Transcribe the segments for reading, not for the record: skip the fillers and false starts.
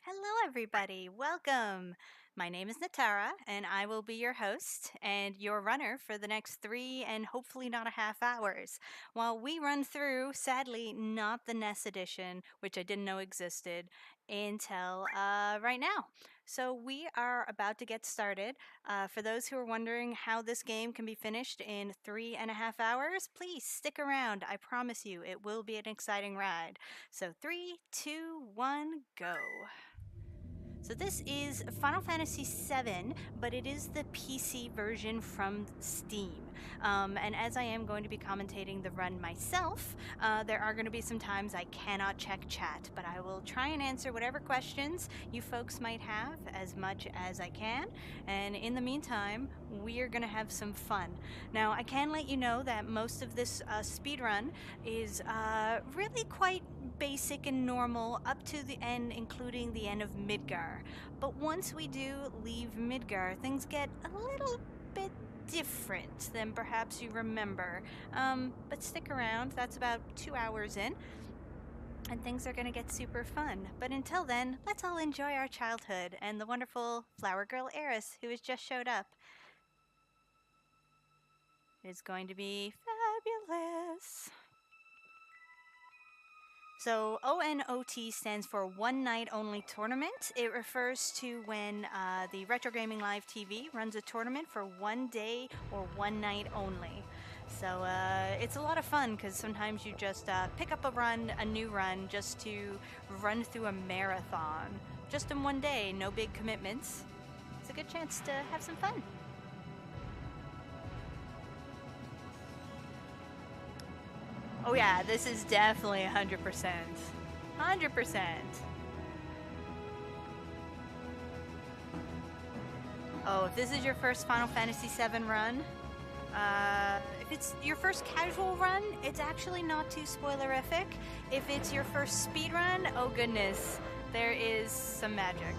Hello, everybody. Welcome. My name is Netara, and I will be your host and your runner for the next 3 and hopefully not a half hours. While we run through, sadly, not the NES edition, which I didn't know existed until right now. So we are about to get started. For those who are wondering how this game can be finished in 3.5 hours, please stick around. I promise you, it will be an exciting ride. So 3, 2, 1, go. So this is Final Fantasy VII, but it is the PC version from Steam. And as I am going to be commentating the run myself, there are going to be some times I cannot check chat, but I will try and answer whatever questions you folks might have as much as I can. And in the meantime, we are going to have some fun. Now, I can let you know that most of this speed run is really quite basic and normal up to the end, including the end of Midgar. But once we do leave Midgar, things get a little bit different than perhaps you remember. But stick around, that's about 2 hours in, and things are going to get super fun. But until then, let's all enjoy our childhood and the wonderful Flower Girl Eris who has just showed up. It is going to be fabulous. So ONOT stands for One Night Only Tournament. It refers to when the Retro Gaming Live TV runs a tournament for one day or one night only. So it's a lot of fun because sometimes you just pick up a new run, just to run through a marathon. Just in one day, no big commitments. It's a good chance to have some fun. Oh yeah, this is definitely 100%. 100%. Oh, if this is your first Final Fantasy VII run, if it's your first casual run, it's actually not too spoilerific. If it's your first speed run, oh goodness, there is some magic.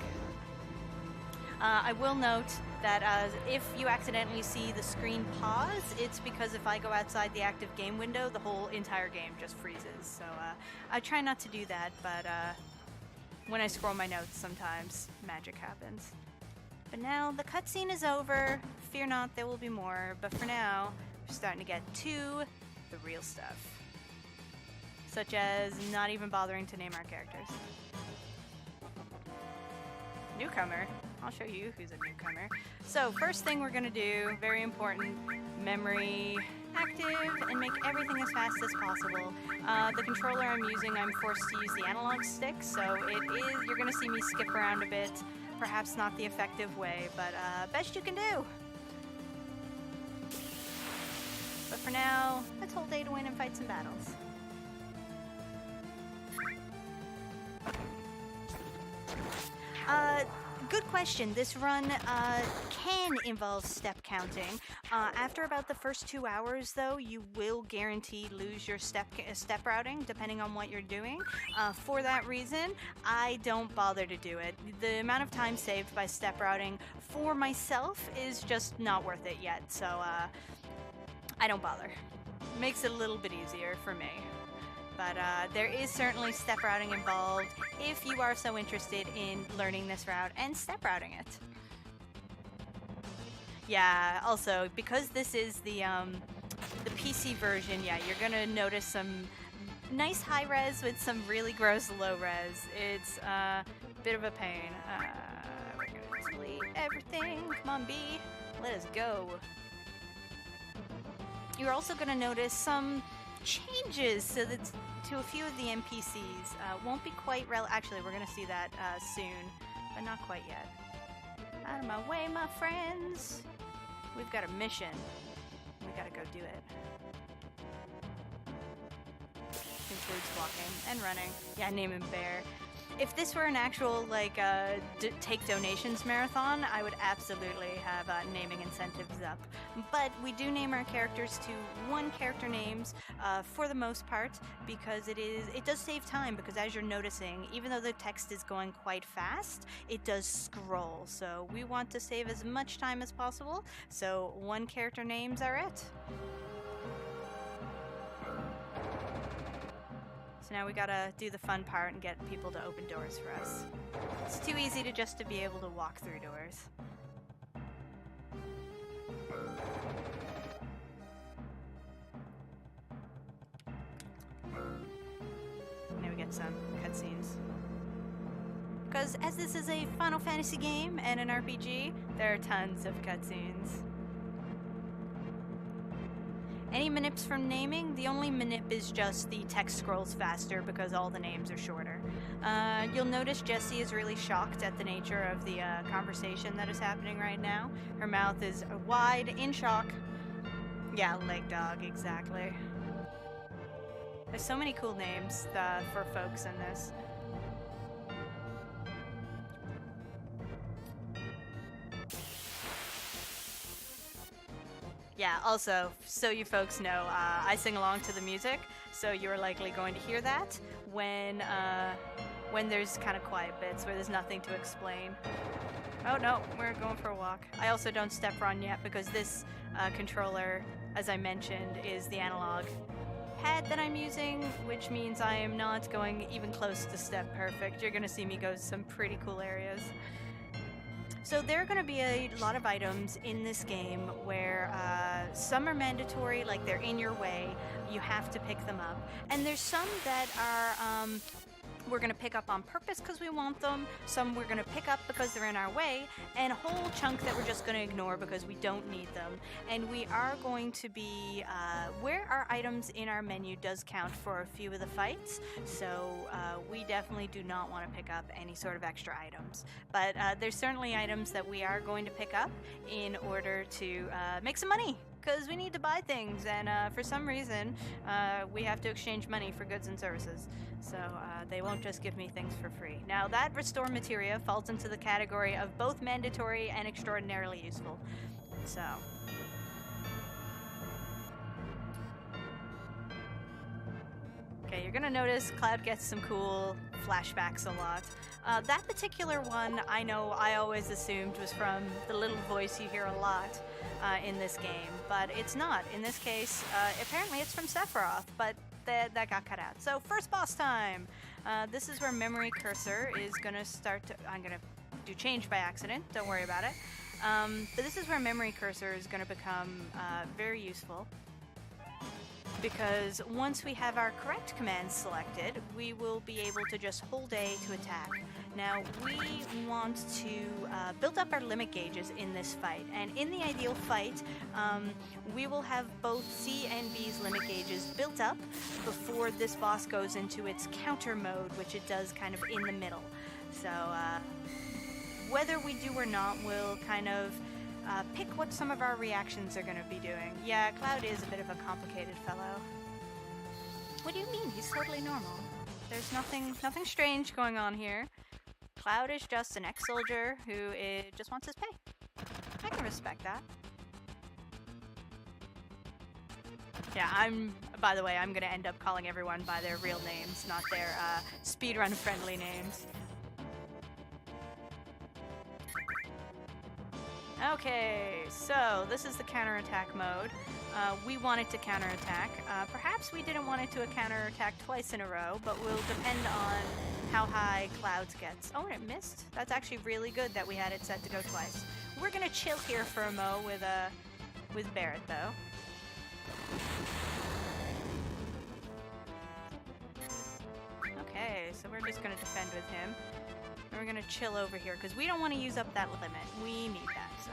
I will note that if you accidentally see the screen pause, it's because if I go outside the active game window, the whole entire game just freezes. So I try not to do that, but when I scroll my notes, sometimes magic happens. But now the cutscene is over. Fear not, there will be more. But for now, we're starting to get to the real stuff. Such as not even bothering to name our characters. Newcomer. I'll show you who's a newcomer. So first thing we're gonna do, very important, memory active and make everything as fast as possible. The controller I'm using, I'm forced to use the analog stick, so you're gonna see me skip around a bit. Perhaps not the effective way, but best you can do. But for now, let's hold A to win and fight some battles. Good question. This run can involve step counting. After about the first 2 hours, though, you will guaranteed lose your step routing, depending on what you're doing. For that reason, I don't bother to do it. The amount of time saved by step routing for myself is just not worth it yet, so I don't bother. Makes it a little bit easier for me. But there is certainly step routing involved if you are so interested in learning this route and step routing it. Yeah, also, because this is the PC version, yeah, you're gonna notice some nice high res with some really gross low res. It's a bit of a pain. We're gonna delete everything. Come on, B. Let us go. You're also gonna notice some changes so that to a few of the NPCs won't be quite actually we're gonna see that soon, but not quite yet. Out of my way, my friends. We've got a mission. We gotta go do it. Includes walking and running. Yeah, name him Bear. If this were an actual take donations marathon, I would absolutely have naming incentives up. But we do name our characters to one character names for the most part because it does save time, because as you're noticing, even though the text is going quite fast, it does scroll. So we want to save as much time as possible. So one character names are it. So now we gotta do the fun part and get people to open doors for us. It's too easy to just to be able to walk through doors. Now we get some cutscenes. Because as this is a Final Fantasy game and an RPG, there are tons of cutscenes. Any manips from naming? The only manip is just the text scrolls faster because all the names are shorter. You'll notice Jessie is really shocked at the nature of the conversation that is happening right now. Her mouth is wide, in shock. Yeah, leg dog, exactly. There's so many cool names for folks in this. Yeah, also, so you folks know, I sing along to the music, so you're likely going to hear that when there's kind of quiet bits where there's nothing to explain. Oh no, we're going for a walk. I also don't step run yet because this controller, as I mentioned, is the analog pad that I'm using, which means I am not going even close to step perfect. You're gonna see me go to some pretty cool areas. So there are going to be a lot of items in this game where some are mandatory, like they're in your way, you have to pick them up. And there's some that are we're going to pick up on purpose because we want them, some we're going to pick up because they're in our way, and a whole chunk that we're just going to ignore because we don't need them. And we are going to be, where our items in our menu does count for a few of the fights, so we definitely do not want to pick up any sort of extra items. But there's certainly items that we are going to pick up in order to make some money, because we need to buy things, and for some reason we have to exchange money for goods and services, so they won't just give me things for free. Now that restore materia falls into the category of both mandatory and extraordinarily useful, so okay, you're gonna notice Cloud gets some cool flashbacks a lot. That particular one, I know I always assumed was from the little voice you hear a lot in this game, but it's not. In this case, apparently it's from Sephiroth, but that got cut out. So first boss time! This is where Memory Cursor is gonna start to... I'm gonna do change by accident, don't worry about it. But this is where Memory Cursor is gonna become very useful, because once we have our correct commands selected, we will be able to just hold A to attack. Now, we want to build up our limit gauges in this fight, and in the ideal fight, we will have both C and B's limit gauges built up before this boss goes into its counter mode, which it does kind of in the middle. So, whether we do or not will kind of pick what some of our reactions are going to be doing. Yeah, Cloud is a bit of a complicated fellow. What do you mean? He's totally normal. There's nothing strange going on here. Cloud is just an ex-soldier who just wants his pay. I can respect that. Yeah, by the way, I'm going to end up calling everyone by their real names, not their speedrun-friendly names. Okay, so this is the counterattack mode. We want it to counterattack. Perhaps we didn't want it to counterattack twice in a row, but will depend on how high Clouds gets. Oh, and it missed? That's actually really good that we had it set to go twice. We're gonna chill here for a mo with Barret, though. Okay, so we're just gonna defend with him. And we're gonna chill over here, because we don't want to use up that limit. We need that, so...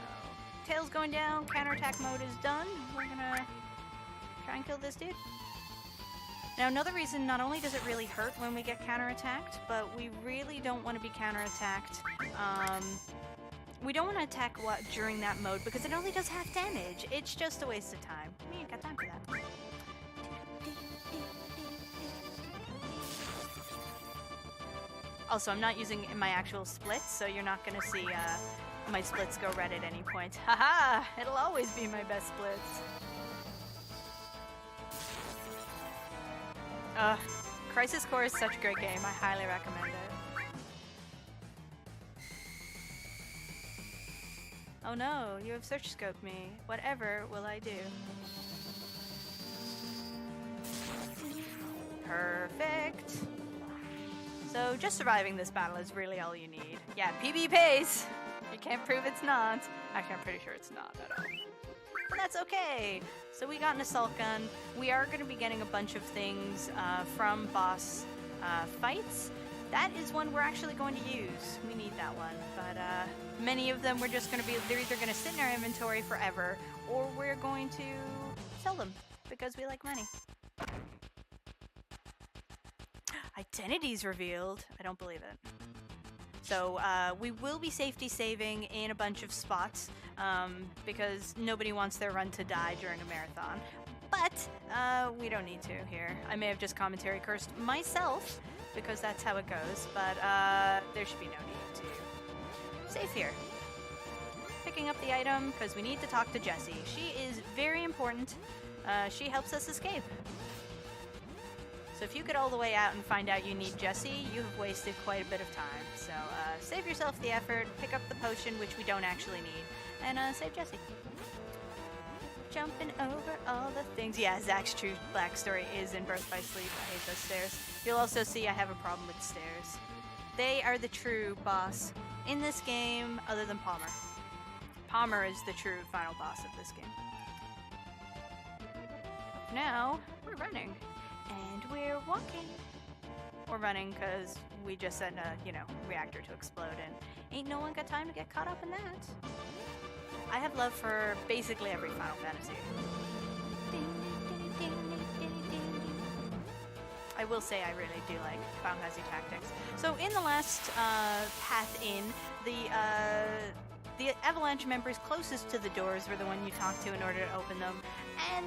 Tail's going down, counterattack mode is done. We're gonna try and kill this dude. Now, another reason, not only does it really hurt when we get counterattacked, but we really don't want to be counterattacked. We don't want to attack during that mode, because it only does half damage. It's just a waste of time. We ain't got time for that. Also, I'm not using my actual splits, so you're not going to see my splits go red at any point. Haha! It'll always be my best splits. Crisis Core is such a great game. I highly recommend it. Oh no, you have search scoped me. Whatever will I do? Perfect. So just surviving this battle is really all you need. Yeah, PB pays. You can't prove it's not. Actually, I'm pretty sure it's not at all. But that's okay. So we got an assault gun. We are going to be getting a bunch of things from boss fights. That is one we're actually going to use. We need that one. But many of them we're just going to be, they're either going to sit in our inventory forever, or we're going to sell them because we like money. Identities revealed. I don't believe it. So we will be safety saving in a bunch of spots because nobody wants their run to die during a marathon. But we don't need to here. I may have just commentary cursed myself because that's how it goes, but there should be no need to save here. Picking up the item because we need to talk to Jessie. She is very important. She helps us escape. So if you get all the way out and find out you need Jessie, you have wasted quite a bit of time. So save yourself the effort, pick up the potion, which we don't actually need, and save Jessie. Jumping over all the things. Yeah, Zach's true backstory is in Birth by Sleep. I hate those stairs. You'll also see I have a problem with stairs. They are the true boss in this game, other than Palmer. Palmer is the true final boss of this game. Now, we're running. And we're walking. We're running because we just sent a, reactor to explode, and ain't no one got time to get caught up in that. I have love for basically every Final Fantasy. I will say I really do like Final Fantasy Tactics. So in the last path in, the Avalanche members closest to the doors were the one you talked to in order to open them. And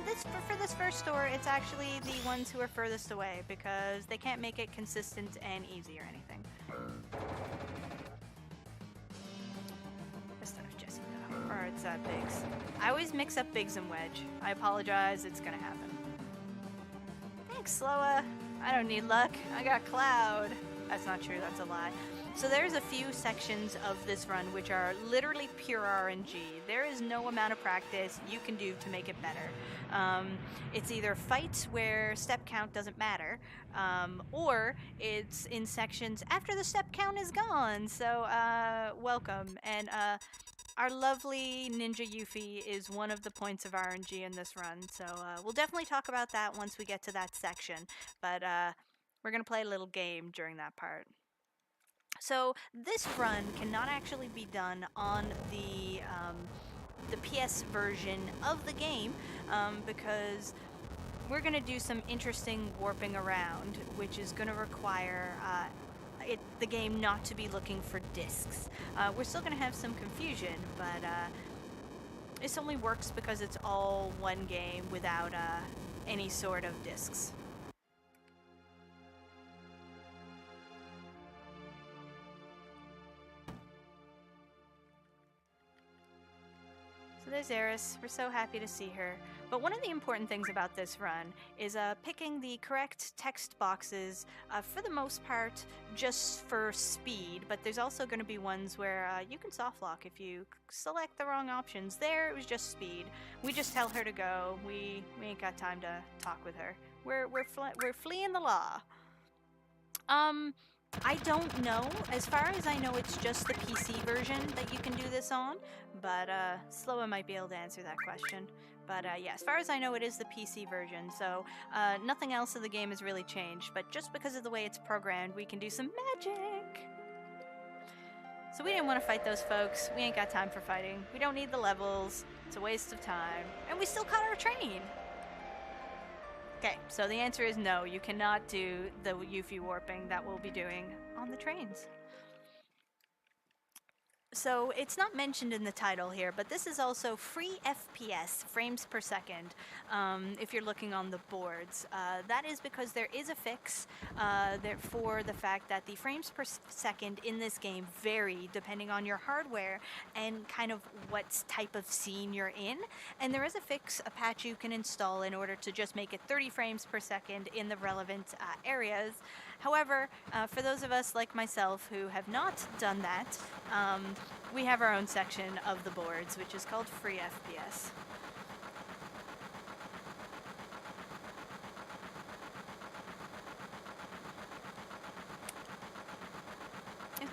for this first door, it's actually the ones who are furthest away because they can't make it consistent and easy or anything. Let's start with Jessie though. Or it's Biggs. I always mix up Biggs and Wedge. I apologize, it's gonna happen. Thanks, Sloa. I don't need luck. I got Cloud. That's not true, that's a lie. So there's a few sections of this run which are literally pure RNG. There is no amount of practice you can do to make it better. It's either fights where step count doesn't matter, or it's in sections after the step count is gone. So welcome. And our lovely Ninja Yuffie is one of the points of RNG in this run. So we'll definitely talk about that once we get to that section. But we're going to play a little game during that part. So this run cannot actually be done on the PS version of the game because we're going to do some interesting warping around, which is going to require the game not to be looking for discs. We're still going to have some confusion, but this only works because it's all one game without any sort of discs. So there's Eris. We're so happy to see her. But one of the important things about this run is picking the correct text boxes, for the most part, just for speed. But there's also going to be ones where you can soft lock if you select the wrong options. There, it was just speed. We just tell her to go. We ain't got time to talk with her. We're fleeing the law. I don't know. As far as I know, it's just the PC version that you can do this on, but Sloa might be able to answer that question. But yeah, as far as I know, it is the PC version, so nothing else in the game has really changed, but just because of the way it's programmed, we can do some magic! So we didn't want to fight those folks. We ain't got time for fighting. We don't need the levels. It's a waste of time. And we still caught our train! Okay, so the answer is no, you cannot do the Yuffie warping that we'll be doing on the trains. So it's not mentioned in the title here, but this is also free FPS, frames per second, if you're looking on the boards. That is because there is a fix for the fact that the frames per second in this game vary depending on your hardware and kind of what type of scene you're in. And there is a fix, a patch you can install in order to just make it 30 frames per second in the relevant areas. However, for those of us like myself who have not done that, we have our own section of the boards, which is called Free FPS.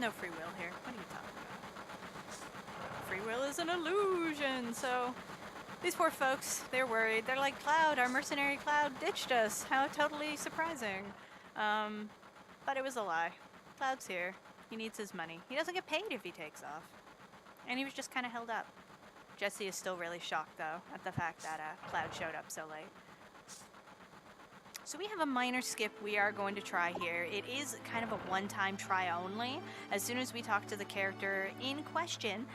no free will here. What are you talking about? Free will is an illusion. So these poor folks, they're worried. They're like, Cloud, our mercenary Cloud ditched us. How totally surprising. But it was a lie. Cloud's here. He needs his money. He doesn't get paid if he takes off. And he was just kind of held up. Jesse is still really shocked, though, at the fact that Cloud showed up so late. So we have a minor skip we are going to try here. It is kind of a one-time try only. As soon as we talk to the character in question,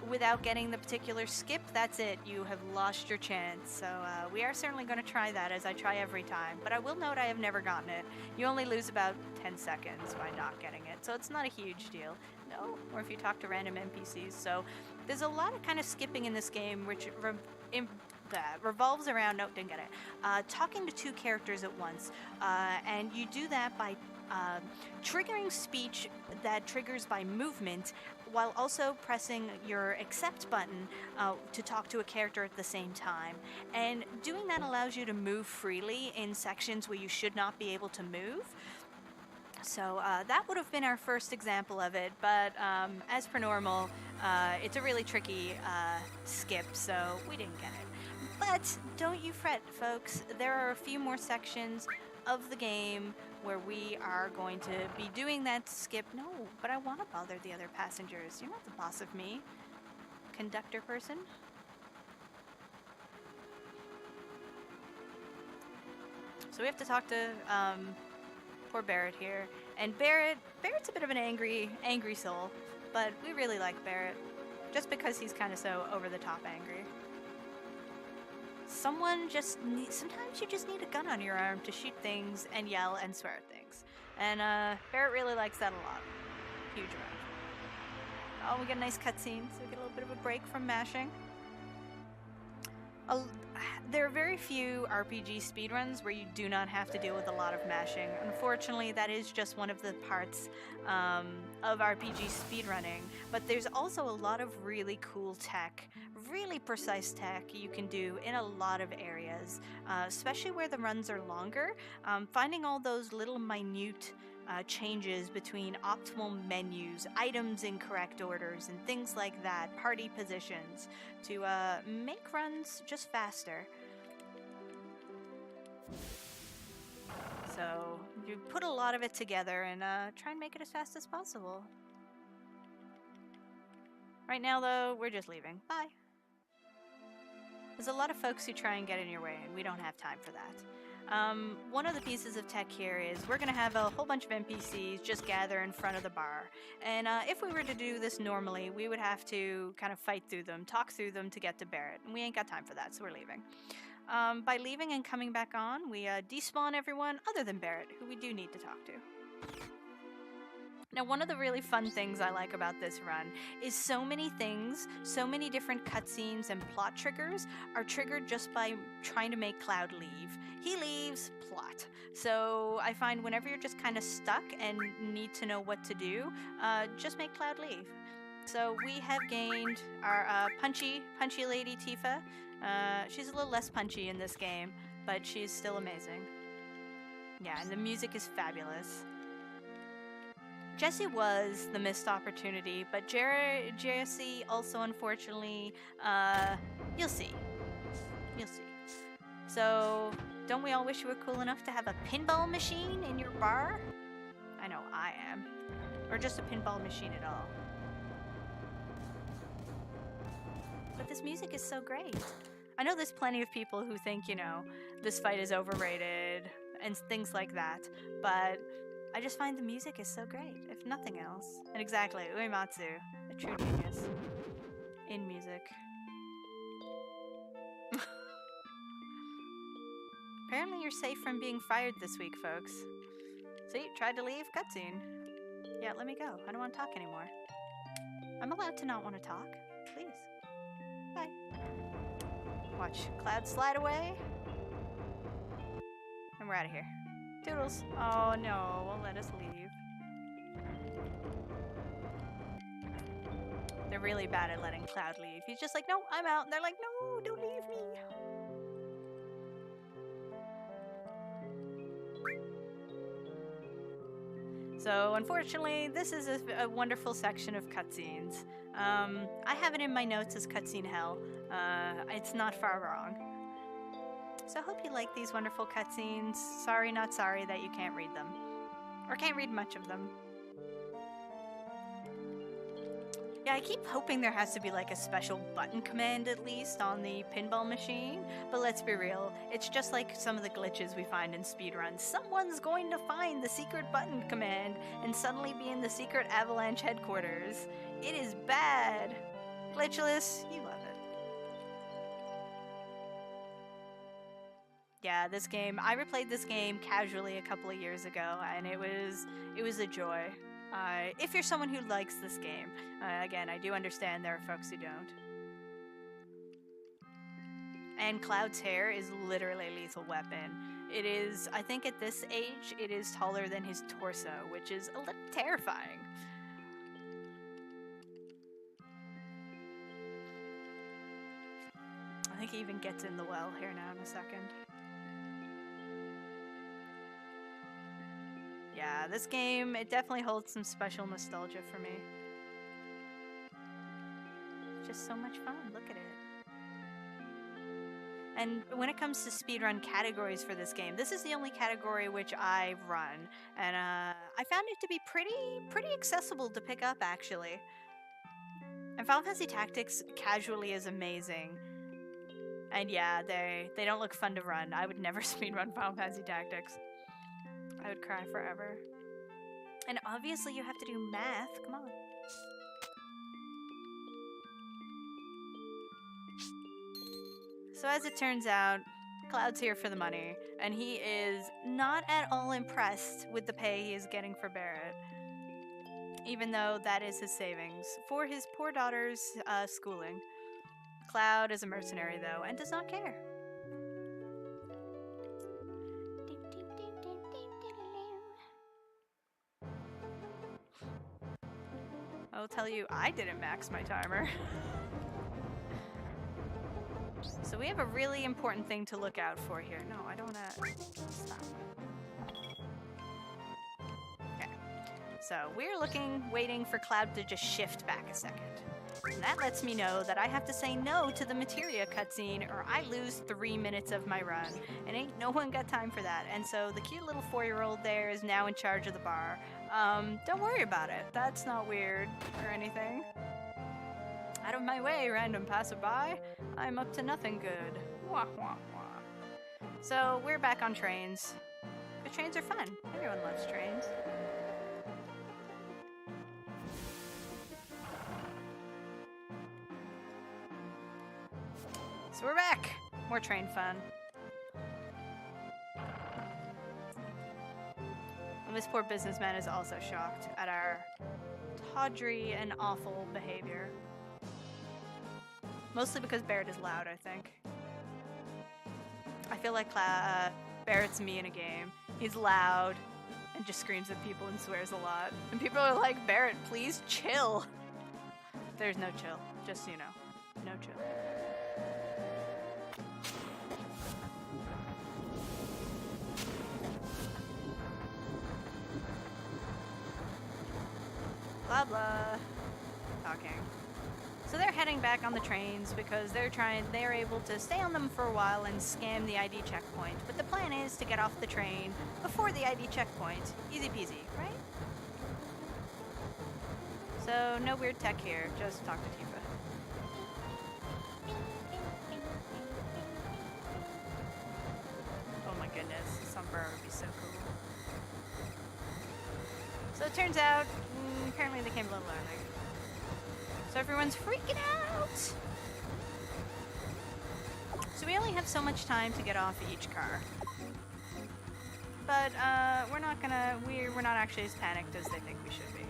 without getting the particular skip, that's it. You have lost your chance. So we are certainly going to try that, as I try every time. But I will note I have never gotten it. You only lose about 10 seconds by not getting it. So it's not a huge deal. No, or if you talk to random NPCs. So there's a lot of kind of skipping in this game, which revolves around, no, didn't get it, talking to two characters at once. And you do that by triggering speech that triggers by movement, while also pressing your accept button to talk to a character at the same time. And doing that allows you to move freely in sections where you should not be able to move. So that would have been our first example of it, but as per normal, it's a really tricky skip, so we didn't get it. But don't you fret, folks. There are a few more sections of the game where we are going to be doing that skip. No, but I want to bother the other passengers. You're not the boss of me, conductor person. So we have to talk to poor Barrett here. And Barrett's a bit of an angry soul, but we really like Barrett, just because he's kind of so over-the-top angry. Sometimes you just need a gun on your arm to shoot things and yell and swear at things. And Barrett really likes that a lot. Huge amount. Oh, we get a nice cutscene, so we get a little bit of a break from mashing. There are very few RPG speedruns where you do not have to deal with a lot of mashing. Unfortunately, that is just one of the parts of RPG speedrunning. But there's also a lot of really cool tech, really precise tech you can do in a lot of areas, especially where the runs are longer. Finding all those little minute changes between optimal menus, items in correct orders, and things like that, party positions, to make runs just faster. So you put a lot of it together and try and make it as fast as possible. Right now, though, we're just leaving. Bye. There's a lot of folks who try and get in your way, and we don't have time for that. One of the pieces of tech here is we're going to have a whole bunch of NPCs just gather in front of the bar. And if we were to do this normally, we would have to kind of fight through them, talk through them to get to Barrett. And we ain't got time for that, so we're leaving. By leaving and coming back on, we despawn everyone other than Barrett, who we do need to talk to. Now, one of the really fun things I like about this run is so many things, so many different cutscenes and plot triggers are triggered just by trying to make Cloud leave. He leaves, plot. So I find whenever you're just kind of stuck and need to know what to do, just make Cloud leave. So we have gained our punchy lady Tifa. She's a little less punchy in this game, but she's still amazing. Yeah, and the music is fabulous. Jesse was the missed opportunity, but Jesse also, unfortunately, you'll see. You'll see. So, don't we all wish we were cool enough to have a pinball machine in your bar? I know I am. Or just a pinball machine at all. But this music is so great. I know there's plenty of people who think, this fight is overrated and things like that, but I just find the music is so great, if nothing else. And exactly, Uematsu, a true genius in music. Apparently you're safe from being fired this week, folks. See, tried to leave, cutscene. Yeah, let me go. I don't want to talk anymore. I'm allowed to not want to talk. Please. Bye. Watch Cloud slide away. And we're out of here. Toodles. Oh no, won't let us leave. They're really bad at letting Cloud leave. He's just like, no, I'm out. And they're like, no, don't leave me. So unfortunately, this is a wonderful section of cutscenes. I have it in my notes as cutscene hell. It's not far wrong. So I hope you like these wonderful cutscenes. Sorry, not sorry that you can't read them. Or can't read much of them. Yeah, I keep hoping there has to be like a special button command at least on the pinball machine, but let's be real, it's just like some of the glitches we find in speedruns. Someone's going to find the secret button command and suddenly be in the secret Avalanche headquarters. It is bad. Glitchless, you love it. Yeah, this game, I replayed this game casually a couple of years ago, and it was a joy. If you're someone who likes this game, again, I do understand there are folks who don't. And Cloud's hair is literally a lethal weapon. It is, I think at this age, it is taller than his torso, which is a little terrifying. I think he even gets in the well here now in a second. Yeah, this game, it definitely holds some special nostalgia for me. Just so much fun, look at it. And when it comes to speedrun categories for this game, this is the only category which I run. And I found it to be pretty accessible to pick up, actually. And Final Fantasy Tactics casually is amazing. And yeah, they don't look fun to run. I would never speedrun Final Fantasy Tactics. I would cry forever. And obviously you have to do math. Come on. So as it turns out, Cloud's here for the money, and he is not at all impressed with the pay he is getting for Barrett. Even though that is his savings for his poor daughter's schooling. Cloud is a mercenary though, and does not care. I'll tell you, I didn't max my timer. So we have a really important thing to look out for here. No, I don't wanna stop. Okay. So we're waiting for Cloud to just shift back a second. And that lets me know that I have to say no to the materia cutscene or I lose 3 minutes of my run. And ain't no one got time for that. And so the cute little 4-year-old there is now in charge of the bar. Don't worry about it. That's not weird or anything. Out of my way, random passerby. I'm up to nothing good. Wah, wah, wah. So we're back on trains. The trains are fun. Everyone loves trains. So we're back! More train fun. And this poor businessman is also shocked at our tawdry and awful behavior. Mostly because Barrett is loud, I think. I feel like Barrett's me in a game. He's loud and just screams at people and swears a lot. And people are like, Barrett, please chill. There's no chill, just so you know. No chill. Blah blah. Talking. So they're heading back on the trains because they're able to stay on them for a while and scam the ID checkpoint. But the plan is to get off the train before the ID checkpoint. Easy peasy, right? So no weird tech here, just talk to Tifa. Oh my goodness, some burr would be so cool. So it turns out, apparently they came a little early. So everyone's freaking out! So we only have so much time to get off each car. But we're not actually as panicked as they think we should be.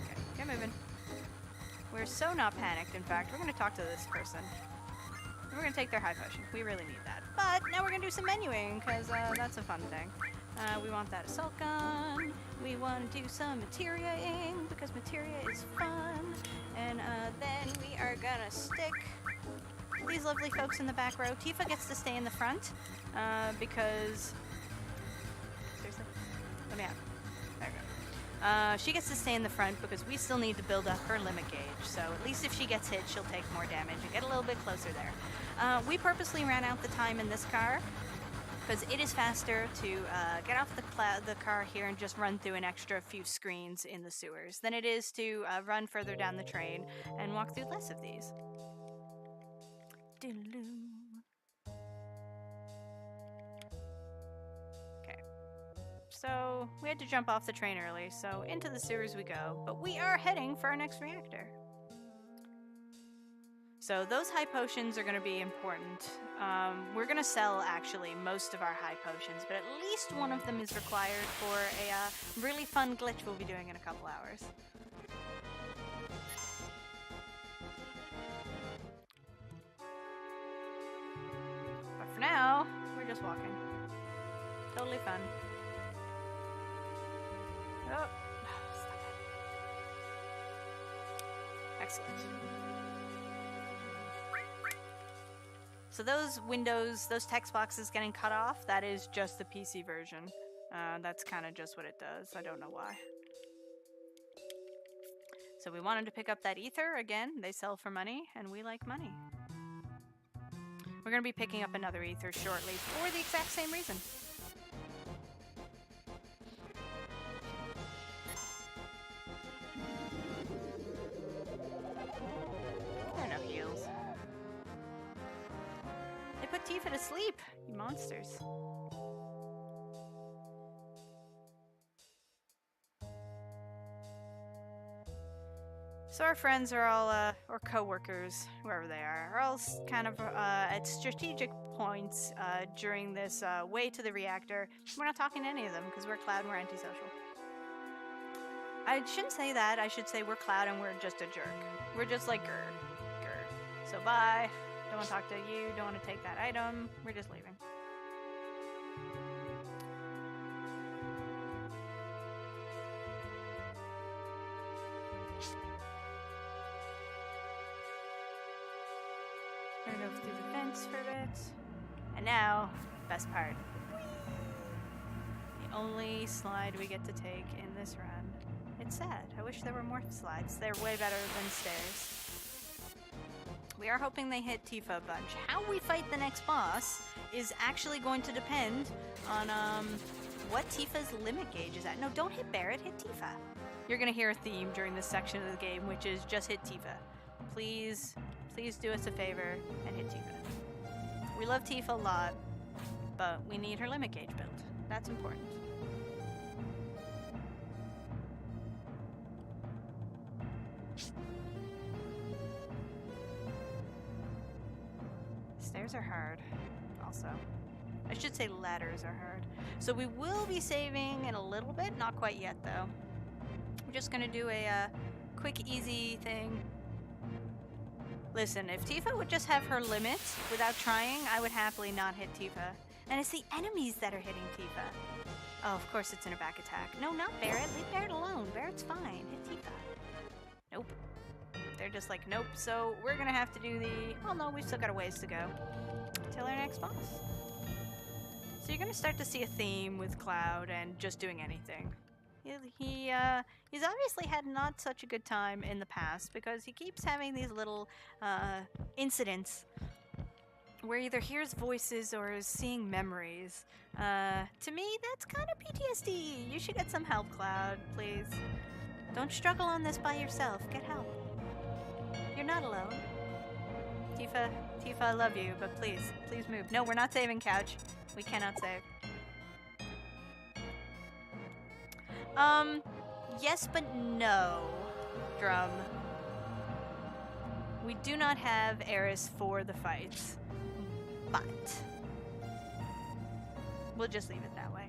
Okay, get moving. We're so not panicked, in fact, we're gonna talk to this person. And we're gonna take their high potion. We really need that. But now we're gonna do some menuing, because that's a fun thing. We want that assault gun. We want to do some materia-ing, because materia is fun. And then we are gonna stick these lovely folks in the back row. Tifa gets to stay in the front, because... Seriously? Let me out. There we go. She gets to stay in the front because we still need to build up her limit gauge. So at least if she gets hit, she'll take more damage and get a little bit closer there. We purposely ran out the time in this car because it is faster to get off the car here and just run through an extra few screens in the sewers than it is to run further down the train and walk through less of these. Okay. So we had to jump off the train early, so into the sewers we go, but we are heading for our next reactor. So those high potions are going to be important. We're going to sell, actually, most of our high potions, but at least one of them is required for a really fun glitch we'll be doing in a couple hours. But for now, we're just walking. Totally fun. Oh, stop it. Excellent. So those windows, those text boxes getting cut off, that is just the PC version. That's kind of just what it does. I don't know why. So we wanted to pick up that ether. Again, they sell for money, and we like money. We're going to be picking up another ether shortly for the exact same reason. There are no heals. They put Tifa to sleep, you monsters. So our friends are all, or co-workers, whoever they are all kind of at strategic points during this way to the reactor. We're not talking to any of them because we're Cloud and we're antisocial. I shouldn't say that. I should say we're Cloud and we're just a jerk. We're just like grr. So bye. Don't want to talk to you. Don't want to take that item. We're just leaving. We're gonna go through the fence for a bit. And now, best part. The only slide we get to take in this run. It's sad. I wish there were more slides. They're way better than stairs. We are hoping they hit Tifa a bunch. How we fight the next boss is actually going to depend on what Tifa's limit gauge is at. No, don't hit Barret, hit Tifa. You're gonna hear a theme during this section of the game, which is just hit Tifa. Please do us a favor and hit Tifa. We love Tifa a lot, but we need her limit gauge built. That's important. Stairs are hard, also. I should say ladders are hard. So we will be saving in a little bit, not quite yet though. We're just gonna do a quick, easy thing. Listen, if Tifa would just have her limit without trying, I would happily not hit Tifa. And it's the enemies that are hitting Tifa. Oh, of course it's in a back attack. No, not Barret. Leave Barret alone. Barret's fine. Hit Tifa. Nope. They're just like, nope. So we're gonna have to do the... Well, no, we've still got a ways to go till our next boss. So you're gonna start to see a theme with Cloud and just doing anything. He's obviously had not such a good time in the past because he keeps having these little incidents where he either hears voices or is seeing memories. To me, that's kind of PTSD. You should get some help, Cloud, please. Don't struggle on this by yourself. Get help. You're not alone. Tifa, I love you, but please move. No, we're not saving Couch. We cannot save. Yes, but no, Drum. We do not have Eris for the fights, but we'll just leave it that way.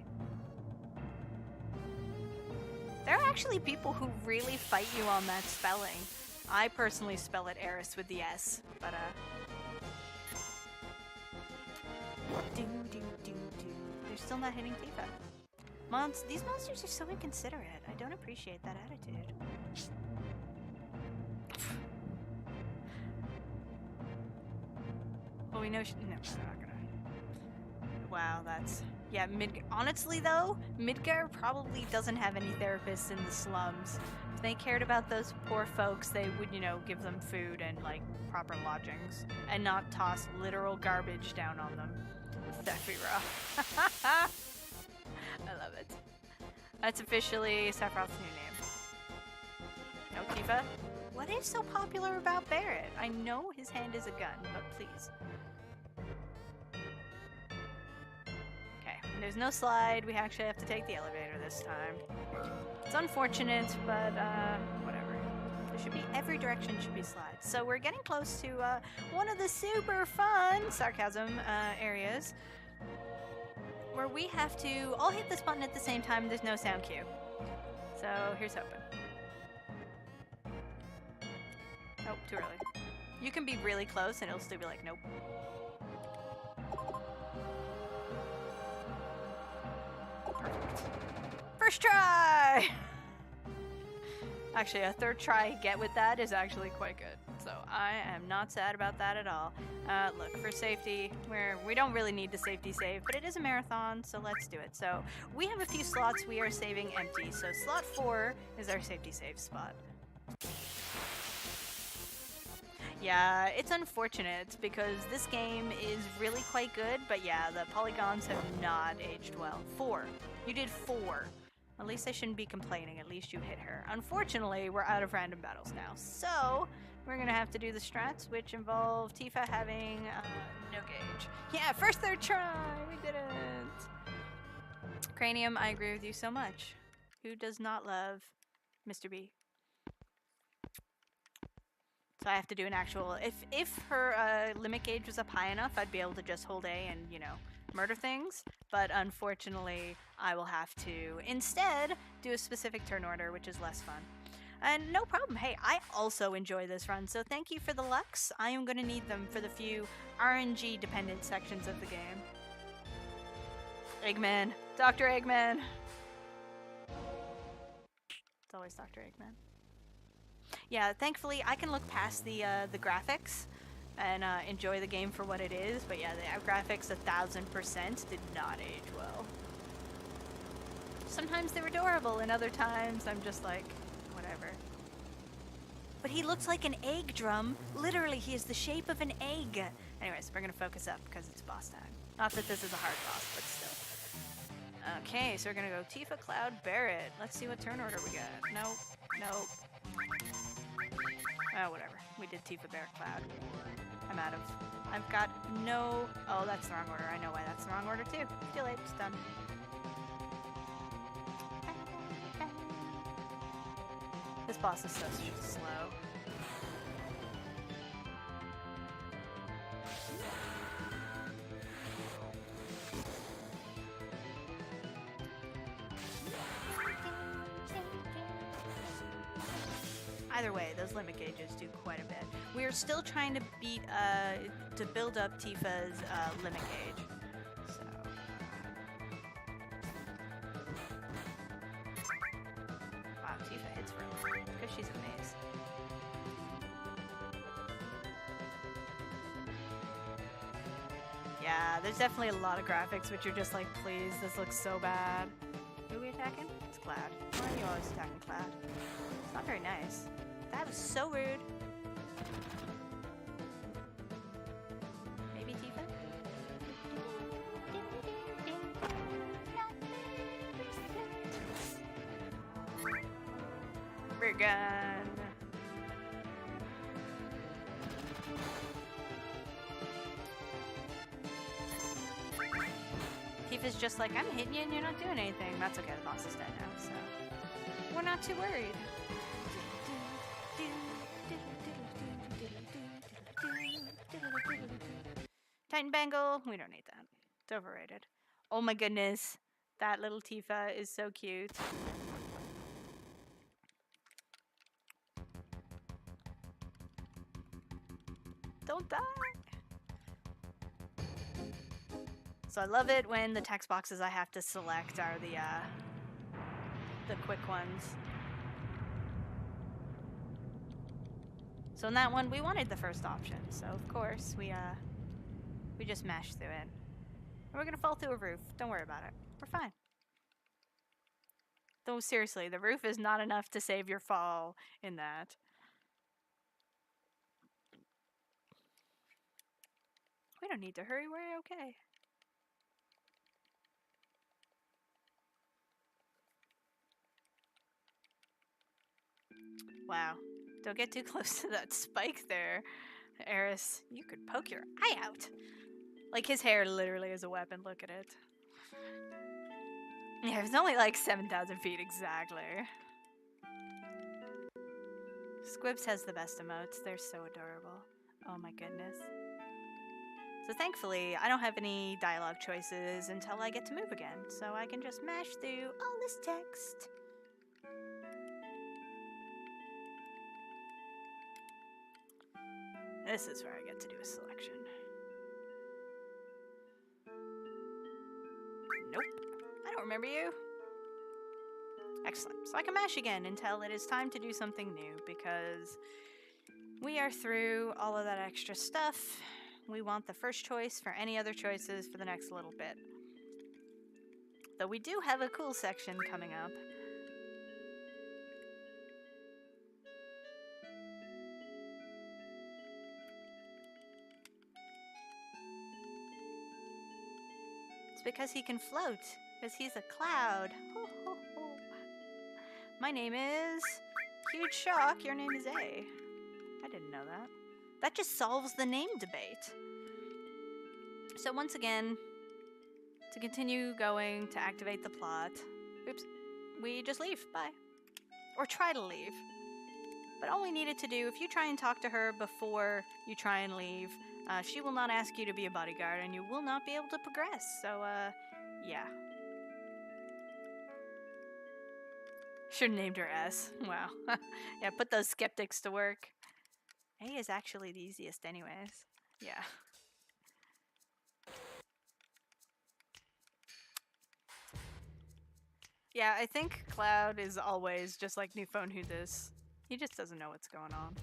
There are actually people who really fight you on that spelling. I personally spell it Eris with the S, but they're still not hitting Tifa. These monsters are so inconsiderate. I don't appreciate that attitude. Well, we know no, we're not gonna. Wow, that's... Yeah, honestly though, Midgar probably doesn't have any therapists in the slums. If they cared about those poor folks, they would, you know, give them food and, like, proper lodgings. And not toss literal garbage down on them. Sephiroth. I love it. That's officially Sephiroth's new name. No, Tifa? What is so popular about Barret? I know his hand is a gun, but please. Okay, there's no slide. We actually have to take the elevator this time. It's unfortunate, but whatever. There should be, every direction should be slides. So we're getting close to one of the super fun sarcasm areas where we have to all hit this button at the same time. There's no sound cue. So here's hoping. Nope, too early. You can be really close and it'll still be like, nope. Perfect. First try! Actually, a third try get with that is actually quite good. So I am not sad about that at all. Look, for safety, we don't really need the safety save, but it is a marathon, so let's do it. So we have a few slots we are saving empty. So slot 4 is our safety save spot. Yeah, it's unfortunate because this game is really quite good, but yeah, the polygons have not aged well. 4. You did 4. At least I shouldn't be complaining. At least you hit her. Unfortunately, we're out of random battles now. So, we're going to have to do the strats, which involve Tifa having no gauge. Yeah, first third try! We did it! Cranium, I agree with you so much. Who does not love Mr. B? So I have to do an actual... If her limit gauge was up high enough, I'd be able to just hold A and, you know, murder things. But unfortunately, I will have to instead do a specific turn order, which is less fun. And no problem. Hey, I also enjoy this run, so thank you for the Lux. I am going to need them for the few RNG-dependent sections of the game. Eggman. Dr. Eggman. It's always Dr. Eggman. Yeah, thankfully, I can look past the graphics and enjoy the game for what it is, but yeah, the graphics 1000% did not age well. Sometimes they're adorable, and other times I'm just like, whatever. But he looks like an egg drum. Literally, he is the shape of an egg. Anyways, we're gonna focus up because it's boss time. Not that this is a hard boss, but still. Okay, so we're gonna go Tifa, Cloud, Barret. Let's see what turn order we got. Nope, nope. Oh, whatever. We did Tifa, Barret, Cloud. I'm out of... I've got no... Oh, that's the wrong order. I know why that's the wrong order, too. Too late. It's done. This boss is so slow. Either way, those limit gauges do quite a bit. We are still trying to beat, to build up Tifa's limit gauge. So. Wow, Tifa hits really hard because she's a maze. Yeah, there's definitely a lot of graphics which are just like, please, this looks so bad. Who are we attacking? It's Cloud. Why are you always attacking Cloud? It's not very nice. That was so rude. Maybe Tifa? We're gone. Tifa's just like, I'm hitting you and you're not doing anything. That's okay, the boss is dead now, so we're not too worried. Titan Bangle, we don't need that. It's overrated. Oh my goodness, that little Tifa is so cute. Don't die! So I love it when the text boxes I have to select are the quick ones. So in that one, we wanted the first option, so of course we just mashed through it. We're gonna fall through a roof. Don't worry about it. We're fine. Though seriously, the roof is not enough to save your fall in that. We don't need to hurry. We're okay. Wow. Don't get too close to that spike there, Eris. You could poke your eye out. Like, his hair literally is a weapon. Look at it. Yeah, it's only like 7,000 feet exactly. Squibs has the best emotes. They're so adorable. Oh my goodness. So thankfully, I don't have any dialogue choices until I get to move again. So I can just mash through all this text. This is where I get to do a selection. Nope. I don't remember you. Excellent. So I can mash again until it is time to do something new, because we are through all of that extra stuff. We want the first choice for any other choices for the next little bit. Though we do have a cool section coming up. It's because he can float, because he's a cloud. Ho, ho, ho. My name is... Huge shock, your name is A. I didn't know that. That just solves the name debate. So once again, to continue going to activate the plot, oops, we just leave. Bye. Or try to leave. But all we needed to do, if you try and talk to her before you try and leave, she will not ask you to be a bodyguard, and you will not be able to progress. So, yeah. Should have named her S. Wow. Yeah, put those skeptics to work. A is actually the easiest anyways. Yeah. Yeah, I think Cloud is always just like New Phone Who This. He just doesn't know what's going on.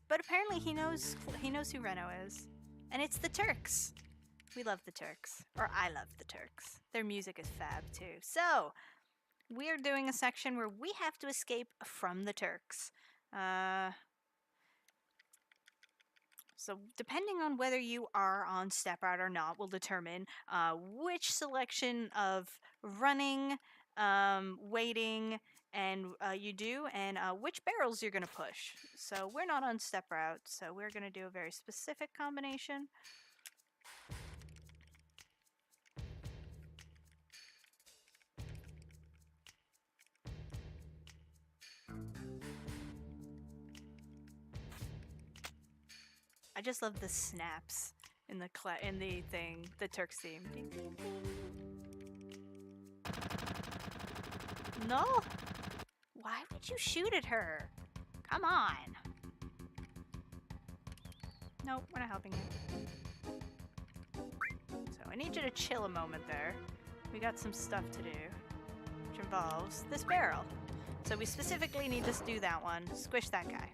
But apparently he knows who Reno is. And it's the Turks. We love the Turks. Or I love the Turks. Their music is fab too. So, we're doing a section where we have to escape from the Turks. So depending on whether you are on step route or not will determine which selection of running, waiting, and you do, and which barrels you're going to push. So we're not on step route, so we're going to do a very specific combination. I just love the snaps in the thing, the Turks theme. Ding, ding, ding. No! Why would you shoot at her? Come on! Nope, we're not helping you. So I need you to chill a moment there. We got some stuff to do, which involves this barrel. So we specifically need to do that one. Squish that guy.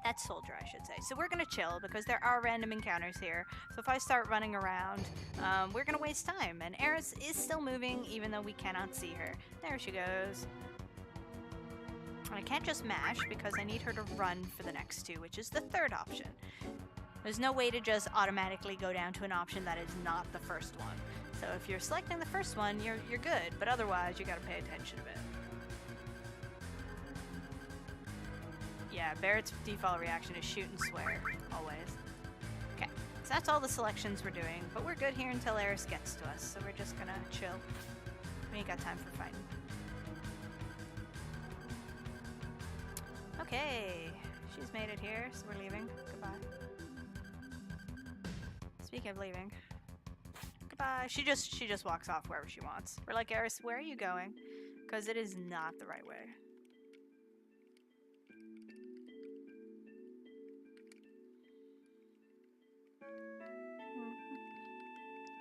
That's soldier, I should say. So we're going to chill because there are random encounters here. So if I start running around, we're going to waste time. And Eris is still moving even though we cannot see her. There she goes. And I can't just mash because I need her to run for the next two, which is the third option. There's no way to just automatically go down to an option that is not the first one. So if you're selecting the first one, you're good. But otherwise, you got to pay attention a bit. Yeah, Barrett's default reaction is shoot and swear, always. Okay, so that's all the selections we're doing, but we're good here until Eris gets to us, so we're just gonna chill. We ain't got time for fighting. Okay, she's made it here, so we're leaving. Goodbye. Speaking of leaving, goodbye. She just walks off wherever she wants. We're like, Eris, where are you going? Because it is not the right way.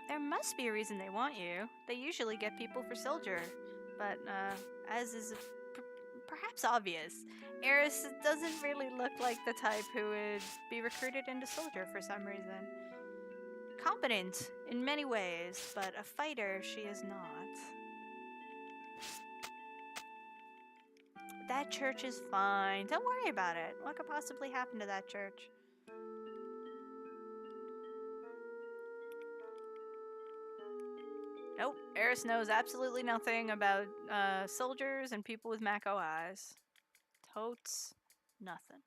There must be a reason they want you. They usually get people for soldier, but as is perhaps obvious, Eris doesn't really look like the type who would be recruited into soldier for some reason. competent in many ways, but a fighter she is not. That church is fine. Don't worry about it. What could possibly happen to that church? Nope. Eris knows absolutely nothing about soldiers and people with Mako eyes. Totes nothing.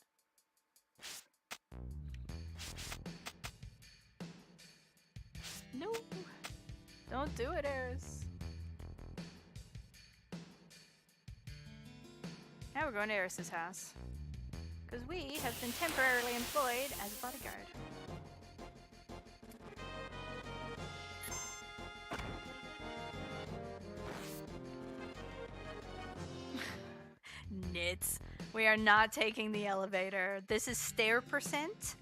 No. Don't do it, Eris. Now we're going to Eris's house. Because we have been temporarily employed as a bodyguard. Nits. We are not taking the elevator. This is stair percent.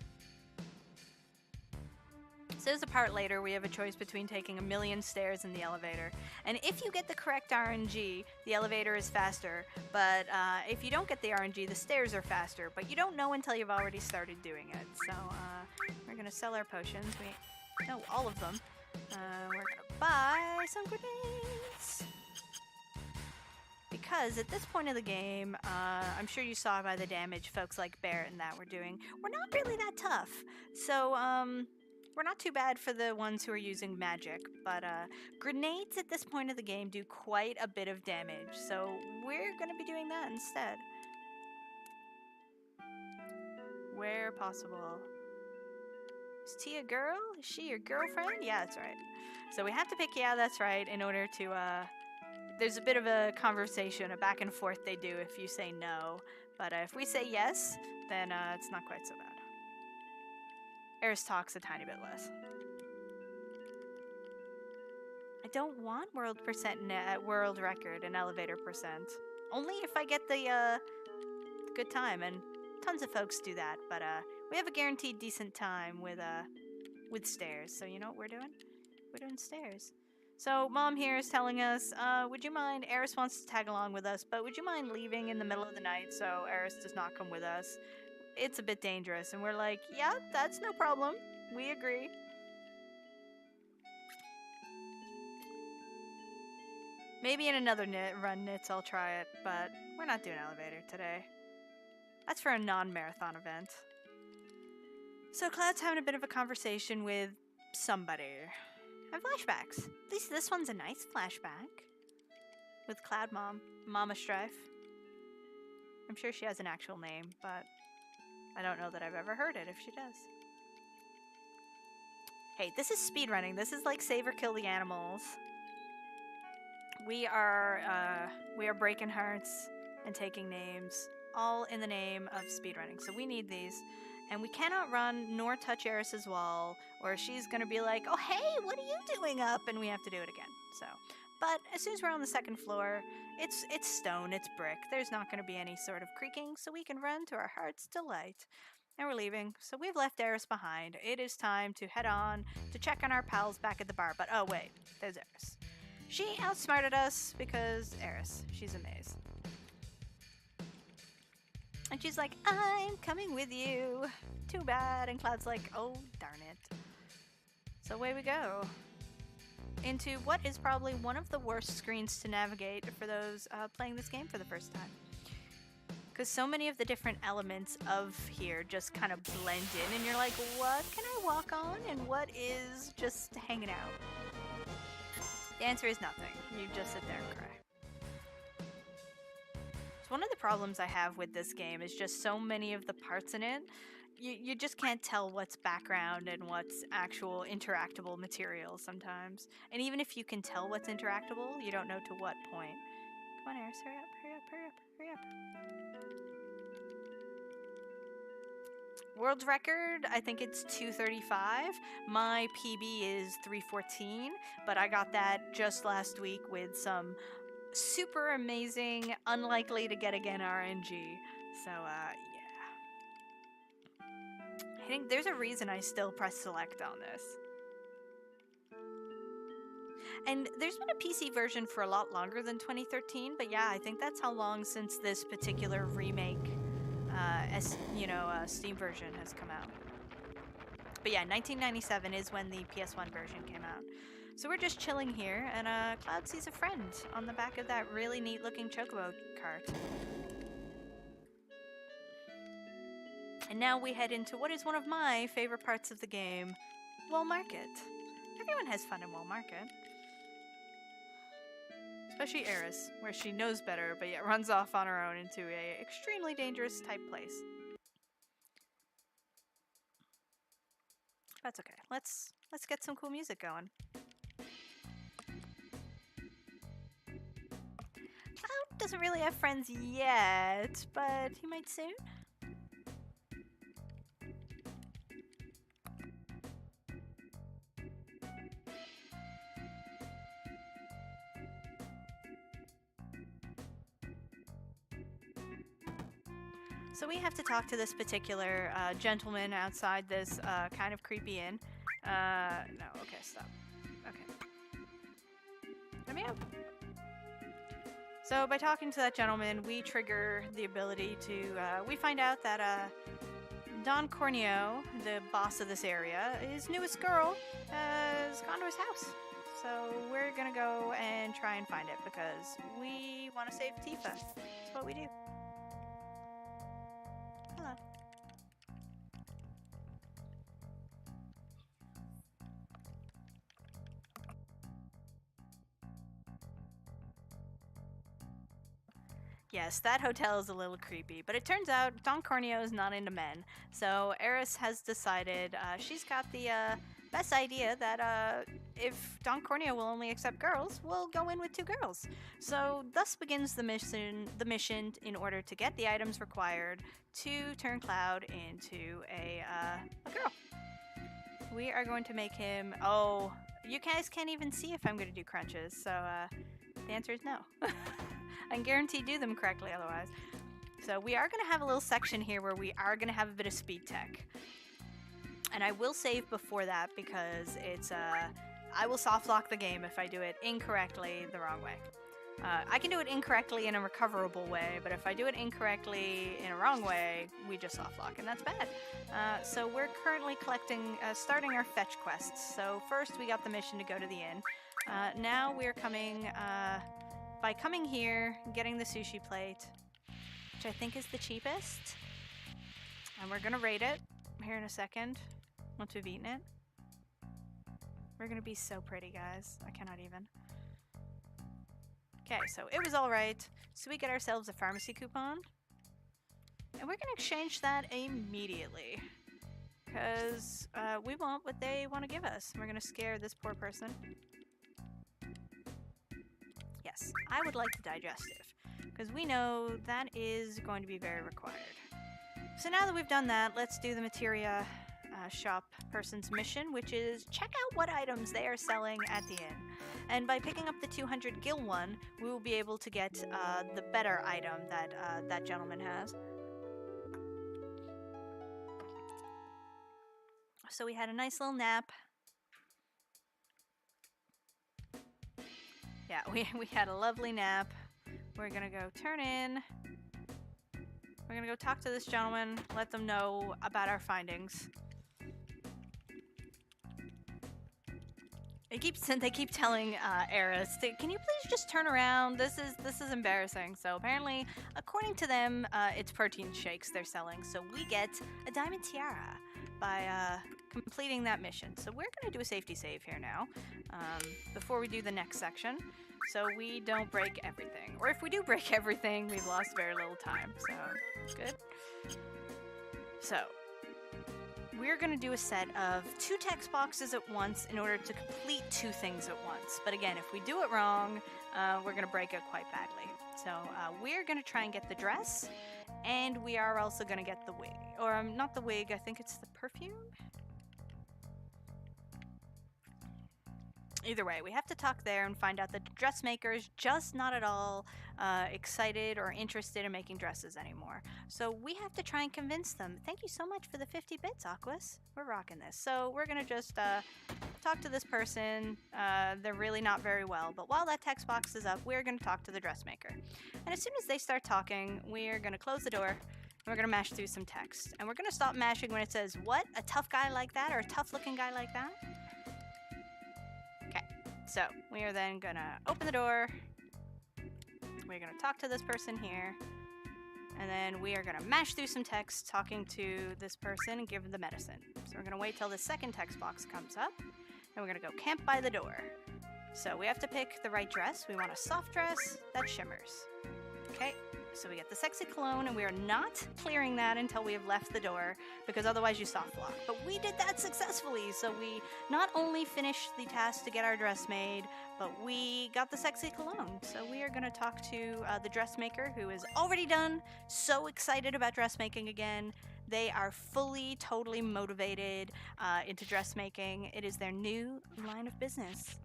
So there's a part later we have a choice between taking 1,000,000 stairs in the elevator. And if you get the correct RNG, the elevator is faster. But if you don't get the RNG, the stairs are faster. But you don't know until you've already started doing it. So we're going to sell our potions. No, all of them. We're going to buy some grenades. Because at this point of the game, I'm sure you saw by the damage folks like Barrett and that were doing, we're not really that tough. So, we're not too bad for the ones who are using magic, but grenades at this point of the game do quite a bit of damage, so we're going to be doing that instead. Where possible. Is T a girl? Is she your girlfriend? Yeah, that's right. So we have to pick yeah, that's right, in order to, there's a bit of a conversation, a back and forth they do if you say no, but if we say yes, then it's not quite so bad. Eris talks a tiny bit less. I don't want world record and elevator percent. Only if I get the good time, and tons of folks do that. But we have a guaranteed decent time with stairs. So you know what we're doing? We're doing stairs. So Mom here is telling us, would you mind? Eris wants to tag along with us, but would you mind leaving in the middle of the night so Eris does not come with us? It's a bit dangerous, and we're like, yeah, that's no problem. We agree. Maybe in another run, Nits, I'll try it, but we're not doing elevator today. That's for a non-marathon event. So Cloud's having a bit of a conversation with somebody. And flashbacks. At least this one's a nice flashback. With Cloud Mom, Mama Strife. I'm sure she has an actual name, but I don't know that I've ever heard it if she does. Hey, this is speedrunning. This is like save or kill the animals. We are breaking hearts and taking names, all in the name of speedrunning. So we need these. And we cannot run nor touch Eris's wall, or she's gonna be like, oh hey, what are you doing up? And we have to do it again. So, but as soon as we're on the second floor, it's stone, it's brick. There's not gonna be any sort of creaking, so we can run to our heart's delight. And we're leaving, so we've left Eris behind. It is time to head on to check on our pals back at the bar. But oh wait, there's Eris. She outsmarted us because Eris, she's a maze. And she's like, I'm coming with you. Too bad. And Cloud's like, oh, darn it. So away we go. Into what is probably one of the worst screens to navigate for those playing this game for the first time. Because so many of the different elements of here just kind of blend in. And you're like, what can I walk on? And what is just hanging out? The answer is nothing. You just sit there and cry. One of the problems I have with this game is just so many of the parts in it, you just can't tell what's background and what's actual interactable material sometimes. And even if you can tell what's interactable, you don't know to what point. Come on, Eris, hurry up, hurry up, hurry up, hurry up. World record, I think it's 2:35. My PB is 3:14, but I got that just last week with some super amazing, unlikely to get again RNG. So, yeah. I think there's a reason I still press select on this. And there's been a PC version for a lot longer than 2013, but yeah, I think that's how long since this particular remake, Steam version has come out. But yeah, 1997 is when the PS1 version came out. So we're just chilling here, and Cloud sees a friend on the back of that really neat-looking chocobo cart. And now we head into what is one of my favorite parts of the game, Wall Market. Everyone has fun in Wall Market. Especially Eris, where she knows better, but yet runs off on her own into a extremely dangerous type place. That's okay. Let's get some cool music going. Cloud doesn't really have friends yet, but he might soon. So we have to talk to this particular gentleman outside this kind of creepy inn. No, okay, stop. Okay. Let me out. So by talking to that gentleman, we trigger the ability to, we find out that Don Corneo, the boss of this area, his newest girl has gone to his house. So we're gonna go and try and find it because we want to save Tifa. That's what we do. Hello. Yes, that hotel is a little creepy, but it turns out Don Corneo is not into men. So Eris has decided she's got the best idea that if Don Corneo will only accept girls, we'll go in with 2 girls. So thus begins the mission in order to get the items required to turn Cloud into a girl. We are going to make him... Oh, you guys can't even see if I'm going to do crunches, so the answer is no. I can guarantee do them correctly otherwise. So we are going to have a little section here where we are going to have a bit of speed tech. And I will save before that because it's I will soft lock the game if I do it incorrectly the wrong way. I can do it incorrectly in a recoverable way, but if I do it incorrectly in a wrong way, we just soft lock, and that's bad. So we're currently starting our fetch quests. So first we got the mission to go to the inn. Now we're coming... by coming here, getting the sushi plate, which I think is the cheapest, and we're gonna rate it here in a second, once we've eaten it. We're gonna be so pretty, guys. I cannot even. Okay, so it was alright. So we get ourselves a pharmacy coupon, and we're gonna exchange that immediately, because we want what they want to give us. We're gonna scare this poor person. Yes, I would like the digestive, because we know that is going to be very required. So now that we've done that, let's do the materia shop person's mission, which is check out what items they are selling at the inn. And by picking up the 200 gil one, we will be able to get the better item that that gentleman has. So we had a nice little nap. Yeah, we had a lovely nap. We're gonna go turn in. We're gonna go talk to this gentleman, let them know about our findings. They keep telling Eris, can you please just turn around? This is embarrassing. So apparently, according to them, it's protein shakes they're selling. So we get a diamond tiara by completing that mission. So we're going to do a safety save here now before we do the next section, so we don't break everything. Or if we do break everything, we've lost very little time. So good. So we're going to do a set of 2 text boxes at once in order to complete 2 things at once. But again, if we do it wrong, we're going to break it quite badly. So we're going to try and get the dress, and we are also going to get the wig. Or not the wig, I think it's the perfume? Either way, we have to talk there and find out that the dressmaker is just not at all excited or interested in making dresses anymore. So we have to try and convince them. Thank you so much for the 50 bits, Aquas. We're rocking this. So we're going to just talk to this person. They're really not very well. But while that text box is up, we're going to talk to the dressmaker. And as soon as they start talking, we're going to close the door We're going to mash through some text. And we're going to stop mashing when it says, what? A tough guy like that? Or a tough looking guy like that? Okay. So we are then going to open the door. We're going to talk to this person here. And then we are going to mash through some text talking to this person and give them the medicine. So we're going to wait till the second text box comes up. And we're going to go camp by the door. So we have to pick the right dress. We want a soft dress that shimmers. Okay, so we get the sexy cologne, and we are not clearing that until we have left the door, because otherwise you soft lock. But we did that successfully, so we not only finished the task to get our dress made, but we got the sexy cologne. So we are going to talk to the dressmaker, who is already done, so excited about dressmaking again. They are fully, totally motivated into dressmaking. It is their new line of business.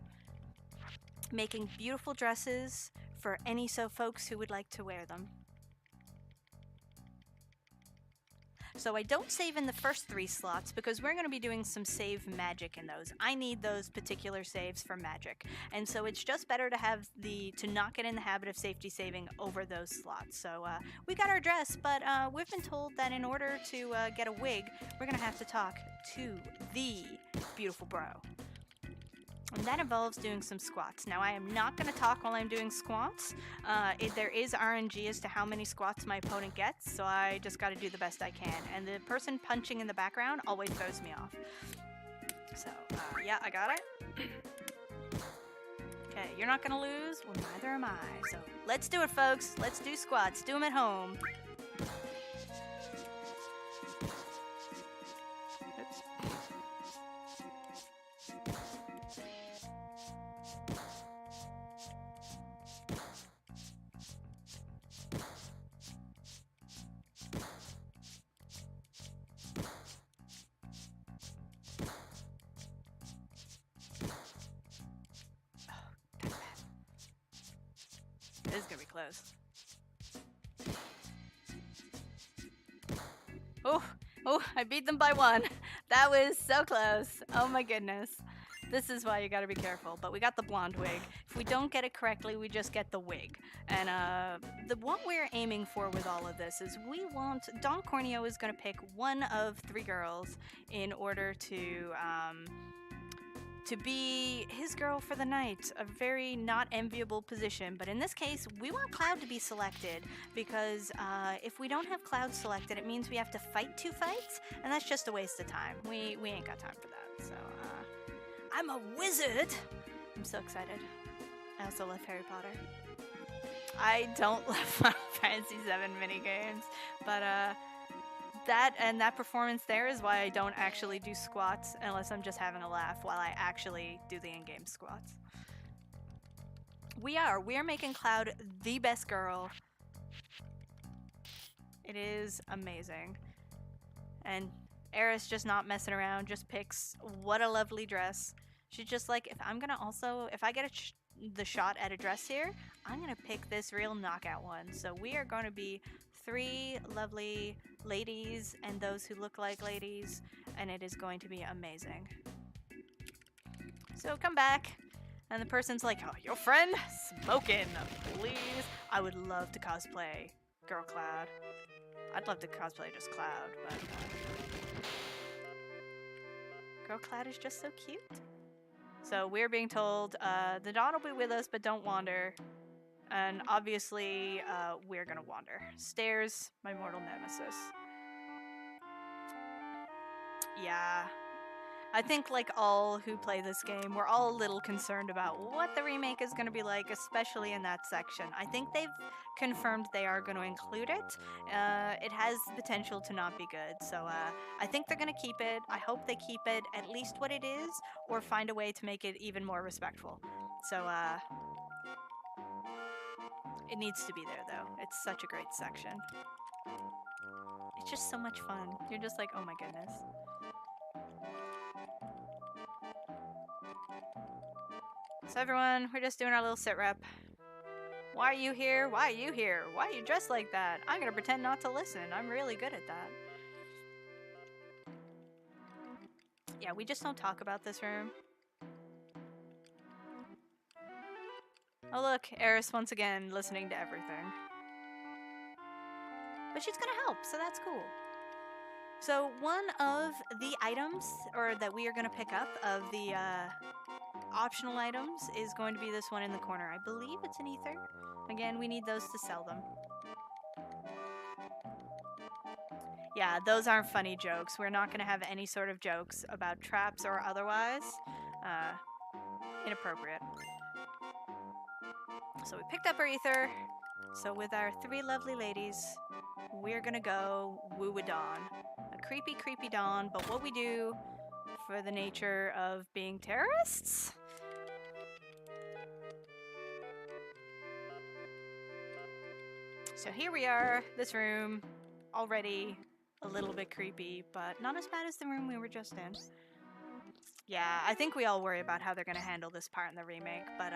Making beautiful dresses for any folks who would like to wear them. So I don't save in the first 3 slots because we're going to be doing some save magic in those. I need those particular saves for magic. And so it's just better to have to not get in the habit of safety saving over those slots. So we got our dress, but we've been told that in order to get a wig, we're going to have to talk to the beautiful bro. And that involves doing some squats. Now, I am not going to talk while I'm doing squats. There is RNG as to how many squats my opponent gets, so I just got to do the best I can. And the person punching in the background always throws me off. So, yeah, I got it. Okay, you're not going to lose? Well, neither am I. So, let's do it, folks. Let's do squats. Do them at home. This is gonna be close. Oh, I beat them by 1. That was so close. Oh my goodness. This is why you gotta be careful. But we got the blonde wig. If we don't get it correctly, we just get the wig. And what we're aiming for with all of this is we want... Don Corneo is gonna pick one of 3 girls in order to be his girl for the night. A very not enviable position, but in this case, we want Cloud to be selected, because if we don't have Cloud selected, it means we have to fight 2 fights, and that's just a waste of time. We ain't got time for that, so I'm a wizard! I'm so excited. I also love Harry Potter. I don't love Final Fantasy VII minigames, but that performance there is why I don't actually do squats unless I'm just having a laugh while I actually do the in-game squats. We are making Cloud the best girl. It is amazing. And Eris just not messing around, just picks what a lovely dress. She's just like, if I get the shot at a dress here, I'm gonna pick this real knockout one. So we are going to be 3 lovely ladies and those who look like ladies, and it is going to be amazing. So come back, and the person's like, oh, your friend? Smoking, please. I would love to cosplay Girl Cloud. I'd love to cosplay just Cloud, but Girl Cloud is just so cute. So we're being told the dawn will be with us, but don't wander. And obviously, we're gonna wander. Stairs, my mortal nemesis. Yeah. I think, like all who play this game, we're all a little concerned about what the remake is gonna be like, especially in that section. I think they've confirmed they are gonna include it. It has potential to not be good, so I think they're gonna keep it. I hope they keep it at least what it is, or find a way to make it even more respectful. So, it needs to be there, though. It's such a great section. It's just so much fun. You're just like, oh my goodness. So everyone, we're just doing our little sit rep. Why are you here? Why are you here? Why are you dressed like that? I'm gonna pretend not to listen. I'm really good at that. Yeah, we just don't talk about this room. Oh look, Eris once again listening to everything. but she's gonna help, so that's cool. So one of the items, or that we are gonna pick up of the optional items, is going to be this one in the corner. I believe it's an ether. Again, we need those to sell them. Yeah, those aren't funny jokes. We're not going to have any sort of jokes about traps or otherwise. Inappropriate. So we picked up our ether. So with our 3 lovely ladies, we're going to go woo a dawn. A creepy, creepy dawn, but what we do for the nature of being terrorists? So here we are, this room, already a little bit creepy, but not as bad as the room we were just in. Yeah, I think we all worry about how they're going to handle this part in the remake, but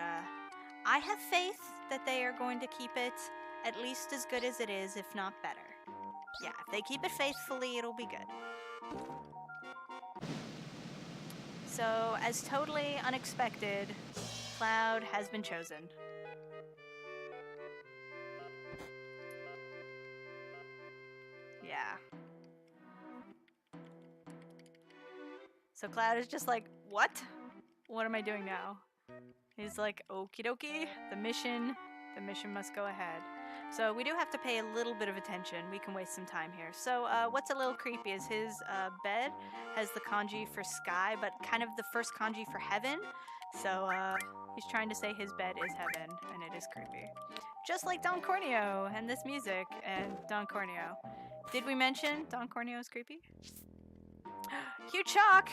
I have faith that they are going to keep it at least as good as it is, if not better. Yeah, if they keep it faithfully, it'll be good. So, as totally unexpected, Cloud has been chosen. Yeah. So Cloud is just like, what? What am I doing now? He's like, okie dokie, the mission must go ahead. So we do have to pay a little bit of attention. We can waste some time here. So what's a little creepy is his bed has the kanji for sky, but kind of the first kanji for heaven. So he's trying to say his bed is heaven, and it is creepy. Just like Don Corneo and this music and Don Corneo. Did we mention Don Corneo is creepy? Huge shock!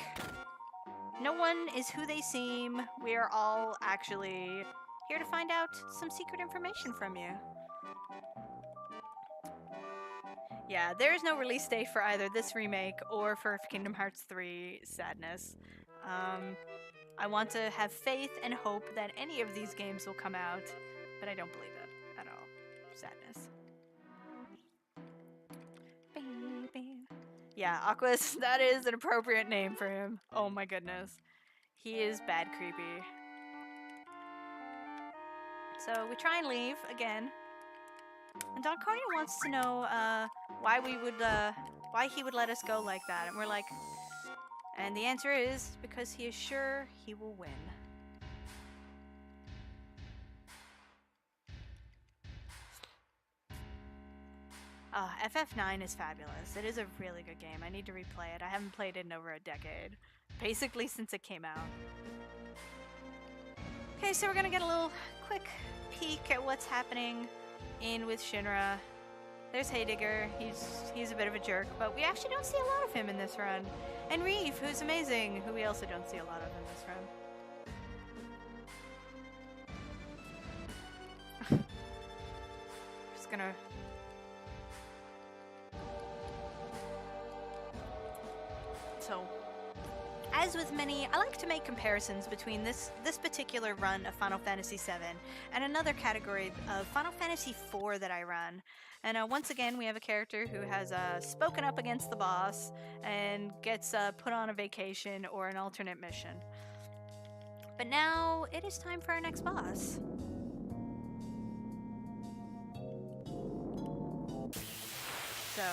No one is who they seem. We are all actually here to find out some secret information from you. Yeah, there is no release date for either this remake or for Kingdom Hearts 3 Sadness. I want to have faith and hope that any of these games will come out, but I don't believe it at all. Sadness. Yeah, Aquas, that is an appropriate name for him. Oh my goodness. He is bad creepy. So we try and leave again. And Don Corneo wants to know why he would let us go like that. And we're like, and the answer is because he is sure he will win. FF9 is fabulous. It is a really good game. I need to replay it. I haven't played it in over a decade. Basically since it came out. Okay, so we're gonna get a little quick peek at what's happening with Shinra. There's Heidegger. He's a bit of a jerk, but we actually don't see a lot of him in this run. And Reeve, who's amazing, who we also don't see a lot of in this run. Just gonna... So, as with many, I like to make comparisons between this particular run of Final Fantasy VII and another category of Final Fantasy IV that I run. And once again, we have a character who has spoken up against the boss and gets put on a vacation or an alternate mission. But now it is time for our next boss. So,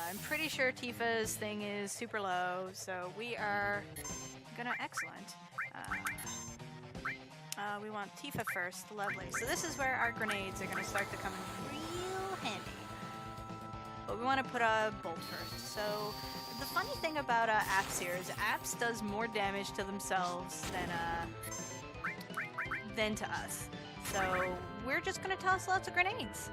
I'm pretty sure Tifa's thing is super low, so we are gonna... Excellent. We want Tifa first. Lovely. So this is where our grenades are gonna start to come in real handy. But we want to put a bolt first. So, the funny thing about Apps here is Apps does more damage to themselves than to us. So, we're just gonna toss lots of grenades.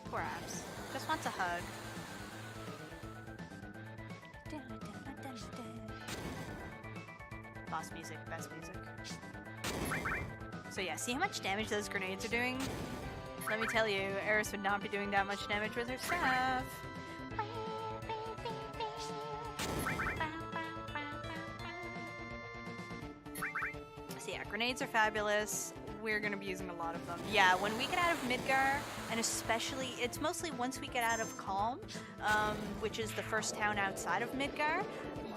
Poor Apps. Just wants a hug. Boss music, best music. So yeah, see how much damage those grenades are doing? Let me tell you, Eris would not be doing that much damage with her staff. So yeah, grenades are fabulous. We're going to be using a lot of them. Yeah, when we get out of Midgar, and especially, it's mostly once we get out of Calm, which is the first town outside of Midgar,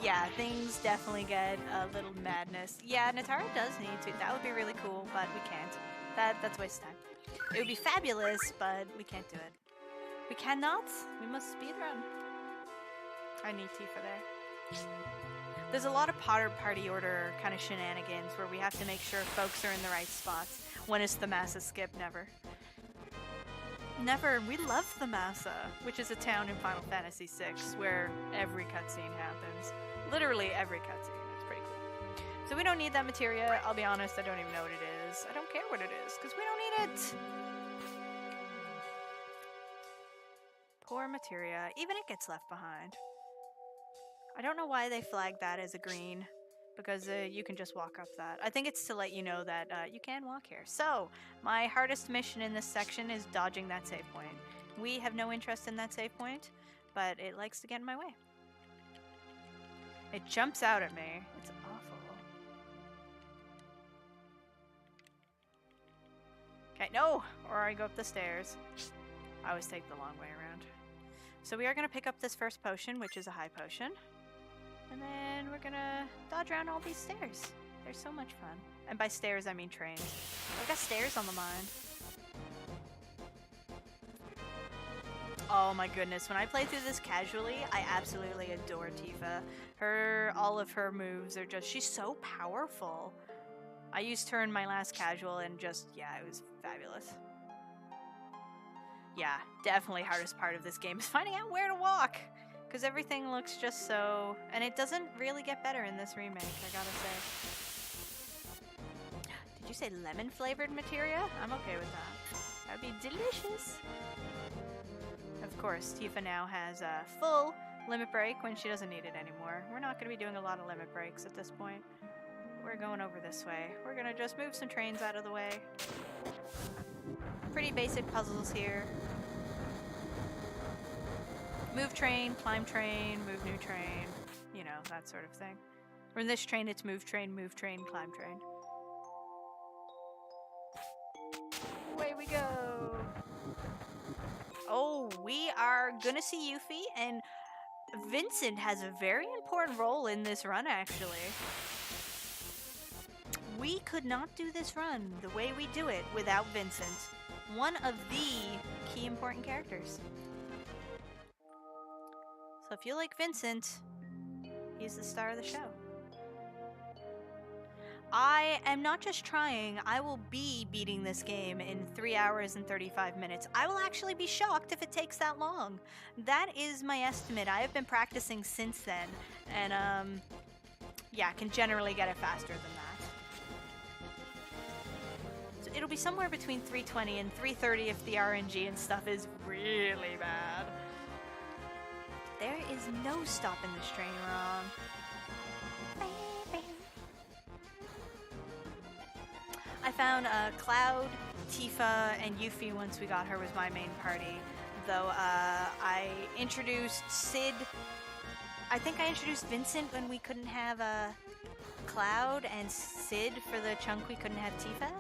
Yeah, things definitely get a little madness. Yeah, Netara does need to. That would be really cool, but we can't. That's a waste of time. It would be fabulous, but we can't do it. We cannot. We must speedrun. I need Tifa there. There's a lot of Potter Party Order kind of shenanigans where we have to make sure folks are in the right spots. When is the Massa skip? Never. Never. We love the Massa, which is a town in Final Fantasy VI where every cutscene happens. Literally every cutscene. It's pretty cool. So we don't need that materia. I'll be honest, I don't even know what it is. I don't care what it is, because we don't need it. Poor materia. Even it gets left behind. I don't know why they flagged that as a green, because you can just walk up that. I think it's to let you know that you can walk here. So, my hardest mission in this section is dodging that save point. We have no interest in that save point, but it likes to get in my way. It jumps out at me. It's awful. Okay, no! Or I go up the stairs. I always take the long way around. So we are going to pick up this first potion, which is a high potion. And then we're gonna dodge around all these stairs. They're so much fun. And by stairs, I mean trains. I've got stairs on the mind. Oh my goodness, when I play through this casually, I absolutely adore Tifa. All of her moves are just, she's so powerful. I used her in my last casual and just, yeah, it was fabulous. Yeah, definitely hardest part of this game is finding out where to walk. Because everything looks just so... And it doesn't really get better in this remake, I gotta say. Did you say lemon-flavored materia? I'm okay with that. That'd be delicious. Of course, Tifa now has a full limit break when she doesn't need it anymore. We're not going to be doing a lot of limit breaks at this point. We're going over this way. We're going to just move some trains out of the way. Pretty basic puzzles here. Move train, climb train, move new train, you know, that sort of thing. Or in this train, it's move train, climb train. Away we go! Oh, we are gonna see Yuffie, and Vincent has a very important role in this run, actually. We could not do this run the way we do it without Vincent. One of the key important characters. So if you like Vincent, he's the star of the show. I am not just trying, I will be beating this game in 3 hours and 35 minutes. I will actually be shocked if it takes that long. That is my estimate. I have been practicing since then, and yeah, can generally get it faster than that. So it'll be somewhere between 320 and 330 if the RNG and stuff is really bad. There is no stopping this train wrong. I found Cloud, Tifa, and Yuffie once we got her was my main party. Though I introduced Sid. I think I introduced Vincent when we couldn't have Cloud, and Sid for the chunk we couldn't have Tifa.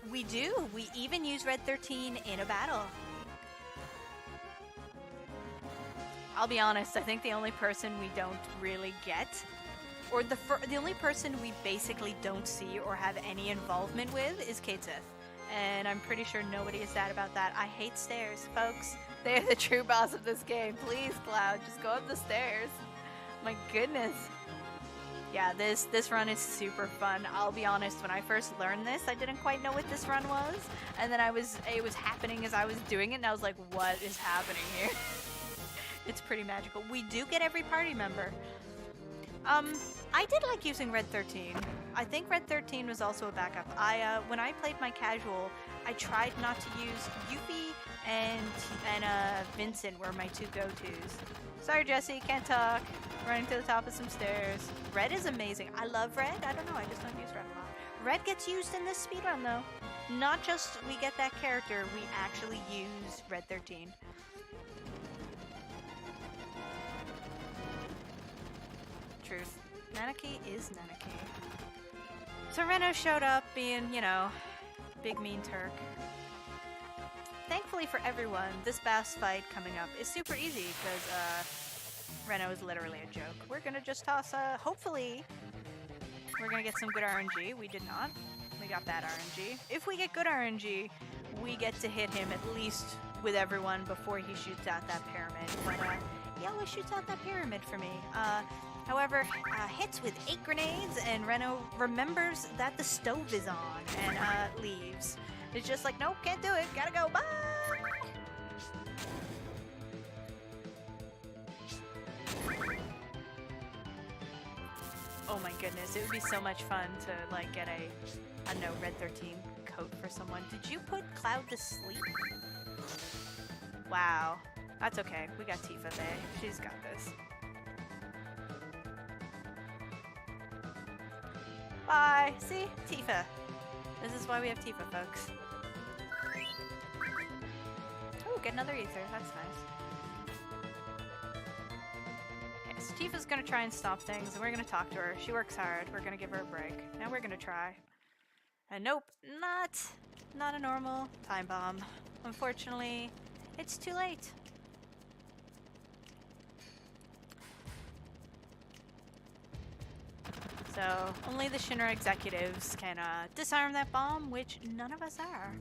We do. We even use Red 13 in a battle. I'll be honest, I think the only person we don't really get, or the only person we basically don't see or have any involvement with is Cait Sith. And I'm pretty sure nobody is sad about that. I hate stairs, folks. They're the true boss of this game. Please, Cloud, just go up the stairs. My goodness. Yeah, this run is super fun. I'll be honest, when I first learned this, I didn't quite know what this run was. And then it was happening as I was doing it, and I was like, what is happening here? It's pretty magical. We do get every party member. I did like using Red 13. I think Red 13 was also a backup. When I played my casual, I tried not to use Yuffie and Vincent were my two go-tos. Sorry, Jesse, can't talk. Running to the top of some stairs. Red is amazing. I love Red. I don't know, I just don't use Red a lot. Red gets used in this speedrun, though. Not just we get that character, we actually use Red 13. Truth. Nanaki is Nanaki. So Reno showed up being, you know, big mean Turk. Thankfully for everyone, this boss fight coming up is super easy because Reno is literally a joke. We're gonna just toss hopefully we're gonna get some good RNG. We did not. We got bad RNG. If we get good RNG, we get to hit him at least with everyone before he shoots out that pyramid. But he always shoots out that pyramid for me. However, hits with 8 grenades, and Reno remembers that the stove is on and leaves. It's just like, nope, can't do it. Gotta go. Bye. Oh my goodness, it would be so much fun to like get a no Red 13 coat for someone. Did you put Cloud to sleep? Wow. That's okay. We got Tifa Bay. She's got this. Bye. See? Tifa. This is why we have Tifa, folks. Oh, get another ether. That's nice. Okay, so Tifa's gonna try and stop things, and we're gonna talk to her. She works hard. We're gonna give her a break. Now we're gonna try. And nope, not a normal time bomb. Unfortunately, it's too late. So only the Shinra executives can disarm that bomb, which none of us are.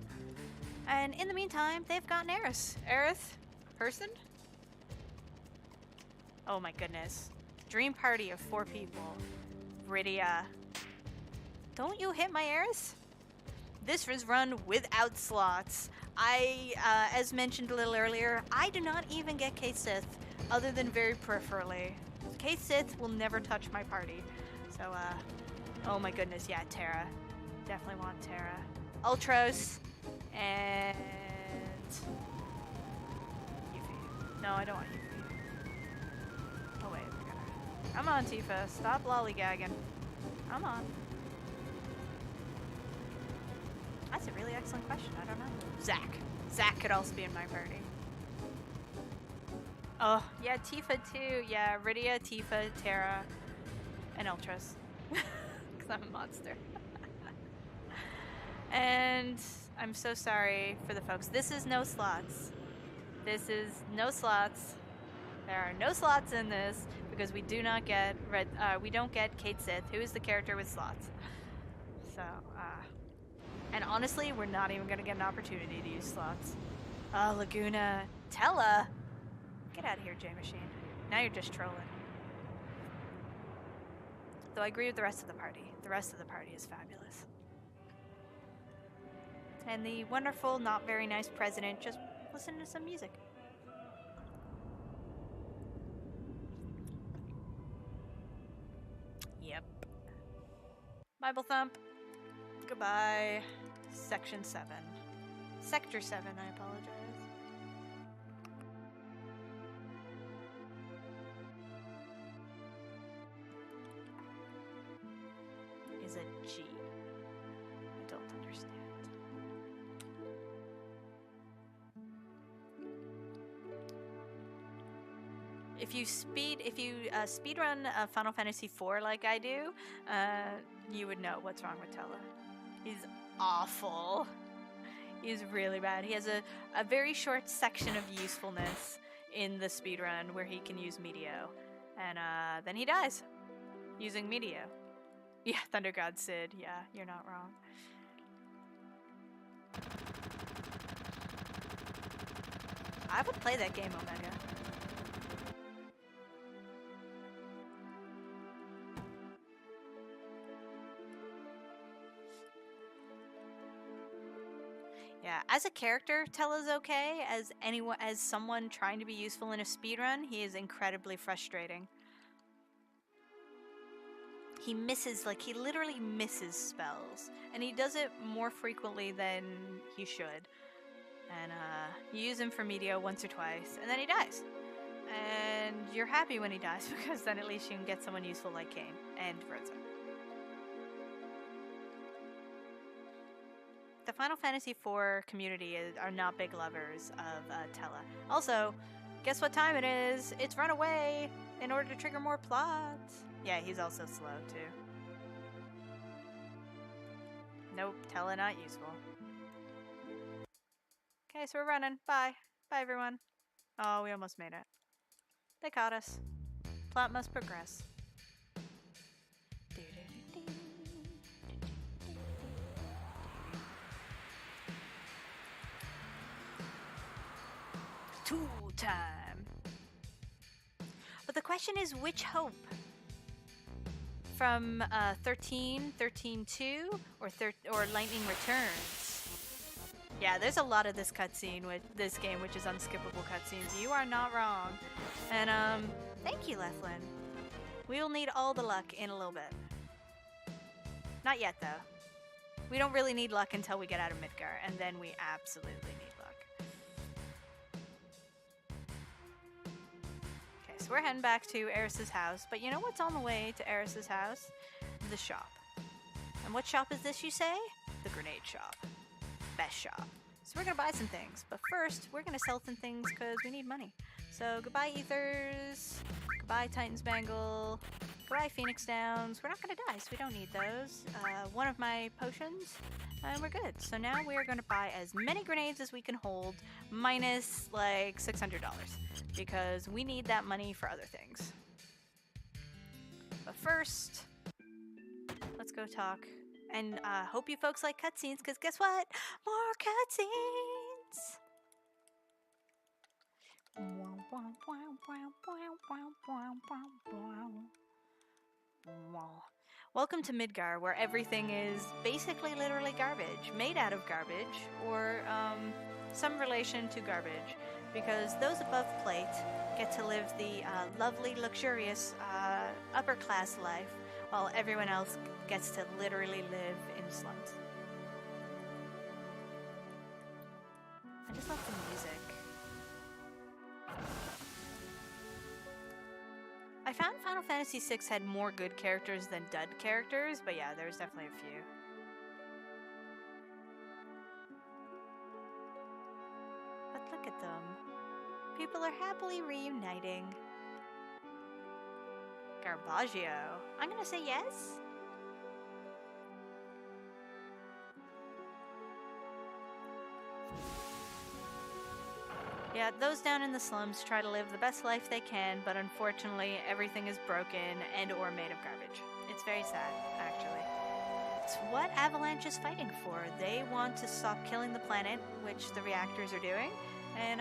And in the meantime, they've gotten Aerith. Aerith? Person? Oh my goodness. Dream party of 4 people. Rydia. Don't you hit my Aerith? This was run without slots. As mentioned a little earlier, I do not even get Kate Sith other than very peripherally. Kate Sith will never touch my party. So, oh my goodness, yeah, Terra. Definitely want Terra. Ultros, and Yuffie. No, I don't want Yuffie. Oh wait, we gotta... Come on, Tifa, stop lollygagging. Come on. That's a really excellent question, I don't know. Zack. Zack could also be in my party. Oh, yeah, Tifa too. Yeah, Rydia, Tifa, Terra, and Ultras. Because I'm a monster. And I'm so sorry for the folks. This is no slots. This is no slots. There are no slots in this because we do not get we don't get Kate Sith, who is the character with slots. So, and honestly, we're not even gonna get an opportunity to use slots. Laguna, Tella. Get out of here, J-Machine. Now you're just trolling. Though I agree with the rest of the party. The rest of the party is fabulous. And the wonderful, not very nice president just listened to some music. Yep. Bible Thump. Goodbye. Section 7. Sector 7, I apologize. Is a G. I don't understand. If you speedrun Final Fantasy IV like I do, you would know what's wrong with Tella. He's awful. He's really bad. He has a very short section of usefulness in the speedrun where he can use Meteo. And then he dies using Meteo. Yeah, Thunder God Sid. Yeah, you're not wrong. I would play that game, Omega. Yeah, as a character, Tella's okay. As someone trying to be useful in a speedrun, he is incredibly frustrating. He literally misses spells. And he does it more frequently than he should. And you use him for Meteo once or twice, and then he dies. And you're happy when he dies, because then at least you can get someone useful like Kain and Rosa. The Final Fantasy IV community are not big lovers of Tella. Also, guess what time it is? It's run away in order to trigger more plots. Yeah, he's also slow, too. Nope, Tella not useful. Okay, so we're running. Bye. Bye, everyone. Oh, we almost made it. They caught us. Plot must progress. Tool time. But the question is, which Hope? From 13, 13-2, or Lightning Returns? Yeah, there's a lot of this cutscene with this game, which is unskippable cutscenes. You are not wrong. And thank you, Lethlin. We will need all the luck in a little bit. Not yet, though. We don't really need luck until we get out of Midgar, and then we absolutely need luck. Okay, so we're heading back to Eris's house, but you know what's on the way to Eris's house? The shop. And what shop is this, you say? The grenade shop. Best shop. So we're gonna buy some things, but first we're gonna sell some things because we need money. So goodbye Ethers, goodbye Titan's Bangle, goodbye Phoenix Downs. We're not gonna die, so we don't need those. One of my potions, and we're good. So now we're gonna buy as many grenades as we can hold, minus like $600, because we need that money for other things. But first, let's go talk. And hope you folks like cutscenes, because guess what? More cutscenes! Welcome to Midgar, where everything is basically literally garbage, made out of garbage, or some relation to garbage, because those above plate get to live the lovely, luxurious upper class life, while everyone else gets to literally live in slums. I just love the music. I found Final Fantasy VI had more good characters than dud characters, but yeah, there's definitely a few. But look at them. People are happily reuniting. Garbaggio. I'm gonna say yes. Yeah, those down in the slums try to live the best life they can, but unfortunately everything is broken and or made of garbage. It's very sad, actually. It's what Avalanche is fighting for. They want to stop killing the planet, which the reactors are doing, and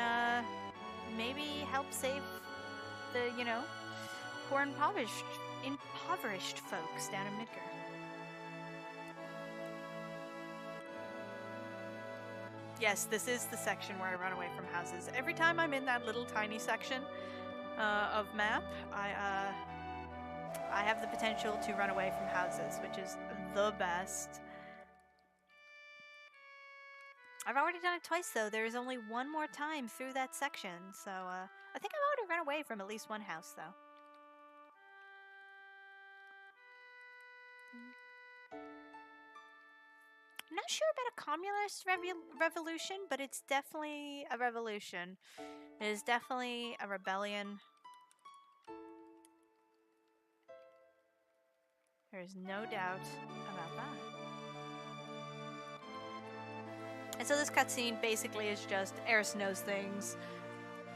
maybe help save the, you know, poor impoverished folks down in Midgar. Yes, this is the section where I run away from houses. Every time I'm in that little tiny section of map, I have the potential to run away from houses, which is the best. I've already done it twice, though. There is only one more time through that section, so I think I've already run away from at least one house, though. I'm not sure about a communist revolution, but it's definitely a revolution. It is definitely a rebellion. There's no doubt about that. And so this cutscene basically is just Eris knows things.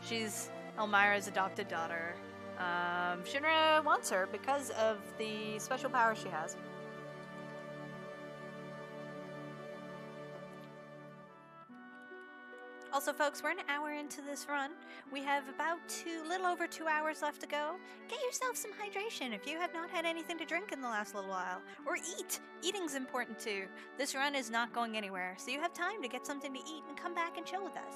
She's Elmira's adopted daughter. Shinra wants her because of the special power she has. Also, folks, we're an hour into this run. We have about little over 2 hours left to go. Get yourself some hydration if you have not had anything to drink in the last little while. Or eat. Eating's important too. This run is not going anywhere, so you have time to get something to eat and come back and chill with us.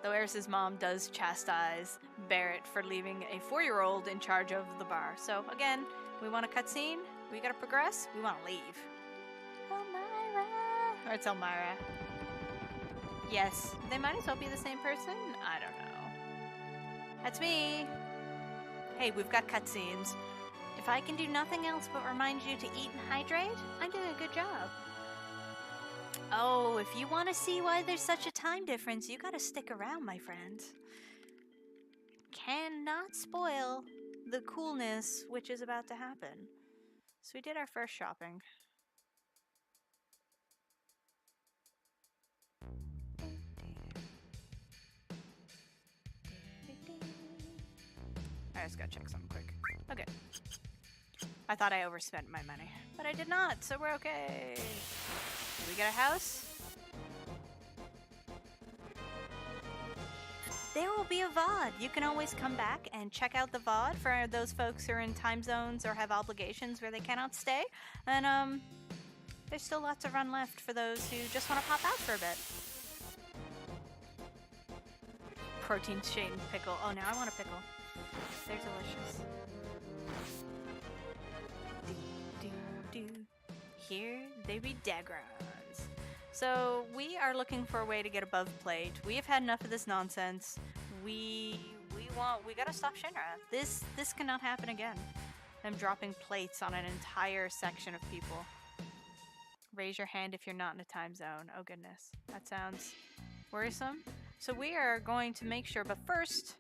Though Eris's mom does chastise Barrett for leaving a 4-year-old in charge of the bar. So again, we want a cutscene, we gotta progress, we wanna leave. Elmira! Or it's Elmira. Yes, they might as well be the same person? I don't know. That's me! Hey, we've got cutscenes. If I can do nothing else but remind you to eat and hydrate, I'm doing a good job. Oh, if you want to see why there's such a time difference, you gotta stick around, my friend. Cannot spoil the coolness which is about to happen. So we did our first shopping. I just gotta check something quick. Okay. I thought I overspent my money, but I did not, so we're okay. Do we get a house? There will be a VOD. You can always come back and check out the VOD for those folks who are in time zones or have obligations where they cannot stay. And there's still lots of run left for those who just want to pop out for a bit. Protein shade and pickle. Oh, now I want a pickle. They're delicious. Do, do, do. Here they be dagrons. So we are looking for a way to get above plate. We have had enough of this nonsense. We gotta stop Shinra. This cannot happen again. Them dropping plates on an entire section of people. Raise your hand if you're not in a time zone. Oh goodness, that sounds worrisome. So we are going to make sure, but first,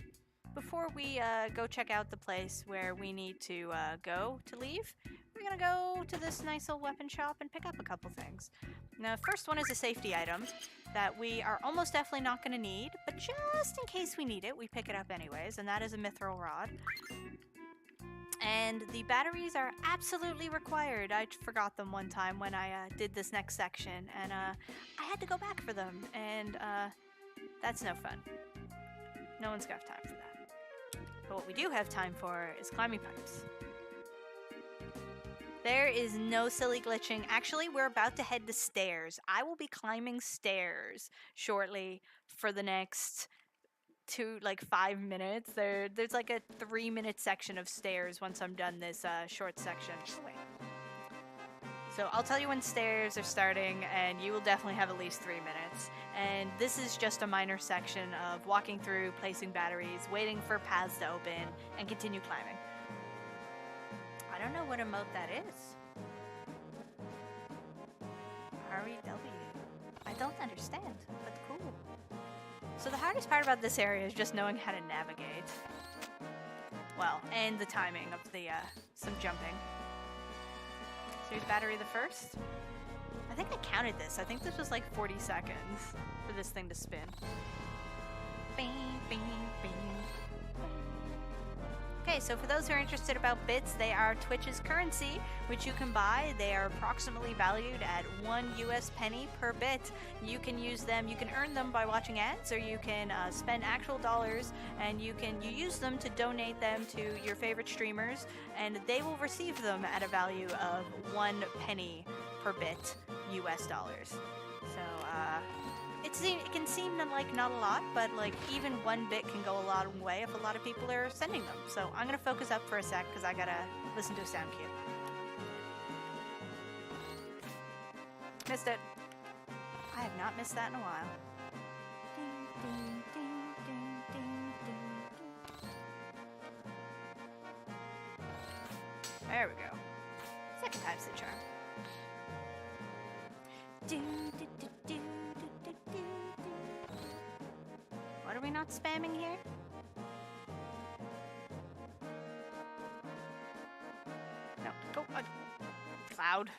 before we go check out the place where we need to go to leave, we're gonna go to this nice old weapon shop and pick up a couple things. Now, first one is a safety item that we are almost definitely not gonna need, but just in case we need it, we pick it up anyways, and that is a mithril rod. And the batteries are absolutely required. I forgot them one time when I did this next section, and I had to go back for them, and that's no fun. No one's got time for that. But what we do have time for is climbing pipes. There is no silly glitching. Actually, we're about to head to stairs. I will be climbing stairs shortly for the next 5 minutes. There's like a 3-minute section of stairs once I'm done this short section. Oh, wait. So I'll tell you when stairs are starting, and you will definitely have at least 3 minutes. And this is just a minor section of walking through, placing batteries, waiting for paths to open, and continue climbing. I don't know what emote that is. REW. I don't understand, but cool. So the hardest part about this area is just knowing how to navigate. Well, and the timing of the some jumping. So here's battery the first. I think I counted this. I think this was like 40 seconds for this thing to spin. Bing, bing, bing. Okay, so for those who are interested about bits, they are Twitch's currency, which you can buy. They are approximately valued at 1 US penny per bit. You can use them, you can earn them by watching ads, or you can spend actual dollars, and you use them to donate them to your favorite streamers, and they will receive them at a value of 1 penny per bit US dollars. So, it can seem like not a lot, but like even 1 bit can go a long way if a lot of people are sending them. So I'm gonna focus up for a sec because I gotta listen to a sound cue. Missed it. I have not missed that in a while. Ding, ding, ding, ding, ding, ding, ding. There we go. Second time's the charm. Do, do, do, do. What are we not spamming here? No, go on. Cloud.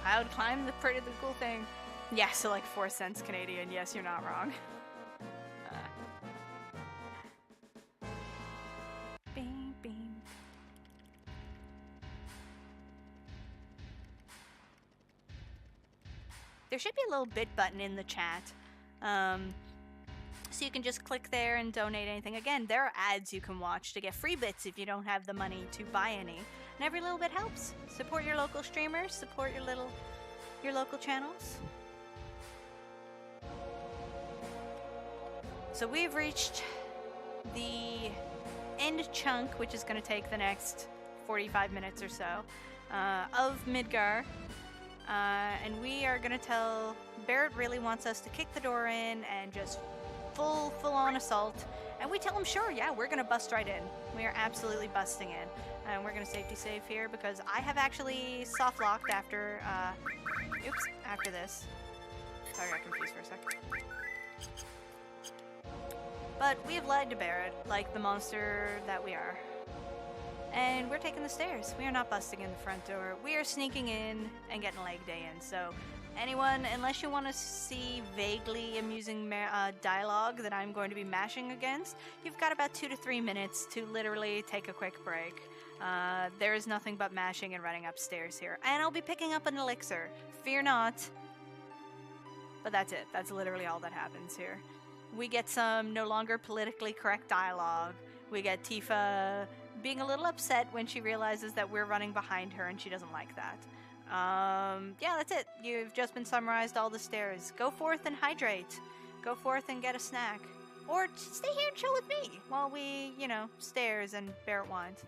Cloud, climb the cool thing. Yeah, so like 4 cents Canadian. Yes, you're not wrong. Bing, bing. There should be a little bit button in the chat. So you can just click there and donate anything. Again, there are ads you can watch to get free bits if you don't have the money to buy any. And every little bit helps. Support your local streamers, support your local channels. So we've reached the end chunk, which is going to take the next 45 minutes or so, of Midgar. And we are going to tell... Barrett really wants us to kick the door in and just full-on assault. And we tell him, sure, yeah, we're going to bust right in. We are absolutely busting in. And we're going to safety save here because I have actually soft-locked after... after this. Sorry, I got confused for a second. But we have lied to Barrett, like the monster that we are. And we're taking the stairs. We are not busting in the front door. We are sneaking in and getting leg day in. So Anyone, unless you want to see vaguely amusing dialogue that I'm going to be mashing against, you've got about 2 to 3 minutes to literally take a quick break. There is nothing but mashing and running upstairs here. And I'll be picking up an elixir. Fear not. But that's it. That's literally all that happens here. We get some no longer politically correct dialogue. We get Tifa being a little upset when she realizes that we're running behind her and she doesn't like that. Yeah, that's it. You've just been summarized all the stairs. Go forth and hydrate. Go forth and get a snack. Or stay here and chill with me while we, stairs and Barrett wines.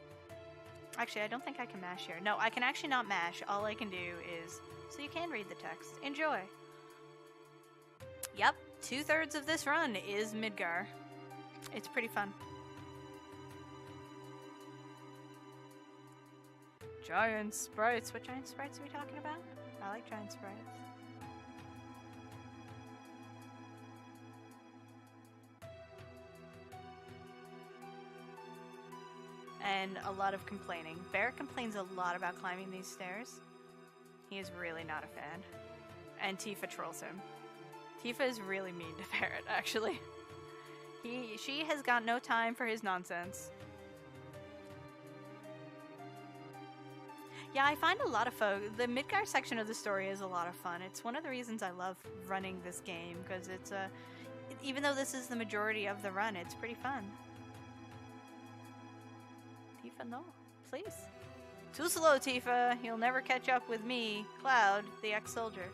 Actually, I don't think I can mash here. No, I can actually not mash. All I can do is... So you can read the text. Enjoy. Yep, 2/3 of this run is Midgar. It's pretty fun. Giant sprites. What giant sprites are we talking about? I like giant sprites. And a lot of complaining. Barrett complains a lot about climbing these stairs. He is really not a fan. And Tifa trolls him. Tifa is really mean to Barrett, actually. She has got no time for his nonsense. Yeah, I find a lot of the Midgar section of the story is a lot of fun. It's one of the reasons I love running this game, because it's even though this is the majority of the run, it's pretty fun. Tifa, no, please. Too slow, Tifa. You'll never catch up with me, Cloud, the ex-soldier.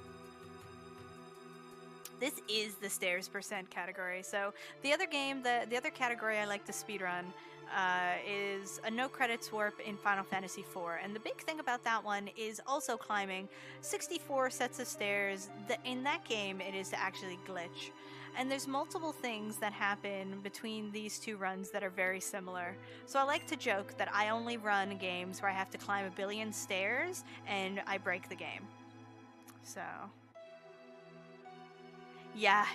This is the stairs % category. So the other game, the other category I like to speedrun is a no credits warp in Final Fantasy IV. And the big thing about that one is also climbing 64 sets of stairs. In that game, it is to actually glitch. And there's multiple things that happen between these two runs that are very similar. So I like to joke that I only run games where I have to climb 1 billion stairs and I break the game. So... Yeah,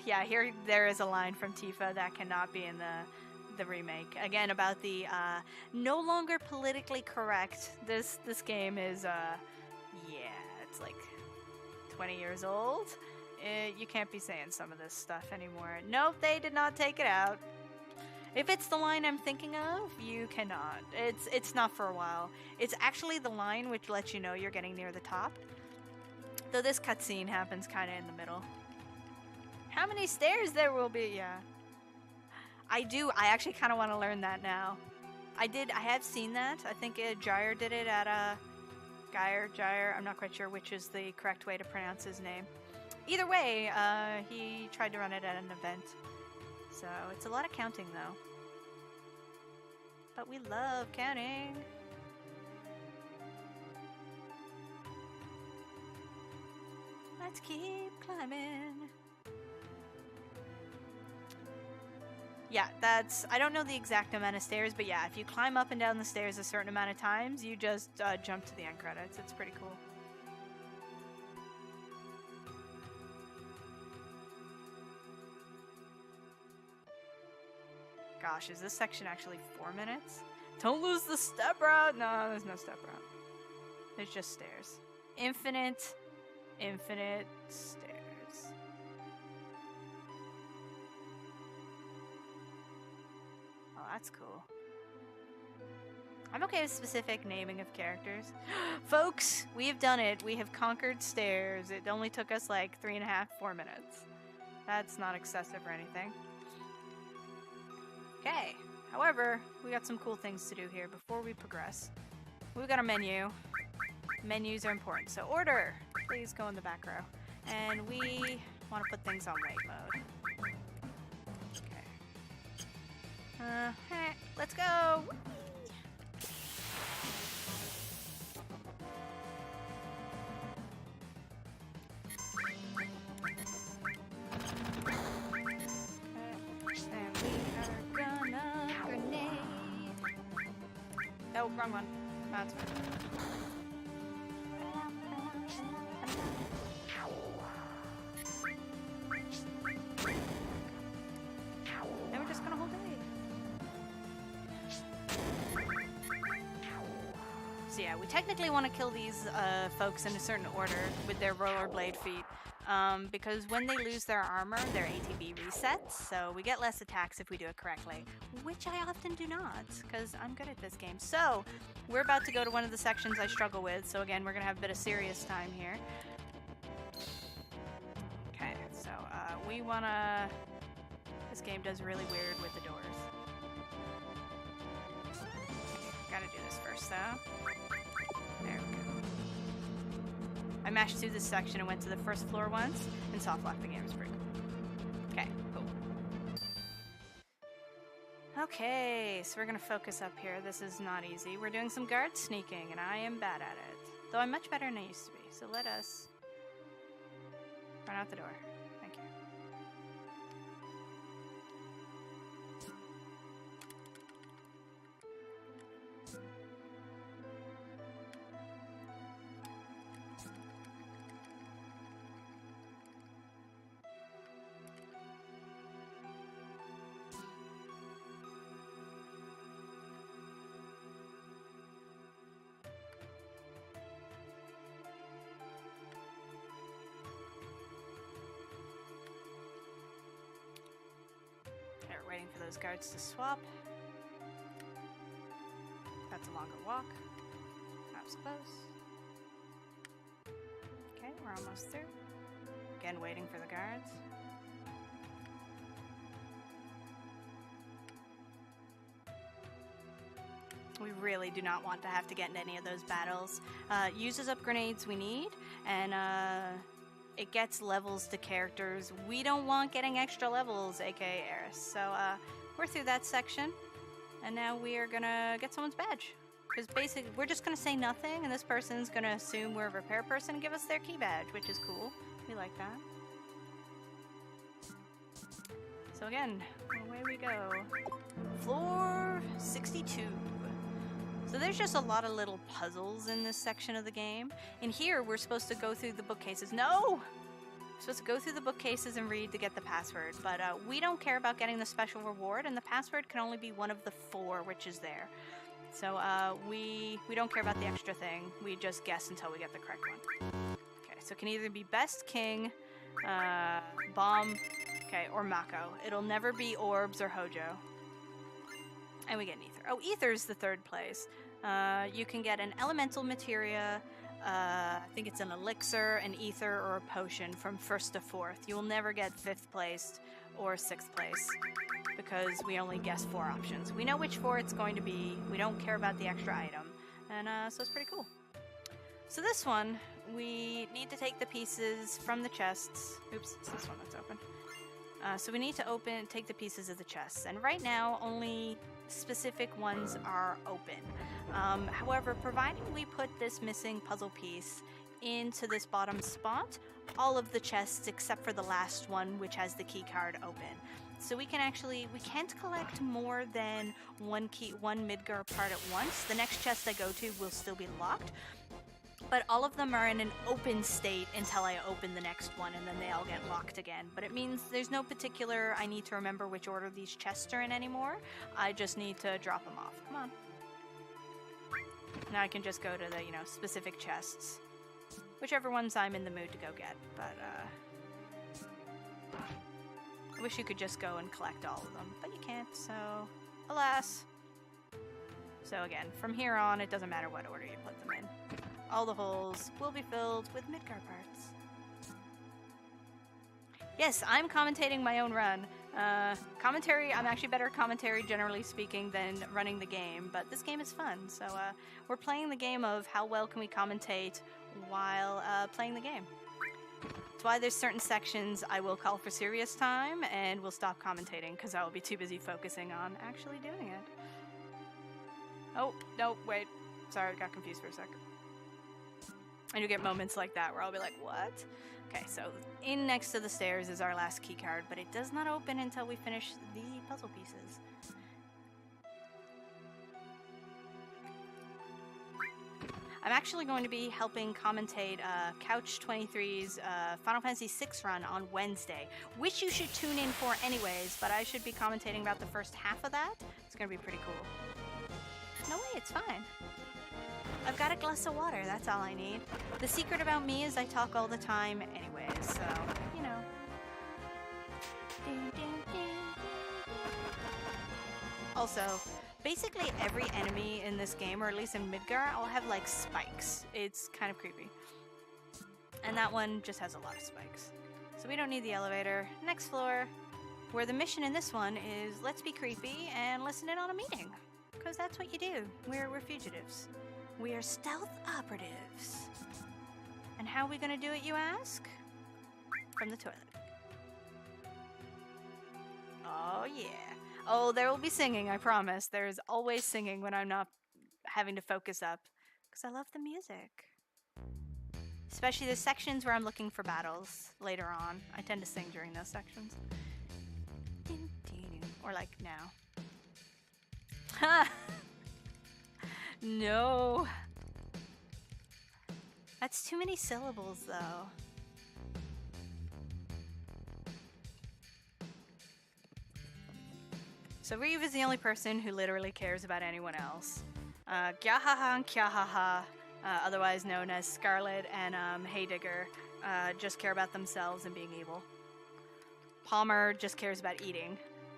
there is a line from Tifa that cannot be in the remake. Again, about the no longer politically correct. This game is, it's like 20 years old. You can't be saying some of this stuff anymore. Nope, they did not take it out. If it's the line I'm thinking of, you cannot. It's not for a while. It's actually the line which lets you know you're getting near the top. Though this cutscene happens kind of in the middle. How many stairs there will be? Yeah. I actually kind of want to learn that now. I have seen that. I think Gyre did it at Gyre. I'm not quite sure which is the correct way to pronounce his name. Either way, he tried to run it at an event. So it's a lot of counting though. But we love counting. Let's keep climbing. Yeah, I don't know the exact amount of stairs, but yeah, if you climb up and down the stairs a certain amount of times, you just jump to the end credits. It's pretty cool. Gosh, is this section actually 4 minutes? Don't lose the step route! No, there's no step route. There's just stairs. Infinite stairs. That's cool. I'm okay with specific naming of characters. Folks, we have done it. We have conquered stairs. It only took us like 3.5, 4 minutes. That's not excessive or anything. Okay. However, we got some cool things to do here before we progress. We've got a menu. Menus are important. So order. Please go in the back row. And we want to put things on wait mode. Let's go! And we are gonna grenade. Oh, wrong one. That's fine. And we're just gonna hold it. So yeah, we technically want to kill these folks in a certain order with their rollerblade feet. because when they lose their armor, their ATB resets, so we get less attacks if we do it correctly, which I often do not, because I'm good at this game. So, we're about to go to one of the sections I struggle with, so again, we're going to have a bit of serious time here. Okay, so we want to... This game does really weird with the doors. Gotta do this first, though. There we go. I mashed through this section and went to the first floor once, and soft locked the game. It's pretty cool. Okay, cool. Okay, so we're gonna focus up here. This is not easy. We're doing some guard sneaking, and I am bad at it. Though I'm much better than I used to be. So let us run out the door. Thank you. We're waiting for those guards to swap. That's a longer walk. Map's close. Okay, we're almost through. Again, waiting for the guards. We really do not want to have to get into any of those battles. Uses up grenades we need, and it gets levels to characters. We don't want getting extra levels, aka Eris. So we're through that section, and now we are gonna get someone's badge. Because basically, we're just gonna say nothing, and this person's gonna assume we're a repair person and give us their key badge, which is cool. We like that. So again, away we go. Floor 62. So there's just a lot of little puzzles in this section of the game. In here, we're supposed to go through the bookcases. No! We're supposed to go through the bookcases and read to get the password, but we don't care about getting the special reward, and the password can only be one of the 4 which is there. So we don't care about the extra thing. We just guess until we get the correct one. Okay, so it can either be Best King, Bomb, okay, or Mako. It'll never be Orbs or Hojo. And we get an Ether. Oh, Ether's the 3rd place. You can get an Elemental Materia, I think it's an Elixir, an Ether, or a Potion from 1st to 4th. You will never get 5th place or 6th place, because we only guess 4 options. We know which 4 it's going to be. We don't care about the extra item. And so it's pretty cool. So this one, we need to take the pieces from the chests. Oops, it's this one that's open. So we need to take the pieces of the chests. And right now, only specific ones are open. However, providing we put this missing puzzle piece into this bottom spot, all of the chests except for the last one, which has the key card, open. So we can't collect more than one Midgar part at once. The next chest I go to will still be locked, but all of them are in an open state until I open the next one, and then they all get locked again. But it means there's no particular, I need to remember which order these chests are in anymore. I just need to drop them off. Come on. Now I can just go to the, specific chests. Whichever ones I'm in the mood to go get. But, I wish you could just go and collect all of them, but you can't, so alas. So again, from here on, it doesn't matter what order you put them in. All the holes will be filled with Midgar parts. Yes, I'm commentating my own run. Commentary, I'm actually better at commentary, generally speaking, than running the game, but this game is fun, so we're playing the game of how well can we commentate while playing the game. That's why there's certain sections I will call for serious time, and we'll stop commentating, because I will be too busy focusing on actually doing it. Oh, no, wait. Sorry, I got confused for a sec. And you get moments like that where I'll be like, what? Okay, so in next to the stairs is our last key card, but it does not open until we finish the puzzle pieces. I'm actually going to be helping commentate Couch 23's Final Fantasy VI run on Wednesday, which you should tune in for anyways, but I should be commentating about the first half of that. It's going to be pretty cool. No way, it's fine. I've got a glass of water, that's all I need. The secret about me is I talk all the time anyways, so, you know. Also, basically every enemy in this game, or at least in Midgar, will have like spikes. It's kind of creepy. And that one just has a lot of spikes. So we don't need the elevator. Next floor, where the mission in this one is let's be creepy and listen in on a meeting. Because that's what you do. We're fugitives. We are stealth operatives. And how are we going to do it, you ask? From the toilet. Oh, yeah. Oh, there will be singing, I promise. There's always singing when I'm not having to focus up. Because I love the music. Especially the sections where I'm looking for battles later on. I tend to sing during those sections. Or like now. Ha! No. That's too many syllables, though. So Reeve is the only person who literally cares about anyone else. Gyahaha and Kyahaha, otherwise known as Scarlet and Haydigger, just care about themselves and being evil. Palmer just cares about eating,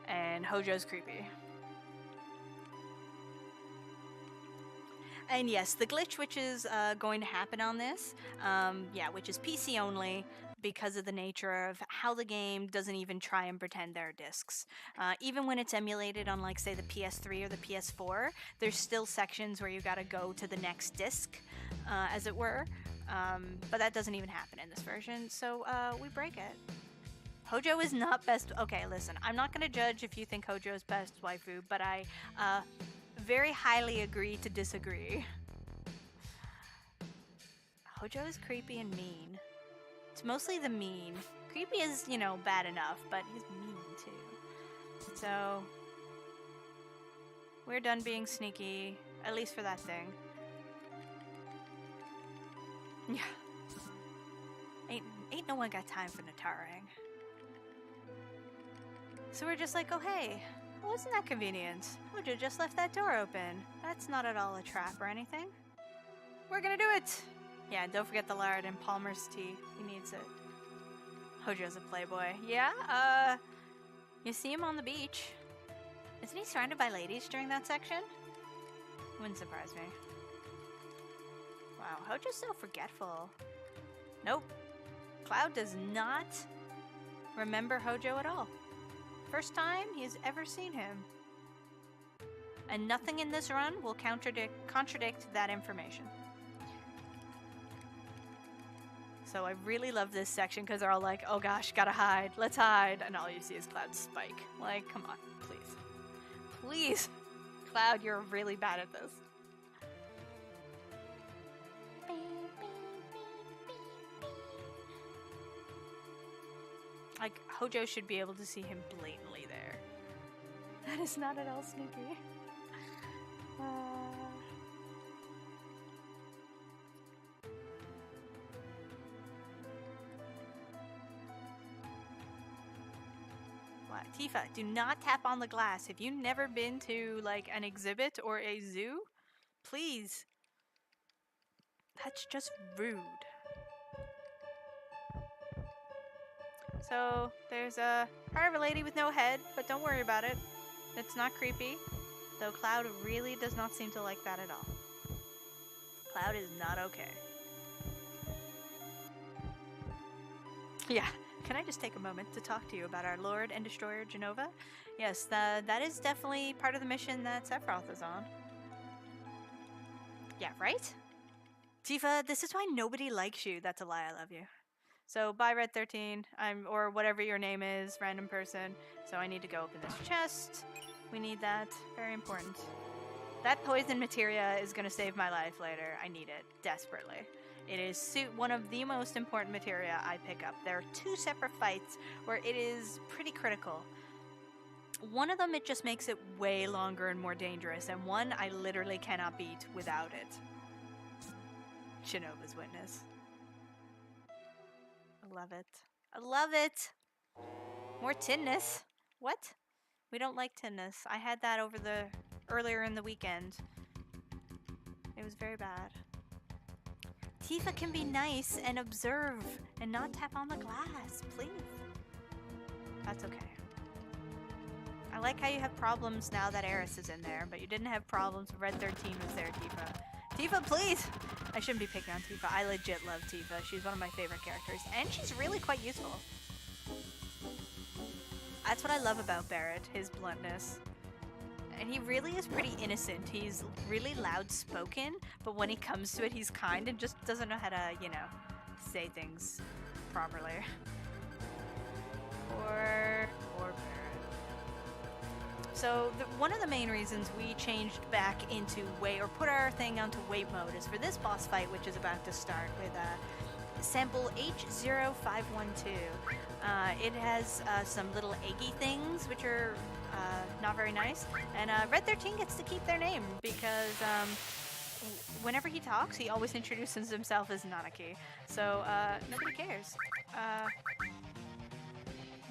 and Hojo's creepy. And yes, the glitch which is going to happen on this, which is PC only because of the nature of how the game doesn't even try and pretend there are discs. Even when it's emulated on, like, say, the PS3 or the PS4, there's still sections where you gotta go to the next disc, as it were. But that doesn't even happen in this version, so we break it. Hojo is not best. Okay, listen, I'm not gonna judge if you think Hojo is best waifu, but I very highly agree to disagree. Hojo is creepy and mean. It's mostly the mean. Creepy is, you know, bad enough, but he's mean too. So, we're done being sneaky, at least for that thing. Yeah. Ain't no one got time for Netaring. So we're just like, oh hey, well, isn't that convenient? Hojo just left that door open. That's not at all a trap or anything. We're gonna do it! Yeah, don't forget the lard and Palmer's tea. He needs it. Hojo's a playboy. Yeah, you see him on the beach. Isn't he surrounded by ladies during that section? Wouldn't surprise me. Wow, Hojo's so forgetful. Nope. Cloud does not remember Hojo at all. First time he's ever seen him. And nothing in this run will contradict that information. So I really love this section because they're all like, oh gosh, gotta hide, let's hide. And all you see is Cloud's spike. Like, come on, please. Please. Cloud, you're really bad at this. Like, Hojo should be able to see him blatantly there. That is not at all sneaky. What? Tifa, do not tap on the glass. Have you never been to, like, an exhibit or a zoo? Please. That's just rude. So, there's a part of a lady with no head, but don't worry about it. It's not creepy, though Cloud really does not seem to like that at all. Cloud is not okay. Yeah, can I just take a moment to talk to you about our Lord and Destroyer, Genova? Yes, that is definitely part of the mission that Sephiroth is on. Yeah, right? Tifa, this is why nobody likes you. That's a lie, I love you. So, bye Red13, or whatever your name is, random person. So I need to go open this chest. We need that, very important. That poison materia is gonna save my life later. I need it, desperately. It is one of the most important materia I pick up. There are 2 separate fights where it is pretty critical. One of them, it just makes it way longer and more dangerous, and one I literally cannot beat without it. Shinobu's Witness. I love it. I love it! More tinness. What? We don't like tinness. I had that earlier in the weekend. It was very bad. Tifa can be nice and observe and not tap on the glass, please. That's okay. I like how you have problems now that Eris is in there, but you didn't have problems when Red 13 was there, Tifa. Tifa, please! I shouldn't be picking on Tifa. I legit love Tifa. She's one of my favorite characters, and she's really quite useful. That's what I love about Barret, his bluntness. And he really is pretty innocent. He's really loud-spoken, but when he comes to it, he's kind and just doesn't know how to, you know, say things properly. Or Barret. So one of the main reasons we changed back into wait, or put our thing onto wait mode, is for this boss fight, which is about to start with sample H0512. It has some little eggy things, which are not very nice. And Red 13 gets to keep their name because whenever he talks, he always introduces himself as Nanaki. So nobody cares.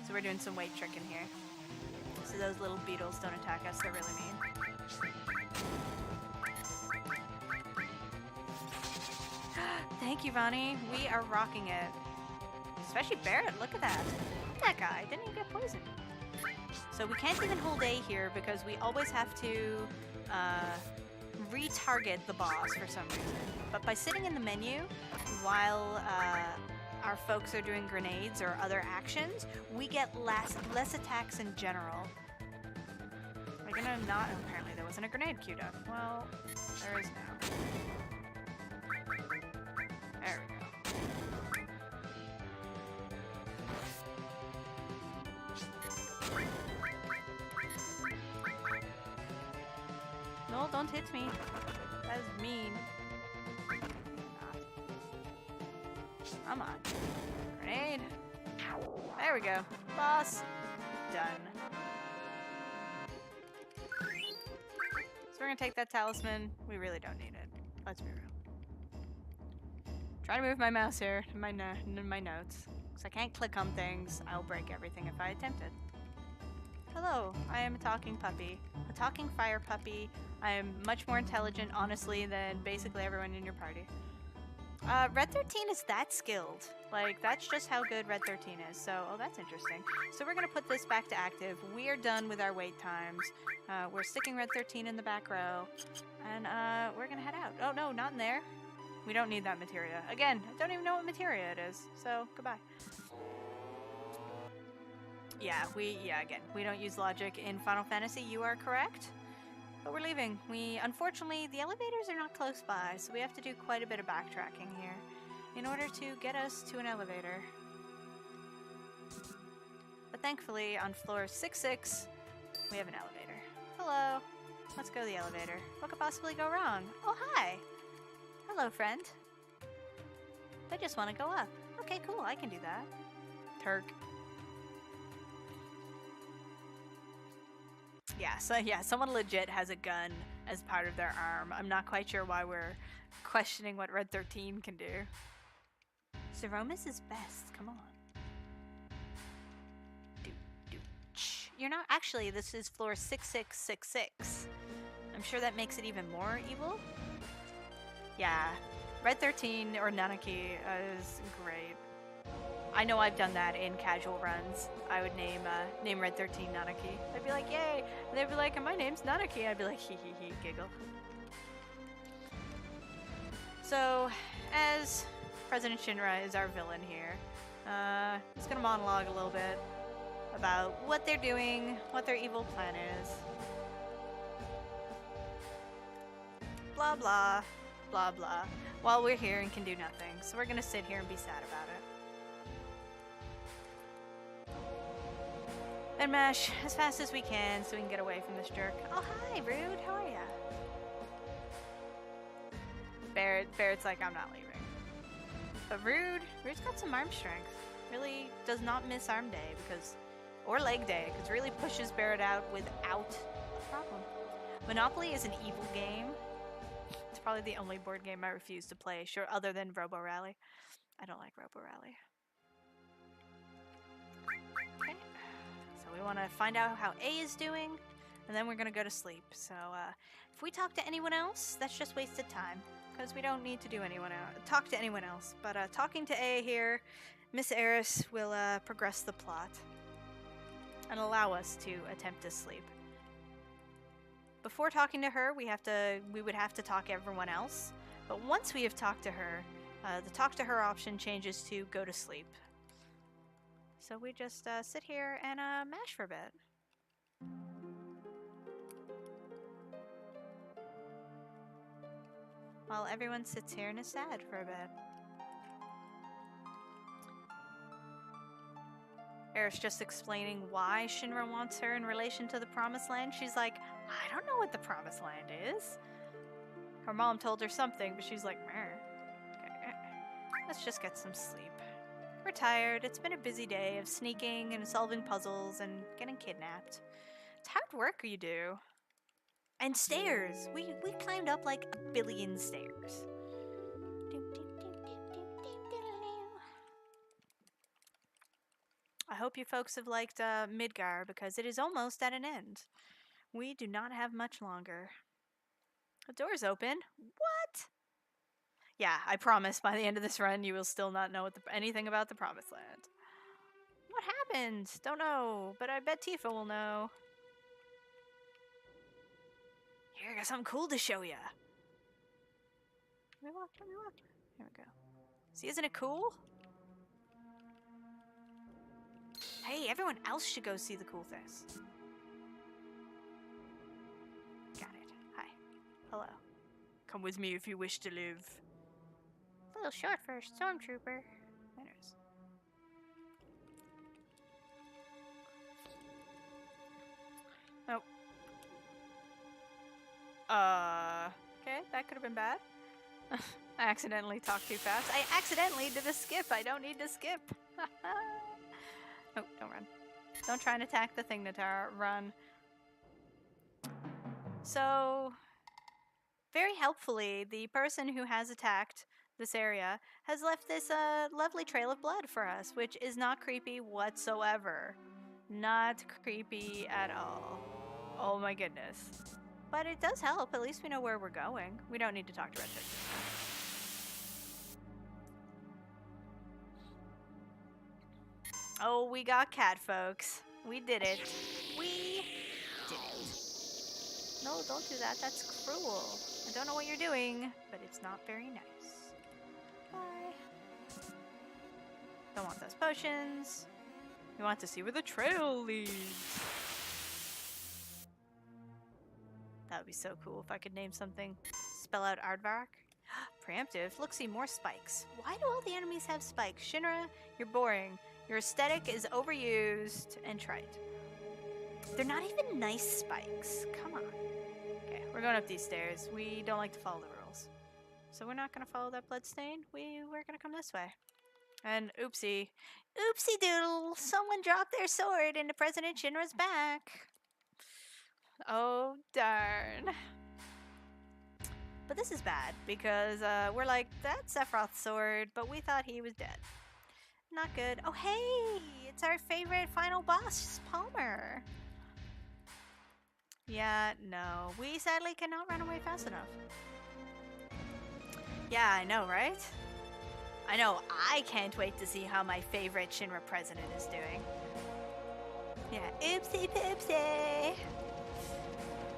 So we're doing some weight tricking here. So those little beetles don't attack us, they're really mean. Thank you, Vani. We are rocking it. Especially Barret, look at that. That guy didn't even get poisoned. So we can't even hold A here because we always have to retarget the boss for some reason. But by sitting in the menu while our folks are doing grenades or other actions, we get less attacks in general. We're gonna not... Apparently there wasn't a grenade queued up. Well, there is now. There we go. No, don't hit me. That is mean. Come on. Grenade. There we go. Boss. Done. So we're gonna take that talisman. We really don't need it. Let's be real. Trying to move my mouse here in my notes. Because I can't click on things. I'll break everything if I attempt it. Hello, I am a talking puppy. A talking fire puppy. I am much more intelligent, honestly, than basically everyone in your party. Red 13 is that skilled. Like, that's just how good Red 13 is. So, oh, that's interesting. So we're going to put this back to active. We are done with our wait times. We're sticking Red 13 in the back row. And we're going to head out. Oh, no, not in there. We don't need that materia. Again, I don't even know what materia it is. So, goodbye. Yeah, again, we don't use logic in Final Fantasy. You are correct. But we're leaving. Unfortunately, the elevators are not close by, so we have to do quite a bit of backtracking here in order to get us to an elevator. But thankfully, on floor 66, we have an elevator. Hello. Let's go to the elevator. What could possibly go wrong? Oh, hi. Hello, friend. I just want to go up. Okay, cool. I can do that. Turk. Yeah, so yeah, someone legit has a gun as part of their arm. I'm not quite sure why we're questioning what Red 13 can do. Zeromus is best, come on. You're not, actually, this is floor 6666. I'm sure that makes it even more evil. Yeah, Red 13 or Nanaki is great. I know I've done that in casual runs. I would name Red 13 Nanaki. I'd be like, yay! And they'd be like, my name's Nanaki. I'd be like, hee hee hee, giggle. So, as President Shinra is our villain here, he's gonna monologue a little bit about what they're doing, what their evil plan is. Blah blah, blah blah. While we're here and can do nothing. So we're gonna sit here and be sad about it. And mash as fast as we can so we can get away from this jerk. Oh, hi, Rude. How are ya? Barrett's like, I'm not leaving. But Rude's got some arm strength. Really does not miss arm day or leg day, because really pushes Barrett out without a problem. Monopoly is an evil game. It's probably the only board game I refuse to play, sure, other than Robo Rally. I don't like Robo Rally. Okay. We want to find out how A is doing. and then we're gonna go to sleep. So if we talk to anyone else, that's just wasted time, because we don't need to talk to anyone else. But talking to A here, Miss Eris will progress the plot and allow us to attempt to sleep. Before talking to her, we would have to talk to everyone else. But once we have talked to her, the talk to her option changes to go to sleep. So we just sit here and mash for a bit. While everyone sits here and is sad for a bit. Eris just explaining why Shinra wants her in relation to the Promised Land. She's like, I don't know what the Promised Land is. Her mom told her something, but she's like, okay, let's just get some sleep. We're tired. It's been a busy day of sneaking and solving puzzles and getting kidnapped. It's hard work you do. And stairs. We climbed up like 1 billion stairs. I hope you folks have liked Midgar, because it is almost at an end. We do not have much longer. The door's open. What? Yeah, I promise by the end of this run you will still not know anything about the Promised Land. What happened? Don't know, but I bet Tifa will know. Here, I got something cool to show ya. Let me walk. Here we go. See, isn't it cool? Hey, everyone else should go see the cool things. Got it. Hi. Hello. Come with me if you wish to live. A little short for a stormtrooper. Anyways. Oh. Okay, that could have been bad. I accidentally talked too fast. I accidentally did a skip. I don't need to skip. Oh, don't run. Don't try and attack the thing, Netara. Run. So, very helpfully, the person who has attacked this area has left this lovely trail of blood for us, which is not creepy whatsoever. Not creepy at all. Oh my goodness. But it does help. At least we know where we're going. We don't need to talk to Retrothon. Oh, we got cat, folks. We did it. We did it. No, don't do that. That's cruel. I don't know what you're doing, but it's not very nice. Bye. Don't want those potions. We want to see where the trail leads. That would be so cool if I could name something. Spell out Aardvark. Preemptive. Look, see, more spikes. Why do all the enemies have spikes? Shinra, you're boring. Your aesthetic is overused and trite. They're not even nice spikes. Come on. Okay, we're going up these stairs. We don't like to follow the rules. So we're not going to follow that bloodstain. We're going to come this way. And oopsie. Oopsie doodle. Someone dropped their sword into President Shinra's back. Oh, darn. But this is bad because we're like, that's Sephiroth's sword, but we thought he was dead. Not good. Oh, hey! It's our favorite final boss, Palmer. Yeah, no. We sadly cannot run away fast enough. Yeah, I know, right? I know. I can't wait to see how my favorite Shinra president is doing. Yeah, oopsie poopsie.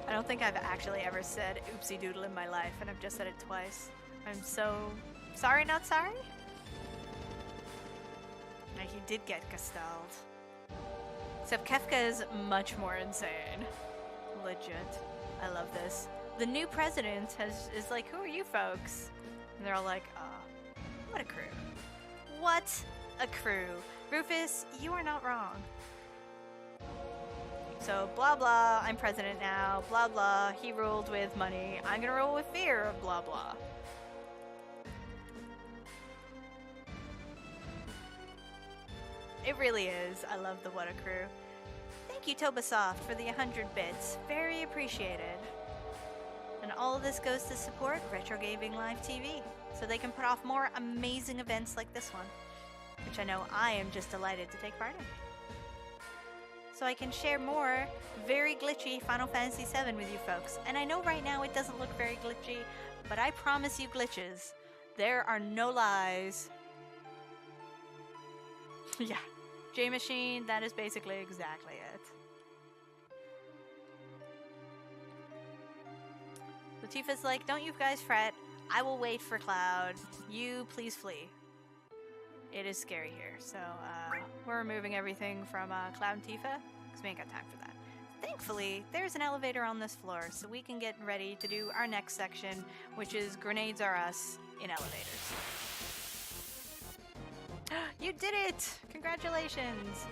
I don't think I've actually ever said oopsie doodle in my life, and I've just said it twice. I'm so sorry, not sorry? He did get Gestalt. Except Kefka is much more insane. Legit. I love this. The new president is like, who are you folks? And they're all like, what a crew. What a crew. Rufus, you are not wrong. So, blah blah, I'm president now, blah blah, he ruled with money, I'm gonna rule with fear, blah blah. It really is. I love the What a Crew. Thank you, Tobasoft, for the 100 bits. Very appreciated. And all of this goes to support Retro Gaming Live TV, so they can put off more amazing events like this one, which I know I am just delighted to take part in. so I can share more very glitchy Final Fantasy VII with you folks. And I know right now it doesn't look very glitchy, but I promise you glitches. There are no lies. Yeah, J-Machine, that is basically exactly it. Latifah's like, don't you guys fret. I will wait for Cloud. You please flee. It is scary here, so we're removing everything from Cloud and Tifa, because we ain't got time for that. Thankfully, there's an elevator on this floor, so we can get ready to do our next section, which is Grenades Are Us in elevators. You did it! Congratulations!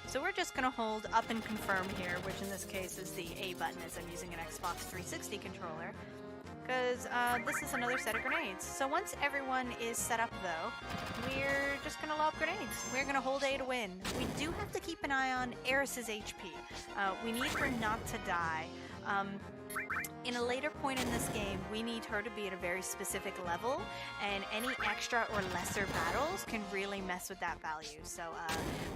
So we're just going to hold up and confirm here, which in this case is the A button as I'm using an Xbox 360 controller, because this is another set of grenades. So once everyone is set up though, we're just going to lob grenades. We're going to hold A to win. We do have to keep an eye on Eris's HP. We need her not to die. In a later point in this game, we need her to be at a very specific level, and any extra or lesser battles can really mess with that value. So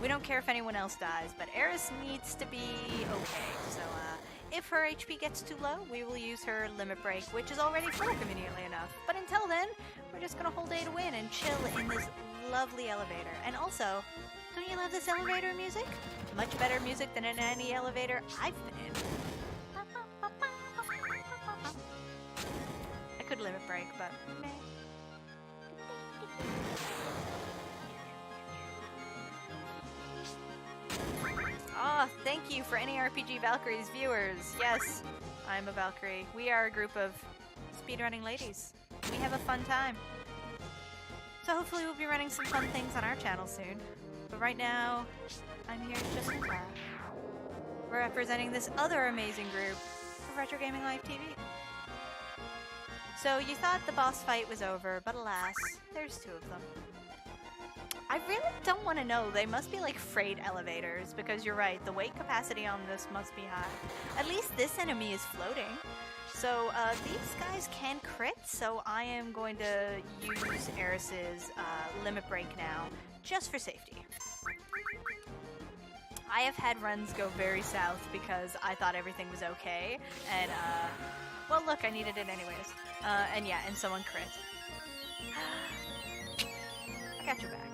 we don't care if anyone else dies, but Eris needs to be okay. So if her HP gets too low, we will use her limit break, which is already full conveniently enough. But until then, we're just gonna hold A to win and chill in this lovely elevator. And also, don't you love this elevator music? Much better music than in any elevator I've been in. I could limit break, but meh. Oh, thank you for any RPG Valkyries viewers. Yes, I'm a Valkyrie. We are a group of speedrunning ladies. We have a fun time. So hopefully we'll be running some fun things on our channel soon. But right now, I'm here just in time. We're representing this other amazing group of Retro Gaming Live TV. So you thought the boss fight was over, but alas, there's two of them. I really don't want to know. They must be like freight elevators, because you're right, the weight capacity on this must be high. At least this enemy is floating. So these guys can crit, so I am going to use Eris's limit break now, just for safety. I have had runs go very south because I thought everything was okay, and well look, I needed it anyways. And yeah, and someone crit. I got your back.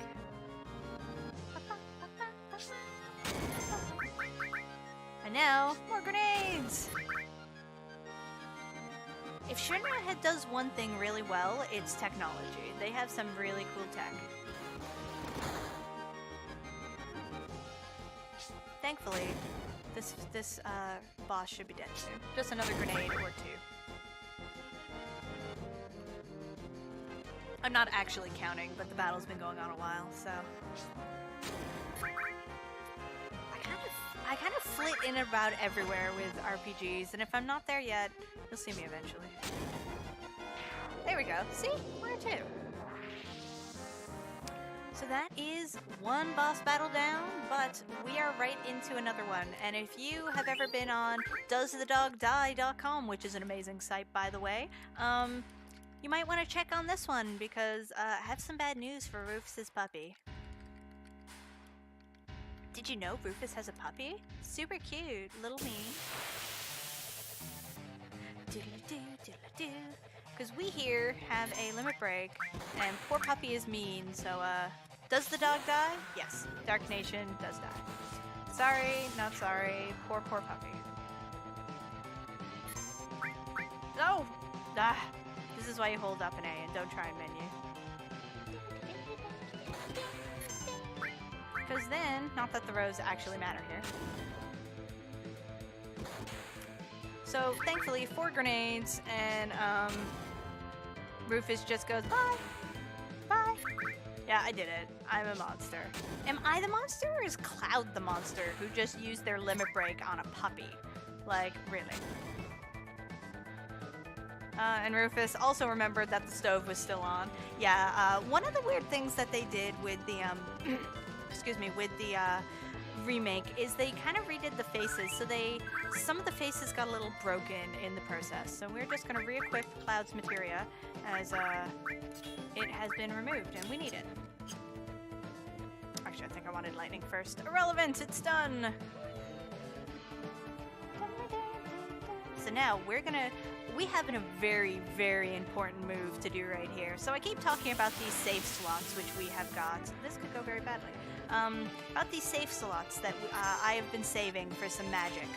And now, more grenades! If Shinra does one thing really well, it's technology. They have some really cool tech. Thankfully, this boss should be dead soon. Just another grenade or two. I'm not actually counting, but the battle's been going on a while, so... I kind of flit in about everywhere with RPGs, and if I'm not there yet, you'll see me eventually. There we go. See? Where to? So that is one boss battle down, but we are right into another one. And if you have ever been on doesthedogdie.com, which is an amazing site, by the way, you might want to check on this one, because I have some bad news for Rufus's puppy. Did you know Rufus has a puppy? Super cute, little me. Doodle-doo, doodle-doo. Because we here have a limit break, and poor puppy is mean, so does the dog die? Yes, Dark Nation does die. Sorry, not sorry, poor puppy. No! Ah, this is why you hold up an A and don't try and menu. Because then, not that the rows actually matter here. So, thankfully, 4 grenades, and Rufus just goes, bye! Bye! Yeah, I did it. I'm a monster. Am I the monster, or is Cloud the monster who just used their limit break on a puppy? Like, really? And Rufus also remembered that the stove was still on. Yeah, one of the weird things that they did with the, excuse me, with the remake is they kind of redid the faces, so some of the faces got a little broken in the process. So we're just going to re-equip Cloud's materia as it has been removed, and we need it. Actually, I think I wanted lightning first. Irrelevant, it's done! now we have a very, very important move to do right here. So I keep talking about these save slots, which we have got. This could go very badly. About these save slots that I have been saving for some magic.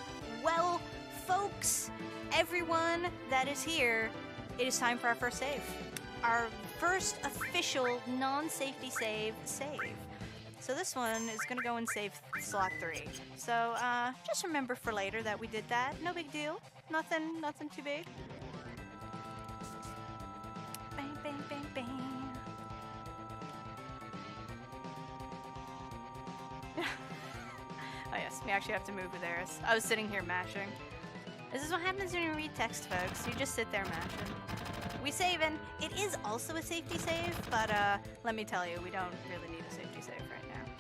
Well, folks, everyone that is here, it is time for our first save. Our first official non-safety save. So this one is going to go in save slot 3. So just remember for later that we did that. No big deal. Nothing too big. Bang, bang, bang, bang. Oh yes, we actually have to move with Eris. I was sitting here mashing. This is what happens when you read text, folks. You just sit there mashing. We saving. It is also a safety save, but let me tell you, we don't really need a safety save right now.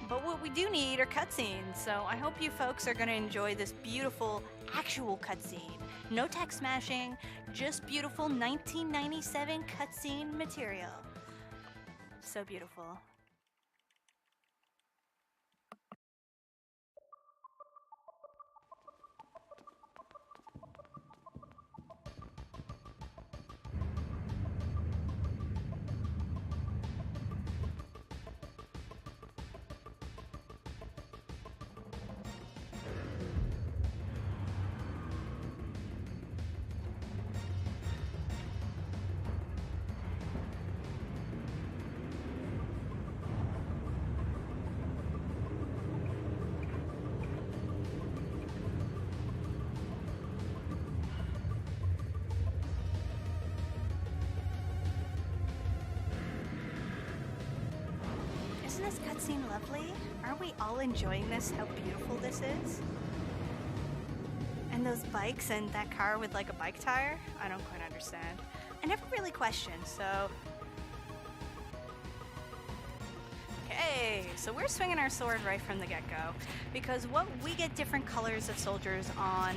But what we do need are cutscenes, so I hope you folks are going to enjoy this beautiful actual cutscene. No text mashing, just beautiful 1997 cutscene material. So beautiful. Isn't this cutscene lovely? Aren't we all enjoying this, how beautiful this is? And those bikes and that car with like a bike tire? I don't quite understand. I never really questioned, so... Okay, so we're swinging our sword right from the get-go. Because what we get different colors of soldiers on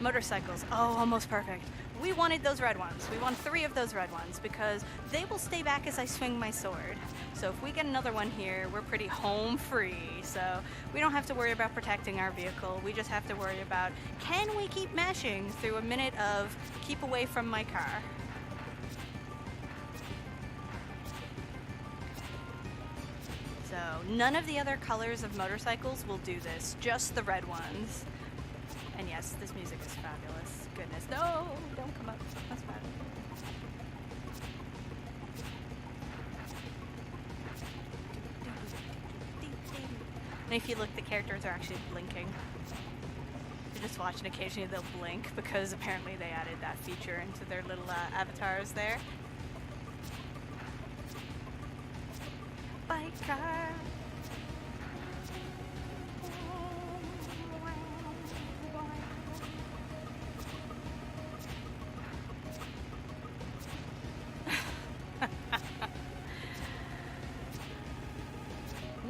motorcycles. Oh, almost perfect. We wanted those red ones. We want 3 of those red ones because they will stay back as I swing my sword. So if we get another one here, we're pretty home free. So we don't have to worry about protecting our vehicle. We just have to worry about, can we keep mashing through a minute of keep away from my car? So none of the other colors of motorcycles will do this, just the red ones. And yes, this music is fabulous. Goodness, no, don't come up. That's bad. And if you look, the characters are actually blinking. You just watch and occasionally they'll blink because apparently they added that feature into their little avatars there. Bike car.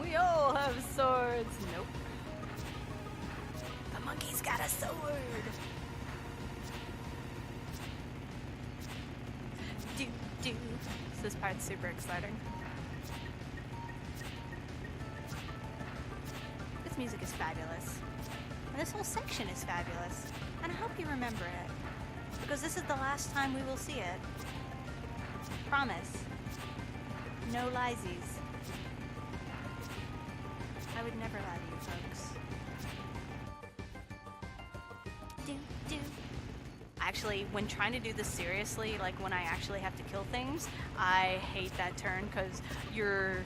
We all have swords. Nope. The monkey's got a sword. Do. This part's super exciting. This music is fabulous. And this whole section is fabulous. And I hope you remember it. Because this is the last time we will see it. Promise. No liesies. I would never lie to you folks. Do. Actually, when trying to do this seriously, like when I actually have to kill things, I hate that turn because your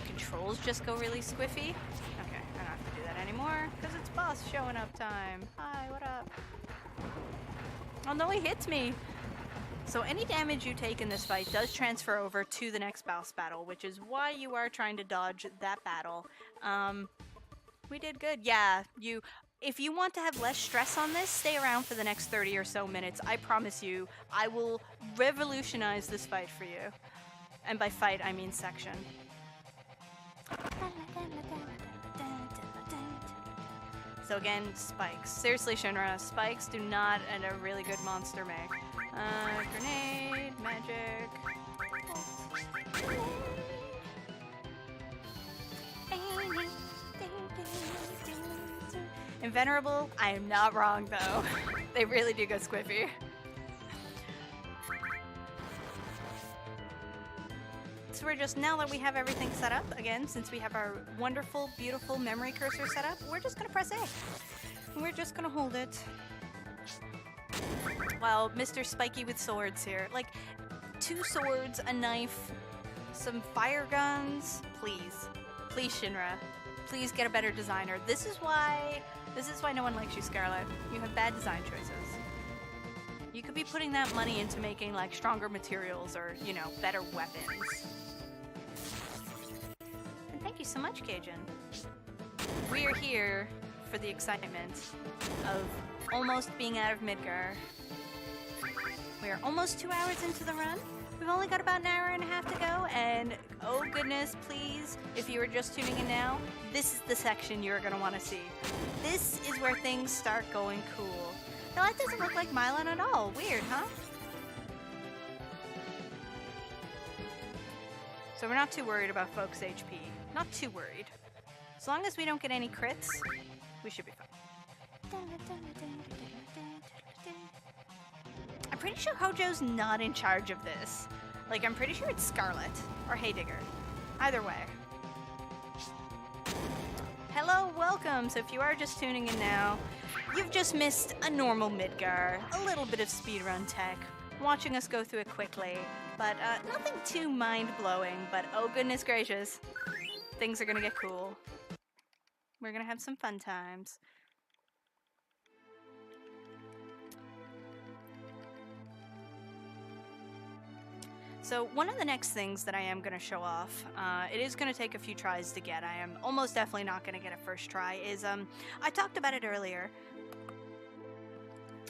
controls just go really squiffy. Okay, I don't have to do that anymore because it's boss showing up time. Hi, what up? Oh no, he hits me. So any damage you take in this fight does transfer over to the next boss battle, which is why you are trying to dodge that battle. We did good. Yeah, if you want to have less stress on this, stay around for the next 30 or so minutes. I promise you, I will revolutionize this fight for you. And by fight, I mean section. So again, spikes. Seriously, Shinra, spikes do not and a really good monster make. Grenade, magic. Invenerable, I am not wrong though. They really do go squiffy. So we're just, now that we have everything set up, again, since we have our wonderful, beautiful memory cursor set up, we're just gonna press A. And we're just gonna hold it. Wow, Mr. Spiky with swords here. Like, 2 swords, a knife, some fire guns. Please. Please, Shinra. Please get a better designer. This is why no one likes you, Scarlet. You have bad design choices. You could be putting that money into making, like, stronger materials or, you know, better weapons. And thank you so much, Cajun. We are here for the excitement of almost being out of Midgar. We are almost 2 hours into the run. We've only got about an hour and a half to go, and oh goodness, please, if you are just tuning in now, this is the section you're going to want to see. This is where things start going cool. Now, that doesn't look like Mylon at all. Weird, huh? So we're not too worried about folks' HP. Not too worried. As long as we don't get any crits, we should be fine. I'm pretty sure Hojo's not in charge of this. Like, I'm pretty sure it's Scarlet or Haydigger. Either way. Hello, welcome. So if you are just tuning in now, you've just missed a normal Midgar, a little bit of speedrun tech, watching us go through it quickly, but nothing too mind-blowing, but oh goodness gracious, things are gonna get cool. We're gonna have some fun times. So one of the next things that I am going to show off, it is going to take a few tries to get, I am almost definitely not going to get a first try, is, I talked about it earlier,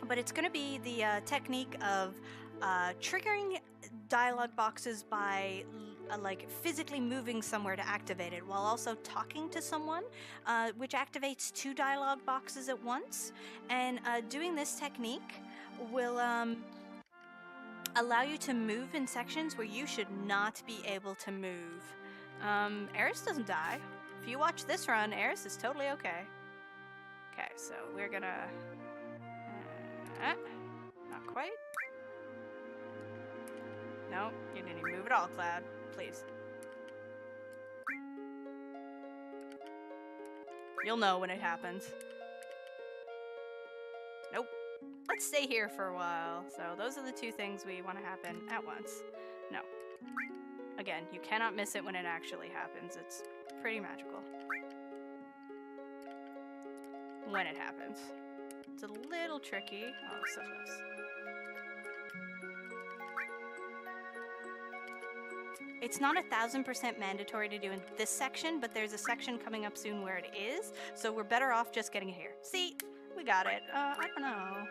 but it's going to be the technique of triggering dialogue boxes by like physically moving somewhere to activate it while also talking to someone, which activates 2 dialogue boxes at once, and doing this technique will allow you to move in sections where you should not be able to move. Eris doesn't die. If you watch this run, Eris is totally okay. Okay, so we're gonna... not quite. No, you didn't even move at all, Cloud. Please. You'll know when it happens. Nope. Let's stay here for a while. So those are the 2 things we want to happen at once. No. Again, you cannot miss it when it actually happens. It's pretty magical. When it happens. It's a little tricky. Oh, so close. It's not 1000% mandatory to do in this section, but there's a section coming up soon where it is, so we're better off just getting it here. See? We got it. I don't know.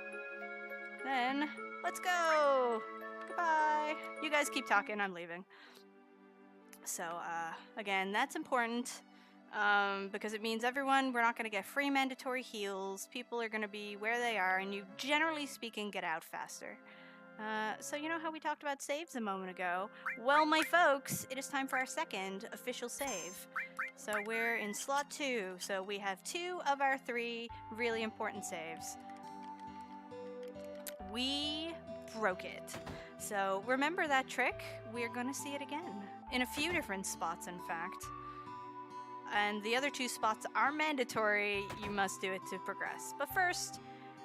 Then, let's go! Goodbye! You guys keep talking, I'm leaving. So, again, that's important, because it means everyone, we're not going to get free mandatory heals, people are going to be where they are, and you, generally speaking, get out faster. So you know how we talked about saves a moment ago? Well, my folks, it is time for our second official save. So we're in slot 2, so we have 2 of our 3 really important saves. We broke it. So remember that trick? We're gonna see it again. In a few different spots, in fact. And the other 2 spots are mandatory, you must do it to progress. But first,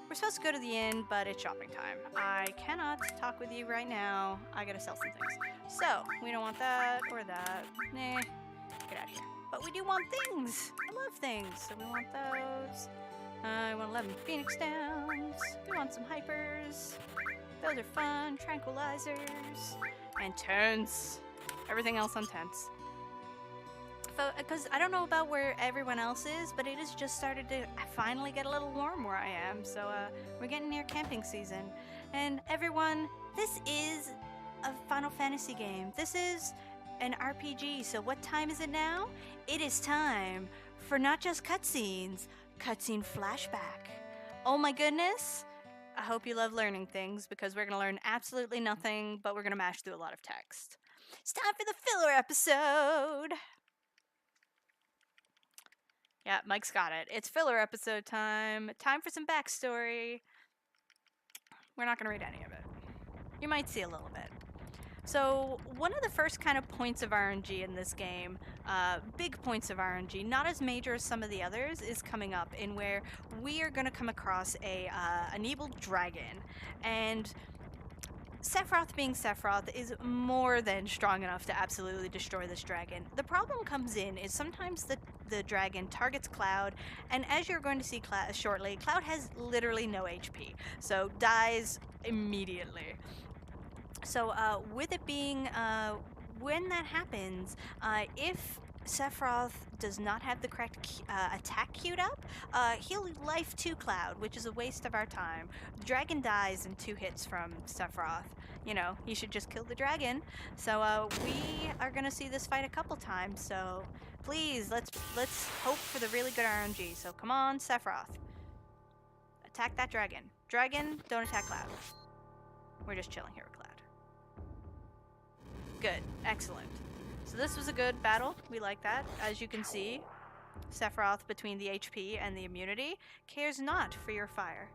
we're supposed to go to the inn, but it's shopping time. I cannot talk with you right now. I gotta sell some things. So, we don't want that or that. Nah, get out of here. But we do want things. I love things. So we want those. I want 11 Phoenix Downs. We want some hypers. Those are fun. Tranquilizers. And tents. Everything else on tents. Because I don't know about where everyone else is, but it has just started to finally get a little warm where I am. So we're getting near camping season. And everyone, this is a Final Fantasy game. This is an RPG. So what time is it now? It is time for not just cutscenes, cutscene flashback. Oh my goodness. I hope you love learning things because we're going to learn absolutely nothing, but we're going to mash through a lot of text. It's time for the filler episode. Yeah, Mike's got it. It's filler episode time. Time for some backstory. We're not going to read any of it. You might see a little bit. So one of the first kind of points of RNG in this game, big points of RNG, not as major as some of the others, is coming up in where we are going to come across an evil dragon. And Sephiroth being Sephiroth is more than strong enough to absolutely destroy this dragon. The problem comes in is sometimes the dragon targets Cloud, and as you're going to see shortly, Cloud has literally no HP, so dies immediately. So with it being, when that happens, if Sephiroth does not have the correct attack queued up, he'll life 2 Cloud, which is a waste of our time. The dragon dies in 2 hits from Sephiroth. You know, he should just kill the dragon. So we are gonna see this fight a couple times. So please, let's hope for the really good RNG. So come on, Sephiroth, attack that dragon. Dragon, don't attack Cloud. We're just chilling here with Cloud. Good. Excellent. So this was a good battle. We like that. As you can see, Sephiroth, between the HP and the immunity, cares not for your fire.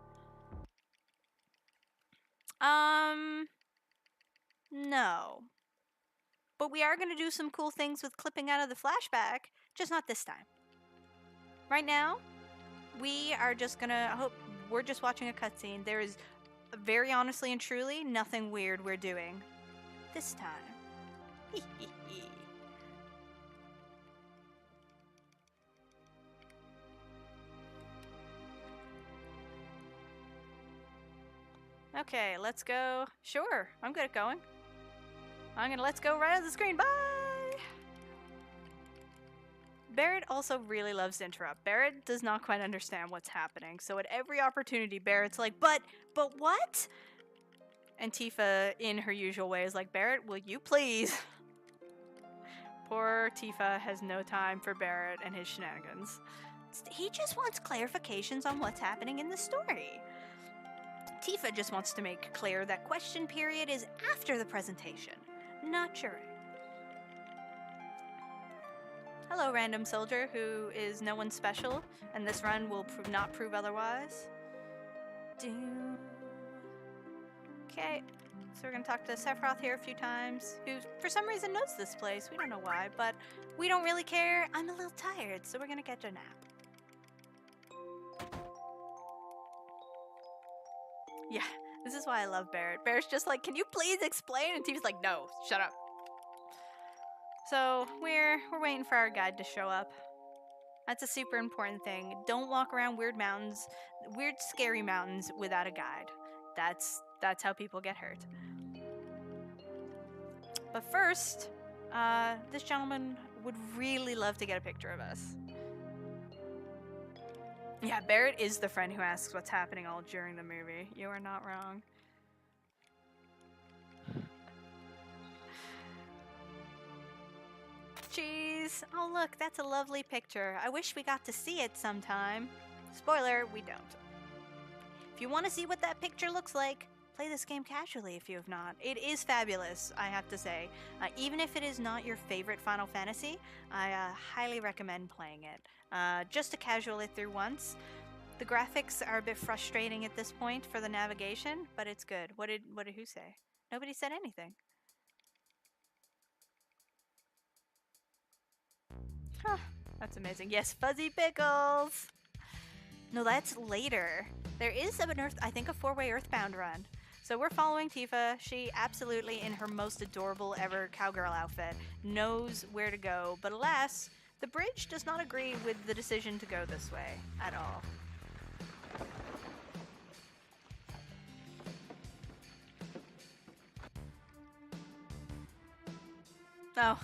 No. But we are going to do some cool things with clipping out of the flashback, just not this time. Right now, we are just going to... we're just watching a cutscene. There is, very honestly and truly, nothing weird we're doing this time. Okay, let's go. Sure, I'm good at going. Let's go right on the screen. Bye! Barrett also really loves to interrupt. Barrett does not quite understand what's happening, so at every opportunity, Barrett's like, but what? And Tifa, in her usual way, is like, Barrett, will you please? Poor Tifa has no time for Barrett and his shenanigans. He just wants clarifications on what's happening in the story. Tifa just wants to make clear that question period is after the presentation, not during. Hello, random soldier who is no one special, and this run will not prove otherwise. Okay, so we're gonna talk to Sephiroth here a few times, who for some reason knows this place. We don't know why, but we don't really care. I'm a little tired, so we're gonna get a nap. Yeah, this is why I love Barrett. Barrett's just like, can you please explain? And Tifa's like, no, shut up. So we're waiting for our guide to show up. That's a super important thing. Don't walk around weird mountains, weird scary mountains without a guide. That's how people get hurt. But first, this gentleman would really love to get a picture of us. Yeah, Barrett is the friend who asks what's happening all during the movie. You are not wrong. Jeez. Oh, look, that's a lovely picture. I wish we got to see it sometime. Spoiler, we don't. If you want to see what that picture looks like, play this game casually if you have not. It is fabulous, I have to say. Even if it is not your favorite Final Fantasy, I highly recommend playing it. Just to casual it through once. The graphics are a bit frustrating at this point for the navigation, but it's good. What did who say? Nobody said anything. Huh, that's amazing. Yes, Fuzzy Pickles! No, that's later. There is I think a 4-way Earthbound run. So we're following Tifa. She absolutely, in her most adorable ever cowgirl outfit, knows where to go. But alas, the bridge does not agree with the decision to go this way at all. Oh,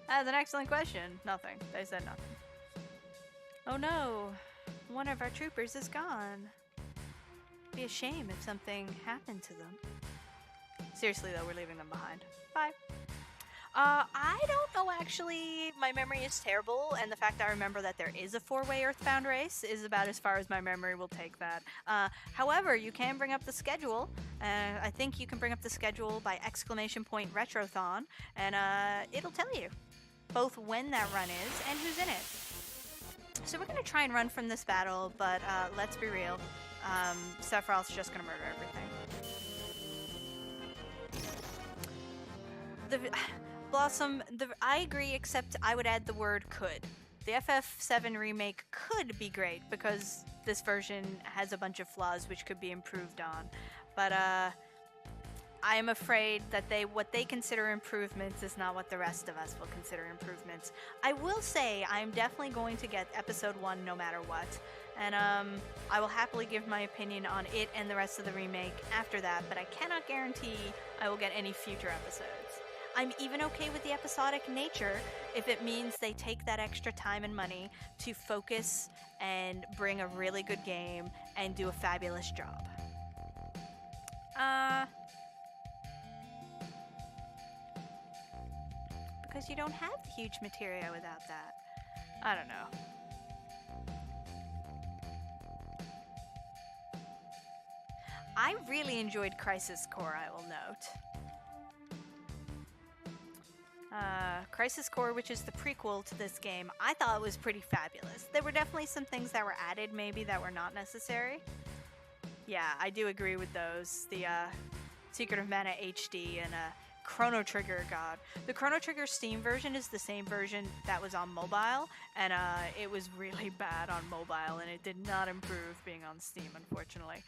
that's an excellent question. Nothing. They said nothing. Oh no, one of our troopers is gone. It'd be a shame if something happened to them. Seriously though, we're leaving them behind. Bye. I don't know actually. My memory is terrible, and the fact I remember that there is a 4-way Earthbound race is about as far as my memory will take that. However, you can bring up the schedule. I think you can bring up the schedule by !Retrothon, and it'll tell you both when that run is and who's in it. So we're going to try and run from this battle, but let's be real. Sephiroth's just gonna murder everything. Blossom, I agree, except I would add the word could. The FF7 remake could be great because this version has a bunch of flaws which could be improved on. But I am afraid that what they consider improvements is not what the rest of us will consider improvements. I will say I'm definitely going to get episode 1 no matter what. And I will happily give my opinion on it and the rest of the remake after that, but I cannot guarantee I will get any future episodes. I'm even okay with the episodic nature if it means they take that extra time and money to focus and bring a really good game and do a fabulous job. Because you don't have the huge materia without that. I don't know. I really enjoyed Crisis Core, I will note. Crisis Core, which is the prequel to this game, I thought it was pretty fabulous. There were definitely some things that were added, maybe, that were not necessary. Yeah, I do agree with those. The Secret of Mana HD and Chrono Trigger, God. The Chrono Trigger Steam version is the same version that was on mobile, and it was really bad on mobile, and it did not improve being on Steam, unfortunately.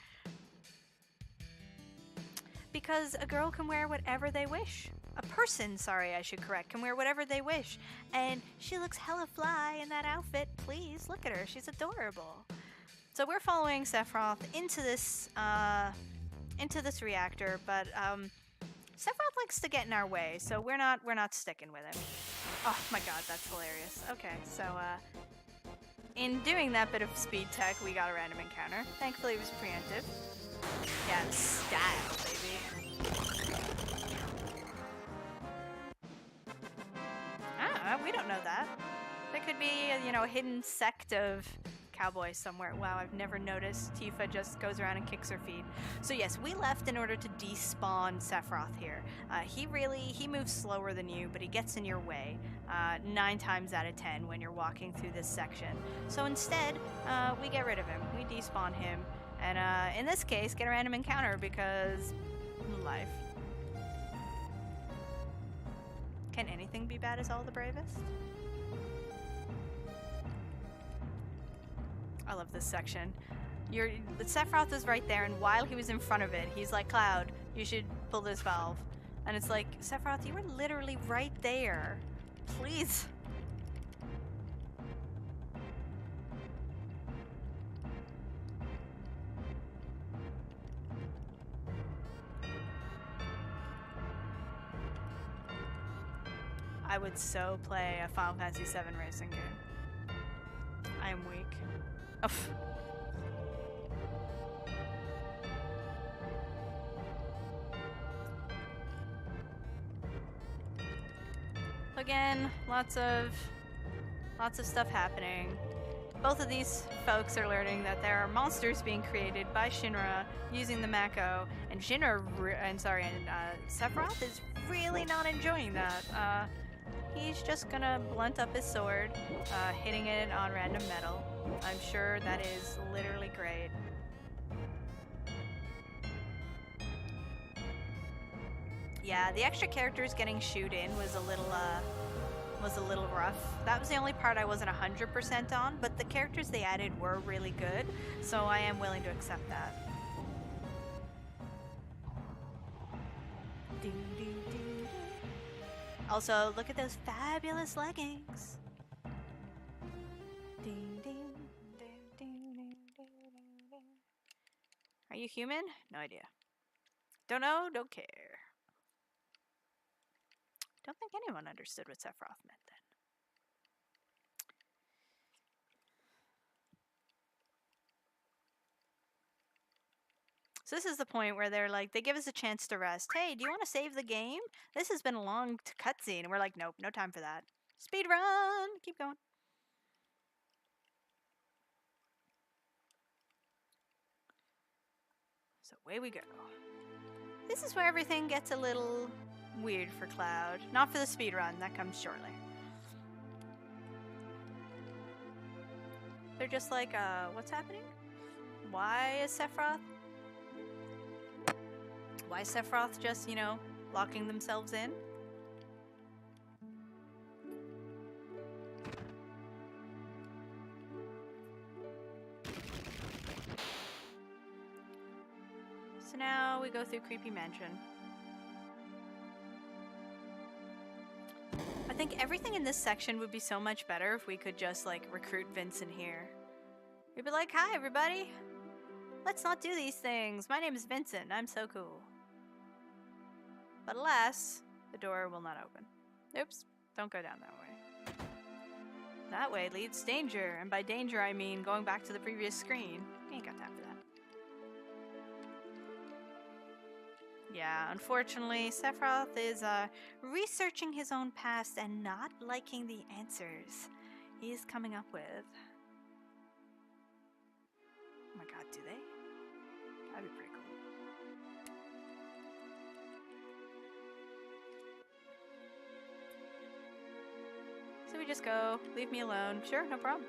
Because a girl can wear whatever they wish. A person, sorry, I should correct, can wear whatever they wish. And she looks hella fly in that outfit. Please, look at her. She's adorable. So we're following Sephiroth into this reactor, but Sephiroth likes to get in our way, so we're not sticking with him. Oh my god, that's hilarious. Okay, so in doing that bit of speed tech, we got a random encounter. Thankfully, it was preemptive. Yeah, style, baby. We don't know that. There could be, a hidden sect of cowboys somewhere. Wow, I've never noticed. Tifa just goes around and kicks her feet. So yes, we left in order to despawn Sephiroth here. He moves slower than you, but he gets in your way 9 times out of 10 when you're walking through this section. So instead, we get rid of him. We despawn him. And in this case, get a random encounter because life. Can anything be bad as all the bravest? I love this section. The Sephiroth is right there, and while he was in front of it, he's like, Cloud, you should pull this valve. And it's like, Sephiroth, you were literally right there. Please. I would so play a Final Fantasy VII racing game. I am weak. Oh. Again, lots of stuff happening. Both of these folks are learning that there are monsters being created by Shinra using the Mako, and Sephiroth is really not enjoying that. He's just gonna blunt up his sword, hitting it on random metal. I'm sure that is literally great. Yeah, the extra characters getting shoot in was a little rough. That was the only part I wasn't 100% on, but the characters they added were really good, so I am willing to accept that. Also, look at those fabulous leggings. Are you human? No idea. Don't know, don't care. Don't think anyone understood what Sephiroth meant then. So this is the point where they're like, they give us a chance to rest. Hey, do you want to save the game? This has been a long cutscene. And we're like, nope, no time for that. Speed run! Keep going. So away we go. This is where everything gets a little weird for Cloud. Not for the speed run, that comes shortly. They're just like, what's happening? Why is Sephiroth? Why is Sephiroth just, you know, locking themselves in? So now we go through Creepy Mansion. I think everything in this section would be so much better if we could just, like, recruit Vincent here. We'd be like, hi, everybody. Let's not do these things. My name is Vincent. I'm so cool. But alas, the door will not open. Oops, don't go down that way. That way leads danger, and by danger I mean going back to the previous screen. We ain't got time for that. Yeah, unfortunately, Sephiroth is researching his own past and not liking the answers he's coming up with. Oh my god, do they? That'd be pretty cool. So we just go, leave me alone. Sure, no problem.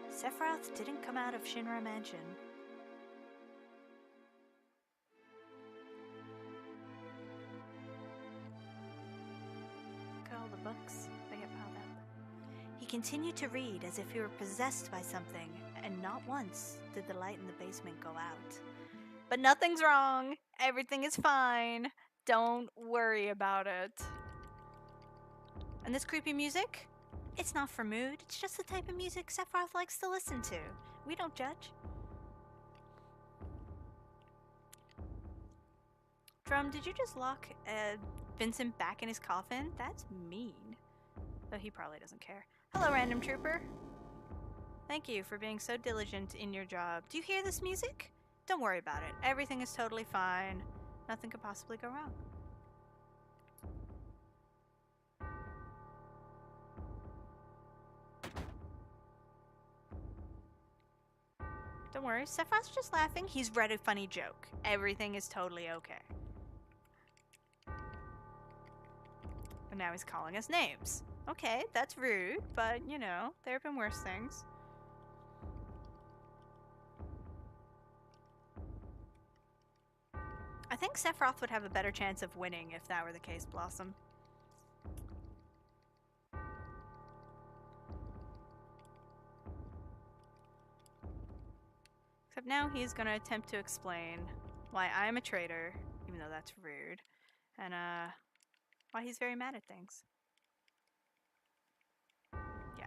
Sephiroth didn't come out of Shinra Mansion. Look at all the books they get piled up. He continued to read as if he were possessed by something, and not once did the light in the basement go out. But nothing's wrong. Everything is fine. Don't worry about it. And this creepy music? It's not for mood. It's just the type of music Sephiroth likes to listen to. We don't judge. Drum, did you just lock Vincent back in his coffin? That's mean. Though he probably doesn't care. Hello, random trooper. Thank you for being so diligent in your job. Do you hear this music? Don't worry about it. Everything is totally fine. Nothing could possibly go wrong. Don't worry, Sephiroth's just laughing. He's read a funny joke. Everything is totally okay. And now he's calling us names. Okay, that's rude, but you know, there have been worse things. I think Sephiroth would have a better chance of winning if that were the case, Blossom. Except now he's gonna attempt to explain why I'm a traitor, even though that's rude, and why he's very mad at things. Yeah,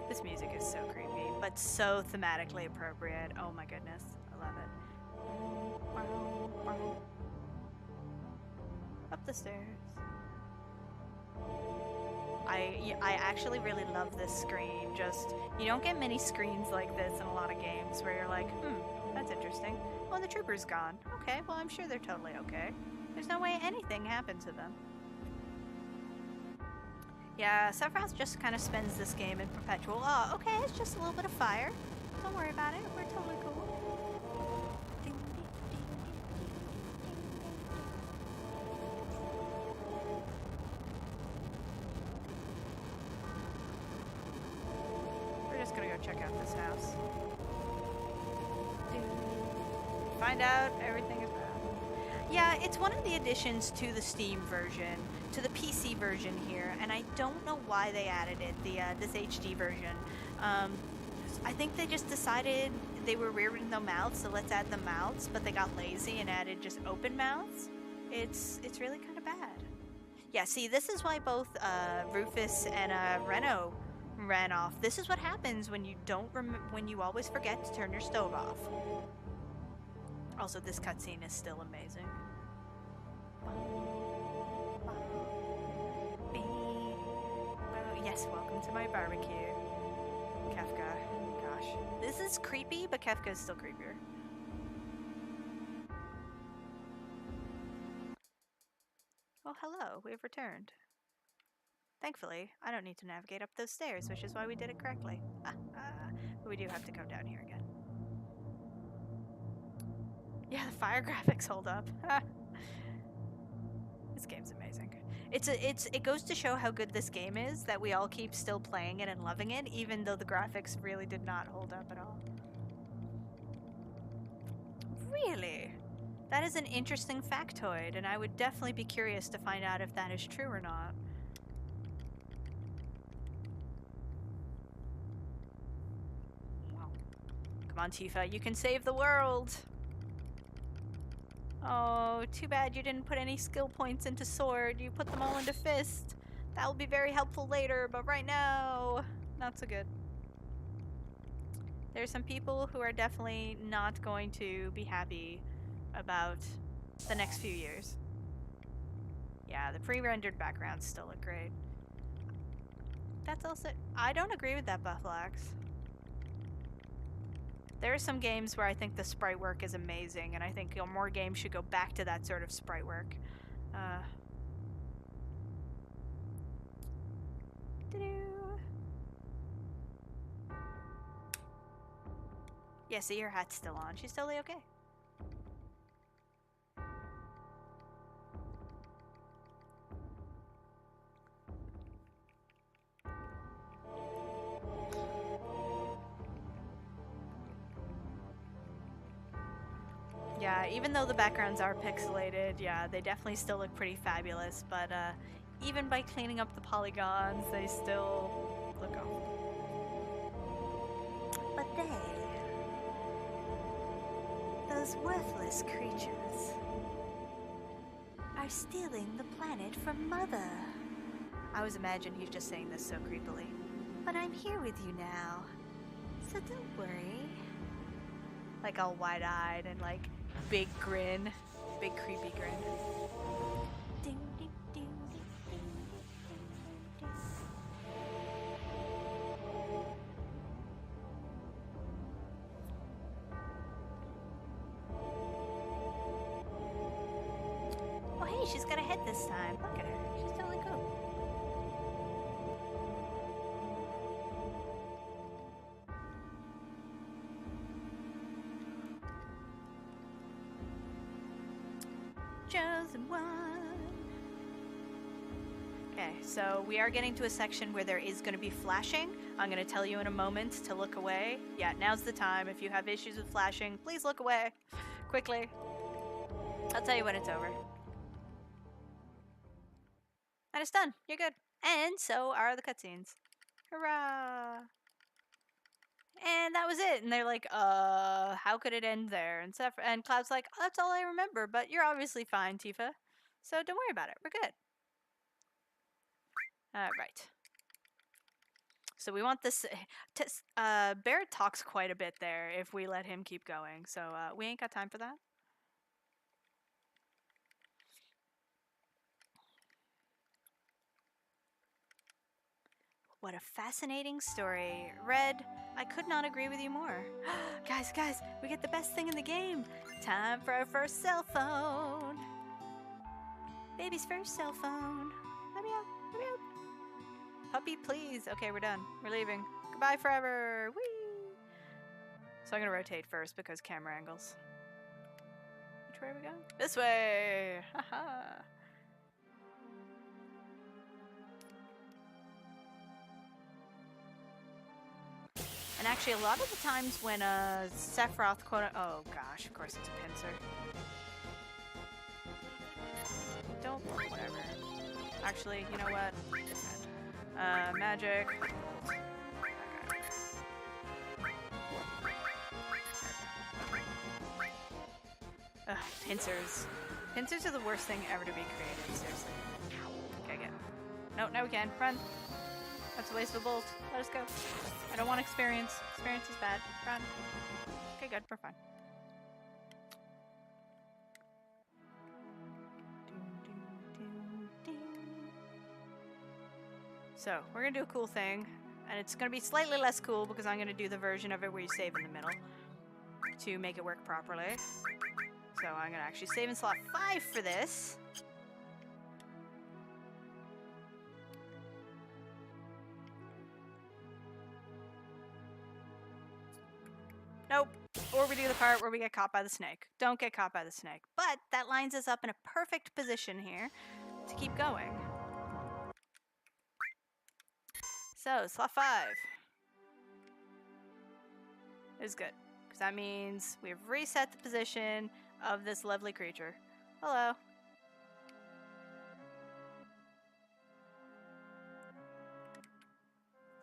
this music is so creepy, but so thematically appropriate. Oh my goodness, I love it. Up the stairs. I actually really love this screen. Just, you don't get many screens like this in a lot of games where you're like, that's interesting. Oh, the trooper's gone. Okay, well, I'm sure they're totally okay. There's no way anything happened to them. Yeah, Sephiroth just kind of spends this game in perpetual, oh, okay, it's just a little bit of fire. Don't worry about it. We're totally cool. We're just gonna go check out this house. Find out everything is bad. Yeah, it's one of the additions to the Steam version, to the PC version here, and I don't know why they added it, this HD version. I think they just decided they were rearing the mouths, so let's add the mouths, but they got lazy and added just open mouths. It's really kind of bad. Yeah, see, this is why both Rufus and Reno ran off. This is what happens when you when you always forget to turn your stove off. Also, this cutscene is still amazing. Yes, welcome to my barbecue. Kefka. Gosh. This is creepy, but Kefka is still creepier. Well, hello. We've returned. Thankfully, I don't need to navigate up those stairs, which is why we did it correctly. But we do have to come down here again. Yeah, the fire graphics hold up. This game's amazing. It goes to show how good this game is that we all keep still playing it and loving it, even though the graphics really did not hold up at all. Really? That is an interesting factoid, and I would definitely be curious to find out if that is true or not. Wow. Come on, Tifa, you can save the world! Oh, too bad you didn't put any skill points into sword. You put them all into fist. That will be very helpful later, but right now, not so good. There's some people who are definitely not going to be happy about the next few years. Yeah, the pre-rendered backgrounds still look great. That's also... I don't agree with that, Bufflax. There are some games where I think the sprite work is amazing, and I think more games should go back to that sort of sprite work. Yeah, see, your hat's still on. She's totally okay. Yeah, even though the backgrounds are pixelated, yeah, they definitely still look pretty fabulous, but even by cleaning up the polygons, they still look awful. But those worthless creatures, are stealing the planet from Mother. I always imagine he's just saying this so creepily. But I'm here with you now, so don't worry. Like all wide-eyed and like big grin, big creepy grin. Ding, ding, ding, ding, ding, ding. Oh hey, she's got a head this time. Look at her. She's totally cool. Chosen one. Okay, so we are getting to a section where there is going to be flashing. I'm going to tell you in a moment to look away. Yeah, now's the time. If you have issues with flashing, please look away. Quickly. I'll tell you when it's over. And it's done. You're good. And so are the cutscenes. Hurrah! And that was it. And they're like, how could it end there? And Cloud's like, oh, that's all I remember, but you're obviously fine, Tifa. So don't worry about it. We're good. Right. So we want this... Barrett talks quite a bit there if we let him keep going. So we ain't got time for that. What a fascinating story. Red, I could not agree with you more. Guys, we get the best thing in the game. Time for our first cell phone. Baby's first cell phone. Let me out. Puppy, please. Okay, we're done. We're leaving. Goodbye forever. Whee! So I'm going to rotate first because camera angles. Which way are we going? This way. Haha. And actually, a lot of the times when Sephiroth oh gosh, of course it's a pincer. Don't, whatever. Actually, you know what? Magic. Ugh, pincers. Pincers are the worst thing ever to be created, seriously. Okay, good. No, now we can. Run. That's a waste of a bolt. Let us go. I don't want experience. Experience is bad. Run. Okay, good. We're fine. So, we're gonna do a cool thing. And it's gonna be slightly less cool because I'm gonna do the version of it where you save in the middle to make it work properly. So I'm gonna actually save in slot 5 for this. Nope. Or we do the part where we get caught by the snake. Don't get caught by the snake. But that lines us up in a perfect position here to keep going. So, slot 5 is good, because that means we've reset the position of this lovely creature. Hello.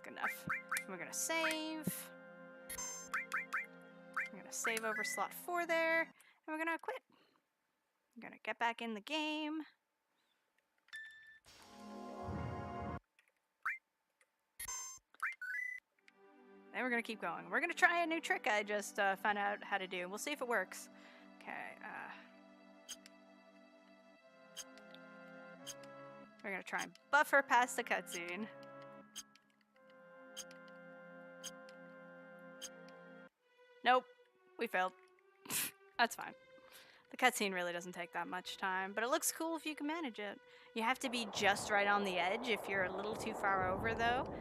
Good enough. We're gonna save. We're gonna save over slot 4 there, and we're gonna quit. We're gonna get back in the game. And we're gonna keep going. We're gonna try a new trick I just found out how to do. We'll see if it works. Okay. We're gonna try and buff her past the cutscene. Nope, we failed. That's fine. The cutscene really doesn't take that much time, but it looks cool if you can manage it. You have to be just right on the edge. If you're a little too far over, though,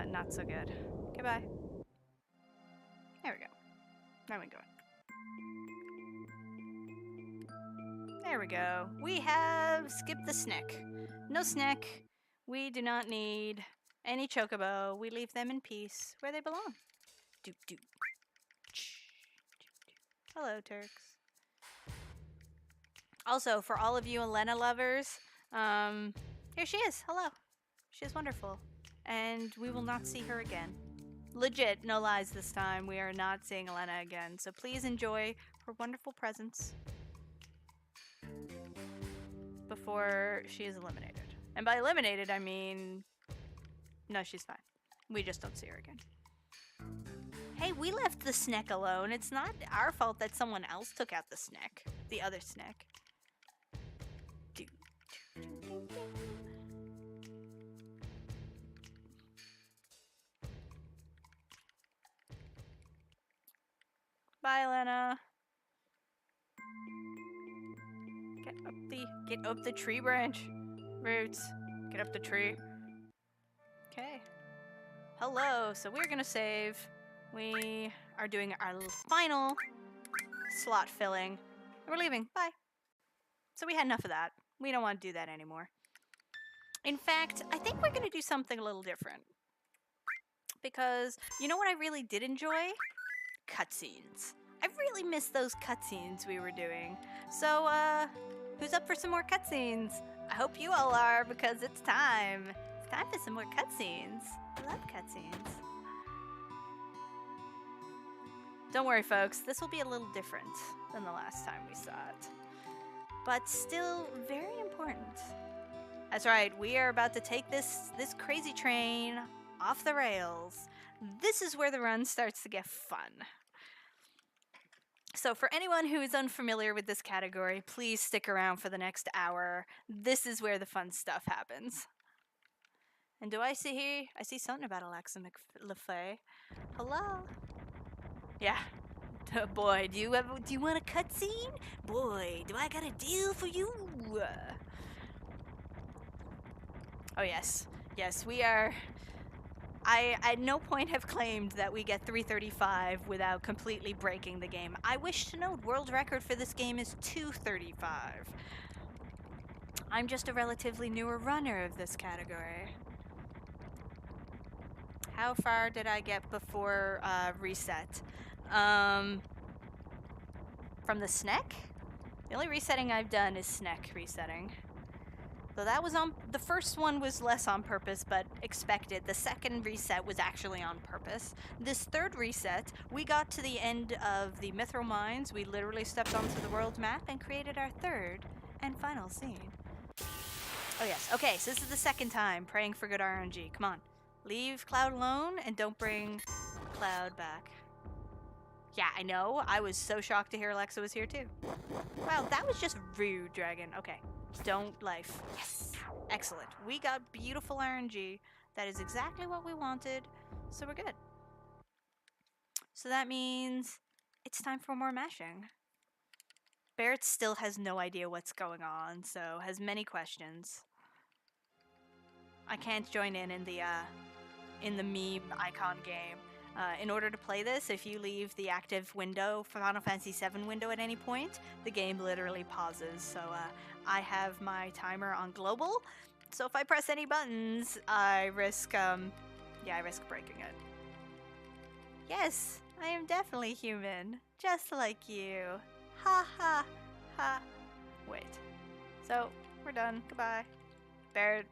not so good. Goodbye. There we go. Now we go. There we go. We have skipped the snack. No snack. We do not need any chocobo. We leave them in peace where they belong. Doop doop. Hello, Turks. Also, for all of you Elena lovers, here she is. Hello. She is wonderful. And we will not see her again. Legit, no lies this time. We are not seeing Elena again. So please enjoy her wonderful presence before she is eliminated. And by eliminated, I mean, no, she's fine. We just don't see her again. Hey, we left the snack alone. It's not our fault that someone else took out the snack. The other snack. Bye, Lena. Get up the tree branch. Roots. Get up the tree. Okay. Hello. So we're gonna save. We are doing our final slot filling. We're leaving. Bye. So we had enough of that. We don't want to do that anymore. In fact, I think we're gonna do something a little different. Because you know what I really did enjoy? Cutscenes. I really miss those cutscenes we were doing. So, who's up for some more cutscenes? I hope you all are, because it's time. It's time for some more cutscenes. I love cutscenes. Don't worry, folks. This will be a little different than the last time we saw it. But still very important. That's right. We are about to take this crazy train off the rails. This is where the run starts to get fun. So for anyone who is unfamiliar with this category, please stick around for the next hour. This is where the fun stuff happens. And do I see something about Alexa McLafay. Hello? Yeah. Boy, do you want a cutscene? Boy, do I got a deal for you? Oh yes. Yes, we are. I at no point have claimed that we get 335 without completely breaking the game. I wish to note world record for this game is 235. I'm just a relatively newer runner of this category. How far did I get before reset? From the snack? The only resetting I've done is snack resetting. So that was the first one was less on purpose, but expected. The second reset was actually on purpose. This third reset, we got to the end of the Mithril Mines. We literally stepped onto the world map and created our third and final scene. Oh yes, okay, so this is the second time praying for good RNG. Come on, leave Cloud alone and don't bring Cloud back. Yeah, I know. I was so shocked to hear Alexa was here too. Wow, that was just rude, Dragon. Okay. Don't life. Yes. Excellent. We got beautiful RNG. That is exactly what we wanted. So we're good. So that means it's time for more mashing. Barrett still has no idea what's going on, so has many questions. I can't join in the meme icon game. In order to play this, if you leave the active window, Final Fantasy VII window at any point, the game literally pauses. So I have my timer on global, so if I press any buttons, I risk Yeah, I risk breaking it. Yes, I am definitely human. Just like you. Ha ha ha. Wait. So, we're done. Goodbye. Barrett,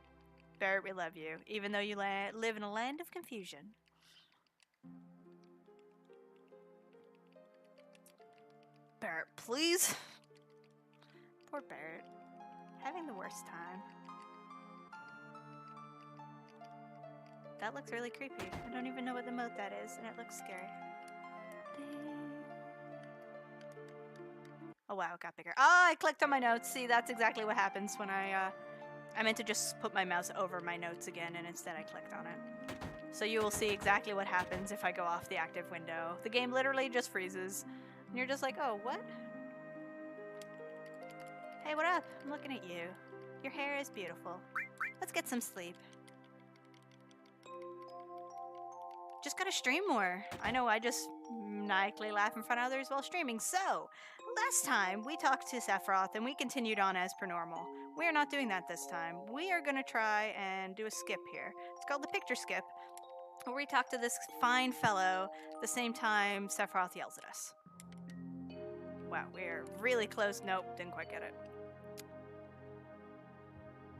we love you, even though you live in a land of confusion. Barrett, please. Poor Barrett. Having the worst time. That looks really creepy. I don't even know what the mode that is, and it looks scary. Oh wow, it got bigger. Oh, I clicked on my notes. See, that's exactly what happens when I meant to just put my mouse over my notes again, and instead I clicked on it. So you will see exactly what happens if I go off the active window. The game literally just freezes. And you're just like, oh, what? Hey, what up? I'm looking at you. Your hair is beautiful. Let's get some sleep. Just gotta stream more. I know I just maniacally laugh in front of others while streaming. So, last time we talked to Sephiroth and we continued on as per normal. We are not doing that this time. We are gonna try and do a skip here. It's called the picture skip, where we talk to this fine fellow the same time Sephiroth yells at us. Wow, we're really close. Nope, didn't quite get it.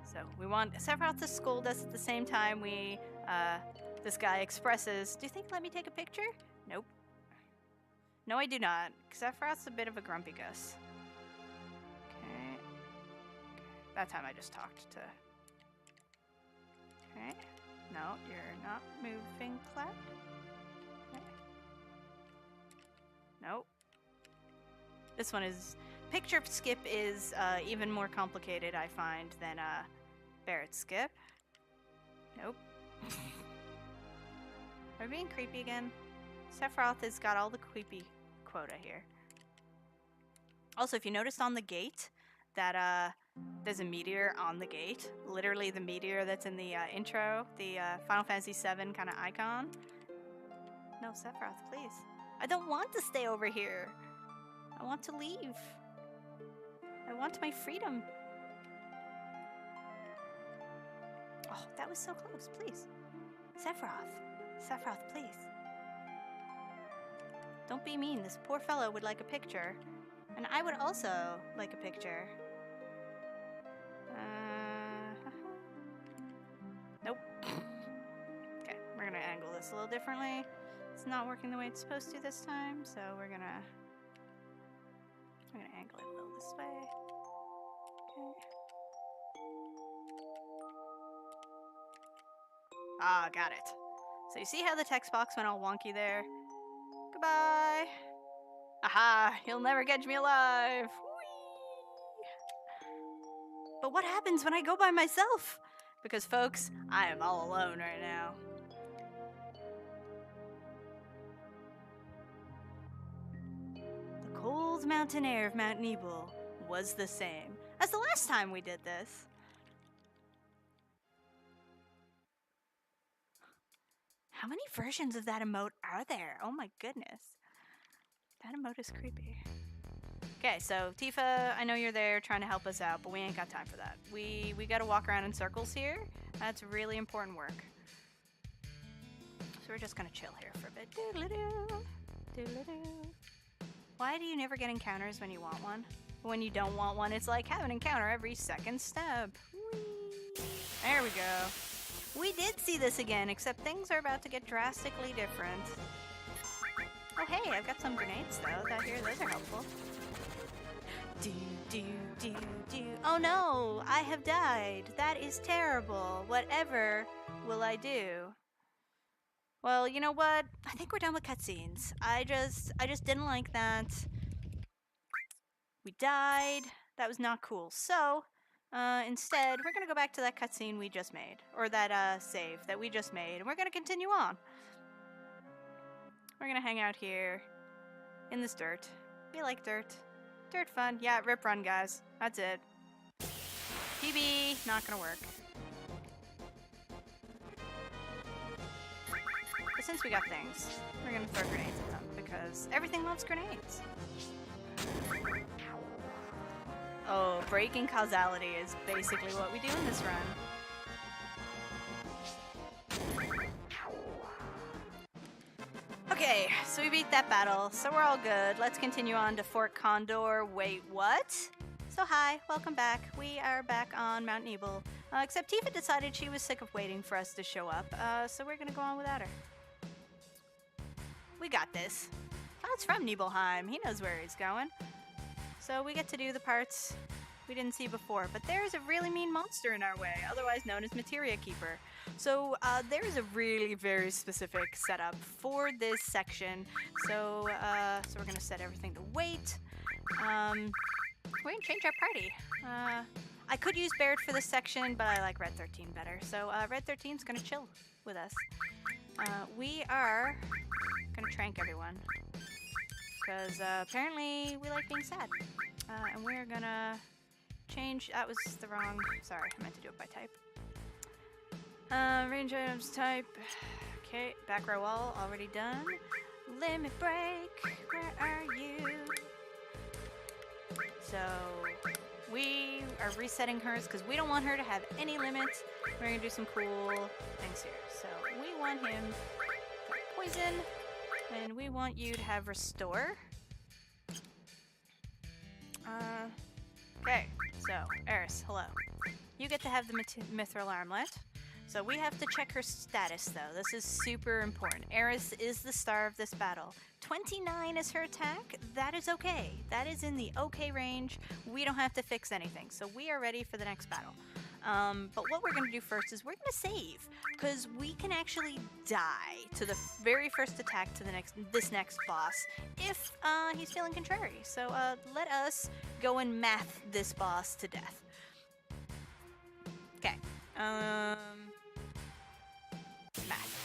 So we want Sephiroth to scold us at the same time this guy expresses, do you think let me take a picture? Nope. No, I do not. Sephiroth's a bit of a grumpy Gus. Okay. That time I just talked to... Okay. No, you're not moving, Cloud. Okay. Nope. This one is... Picture skip is even more complicated, I find, than Barrett skip. Nope. Are we being creepy again? Sephiroth has got all the creepy quota here. Also, if you noticed on the gate that there's a meteor on the gate, literally the meteor that's in the intro, the Final Fantasy VII kind of icon. No, Sephiroth, please. I don't want to stay over here. I want to leave. I want my freedom. Oh, that was so close. Please. Sephiroth. Sephiroth, please. Don't be mean. This poor fellow would like a picture. And I would also like a picture. Nope. Okay, we're gonna angle this a little differently. It's not working the way it's supposed to this time, so we're gonna angle it a little this way. Okay. Ah, got it. So you see how the text box went all wonky there? Goodbye! Aha! You'll never catch me alive! Whee! But what happens when I go by myself? Because, folks, I am all alone right now. The cold mountain air of Mount Nebel was the same as the last time we did this. How many versions of that emote are there? Oh my goodness. That emote is creepy. Okay, so Tifa, I know you're there trying to help us out, but we ain't got time for that. We gotta walk around in circles here. That's really important work. So we're just gonna chill here for a bit. Doodle-doo. Doodle-doo. Why do you never get encounters when you want one? When you don't want one, it's like have an encounter every second step. Whee. There we go. We did see this again, except things are about to get drastically different. Oh hey, I've got some grenades though. Those are helpful. Do, do, do, do. Oh no, I have died. That is terrible. Whatever will I do? Well, you know what? I think we're done with cutscenes. I just didn't like that. We died. That was not cool. So, instead, we're gonna go back to that cutscene we just made. Or that, save that we just made. And we're gonna continue on. We're gonna hang out here. In this dirt. We like dirt. Dirt fun. Yeah, rip run, guys. That's it. PB, not gonna work. But since we got things, we're gonna throw grenades at them. Because everything loves grenades. Oh, breaking causality is basically what we do in this run. Okay, so we beat that battle, so we're all good. Let's continue on to Fort Condor. Wait, what? So hi, welcome back. We are back on Mount Nebel. Except Tifa decided she was sick of waiting for us to show up, so we're gonna go on without her. We got this. Cloud's from Nibelheim. He knows where he's going. So we get to do the parts we didn't see before, but there's a really mean monster in our way, otherwise known as Materia Keeper. So there is a really very specific setup for this section. So we're gonna set everything to wait. We're gonna change our party. I could use Baird for this section, but I like Red 13 better. So Red 13's gonna chill with us. We are gonna trank everyone, because apparently we like being sad. And we're gonna change. That was the wrong. Sorry, I meant to do it by type. Range items type. Okay, back row wall already done. Limit break. Where are you? So we are resetting hers because we don't want her to have any limits. We're gonna do some cool things here. So we want him to have poison, and we want you to have restore. Okay, so Eris, hello. You get to have the mithril armlet. So we have to check her status though. This is super important. Eris is the star of this battle. 29 is her attack. That is okay. That is in the okay range. We don't have to fix anything. So we are ready for the next battle. But what we're gonna do first is we're gonna save, because we can actually die to the very first attack to this next boss if he's feeling contrary. So let us go and math this boss to death. Okay. Math.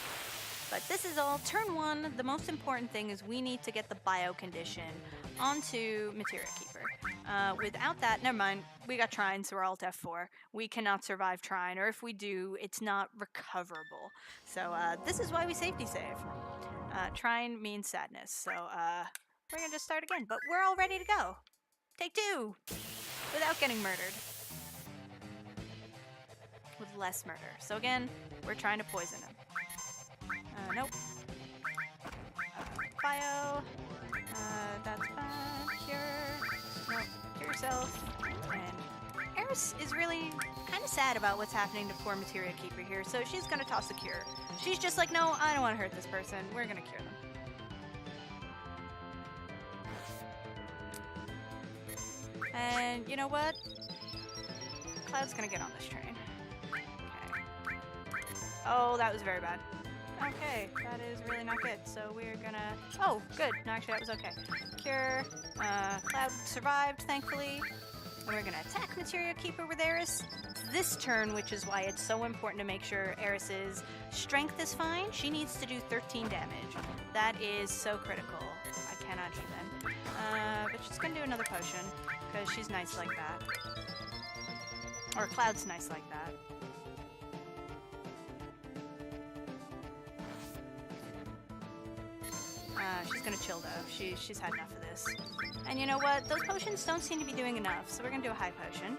But this is all turn one. The most important thing is we need to get the bio condition onto Materia Keeper. Without that, never mind. We got Trine, so we're alt F4. We cannot survive Trine, or if we do, it's not recoverable. So this is why we safety save. Trine means sadness. So we're gonna just start again. But we're all ready to go. Take two, without getting murdered. With less murder. So again, we're trying to poison him. Nope. Bio. That's fine. Cure. Nope. Cure yourself. And Eris is really kind of sad about what's happening to poor Materia Keeper here, so she's gonna toss the cure. She's just like, no, I don't want to hurt this person. We're gonna cure them. And you know what? Cloud's gonna get on this train. Okay. Oh, that was very bad. Okay, that is really not good. So we're gonna... Oh, good. No, actually, that was okay. Cure. Cloud survived, thankfully. And we're gonna attack Materia Keeper with Eris this turn, which is why it's so important to make sure Eris's strength is fine. She needs to do 13 damage. That is so critical. I cannot even. But she's gonna do another potion, because she's nice like that. Or Cloud's nice like that. She's gonna chill though. She's had enough of this. And you know what? Those potions don't seem to be doing enough, so we're gonna do a high potion.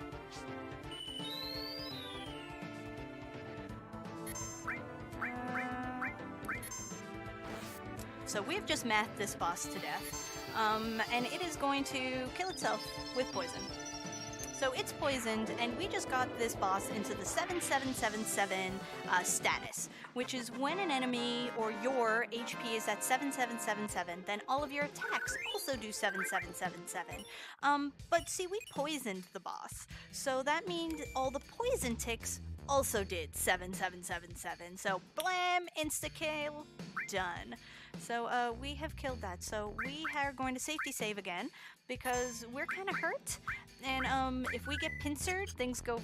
So we've just mathed this boss to death. And it is going to kill itself with poison. So it's poisoned, and we just got this boss into the 7777 status, which is when an enemy or your HP is at 7777, then all of your attacks also do 7777. But see, we poisoned the boss, so that means all the poison ticks also did 7777. So blam, insta-kill, done. So we have killed that. So we are going to safety save again, because we're kind of hurt, and if we get pincered, things go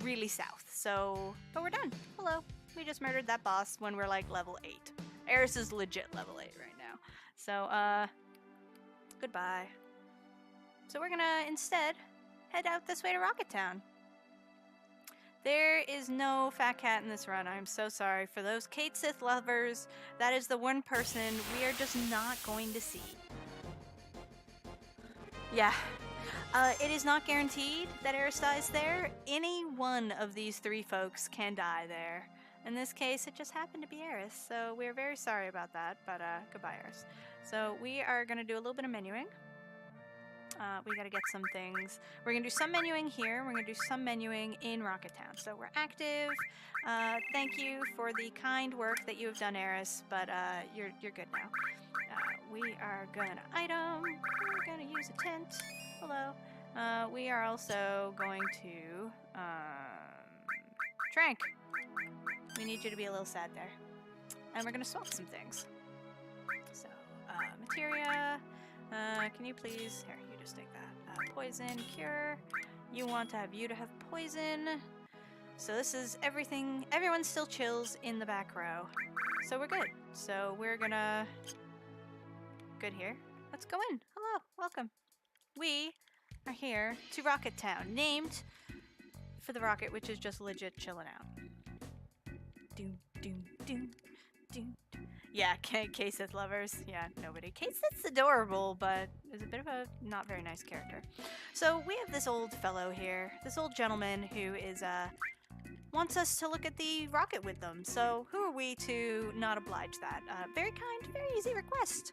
really south. So, but we're done. Hello. We just murdered that boss when we're like level 8. Eris is legit level 8 right now. So, goodbye. So we're gonna instead head out this way to Rocket Town. There is no fat cat in this run. I'm so sorry. For those Kate Sith lovers, that is the one person we are just not going to see. Yeah. It is not guaranteed that Eris dies there. Any one of these three folks can die there. In this case, it just happened to be Eris, so we're very sorry about that, but goodbye, Eris. So we are going to do a little bit of menuing. We gotta get some things. We're gonna do some menuing here. We're gonna do some menuing in Rocket Town. So we're active. Thank you for the kind work that you have done, Eris, but you're good now. We are gonna item. We're gonna use a tent. Hello. We are also going to Trank. We need you to be a little sad there, and we're gonna swap some things. So materia. Can you please? Here, you just take that. Poison, cure. You want to have poison. So this is everything. Everyone still chills in the back row. So we're good. So we're gonna... Good here. Let's go in. Hello, welcome. We are here to Rocket Town, named for the rocket, which is just legit chilling out. Doom, doom, doom, doom. Yeah, K-Sith lovers. Yeah, nobody. K-Sith's adorable, but is a bit of a not very nice character. So we have this old fellow here, this old gentleman who is wants us to look at the rocket with them. So who are we to not oblige that? Very kind, very easy request.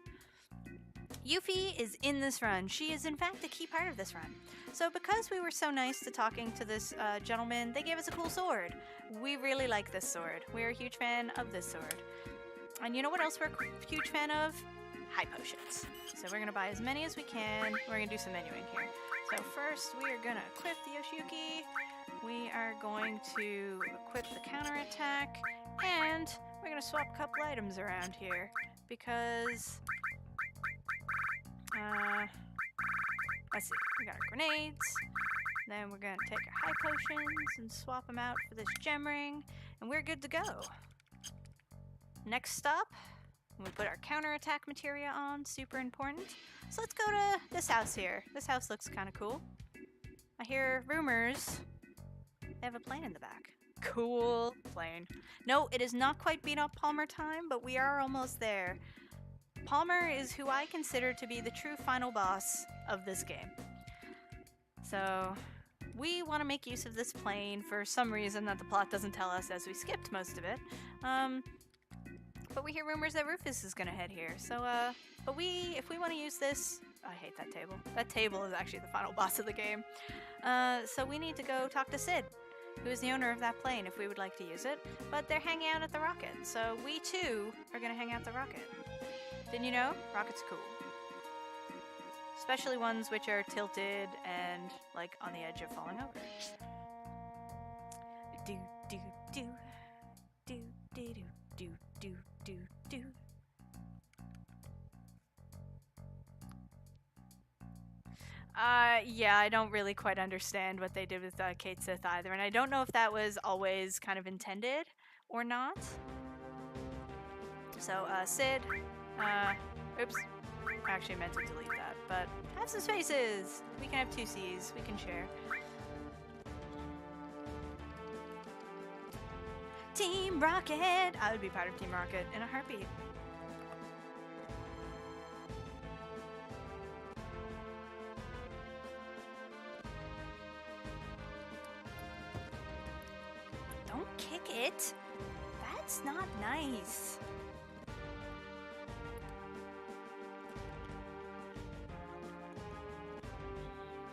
Yuffie is in this run. She is in fact a key part of this run. So because we were so nice to talking to this gentleman, they gave us a cool sword. We really like this sword. We're a huge fan of this sword. And you know what else we're a huge fan of? High potions. So we're going to buy as many as we can. We're going to do some menuing here. So first we are going to equip the Yoshiyuki. We are going to equip the counterattack. And we're going to swap a couple items around here. Because... let's see. We got our grenades. Then we're going to take our high potions and swap them out for this gem ring. And we're good to go. Next stop, we put our counterattack materia on, super important. So let's go to this house here. This house looks kind of cool. I hear rumors they have a plane in the back. Cool plane. No, it is not quite beat up Palmer time, but we are almost there. Palmer is who I consider to be the true final boss of this game. So we want to make use of this plane for some reason that the plot doesn't tell us, as we skipped most of it. But we hear rumors that Rufus is gonna head here. So, but if we want to use this... I hate that table. That table is actually the final boss of the game. So we need to go talk to Sid, who is the owner of that plane, if we would like to use it. But they're hanging out at the rocket, so we too are gonna hang out at the rocket. Didn't you know? Rockets cool. Especially ones which are tilted and, like, on the edge of falling over. Do, do, do. Do, do, do, do, do, do, do. Yeah, I don't really quite understand what they did with K-Sith either, and I don't know if that was always kind of intended or not. So, Sid, oops, I actually meant to delete that, but have some spaces! We can have 2 C's, we can share. Team Rocket! I would be part of Team Rocket in a heartbeat. Don't kick it! That's not nice.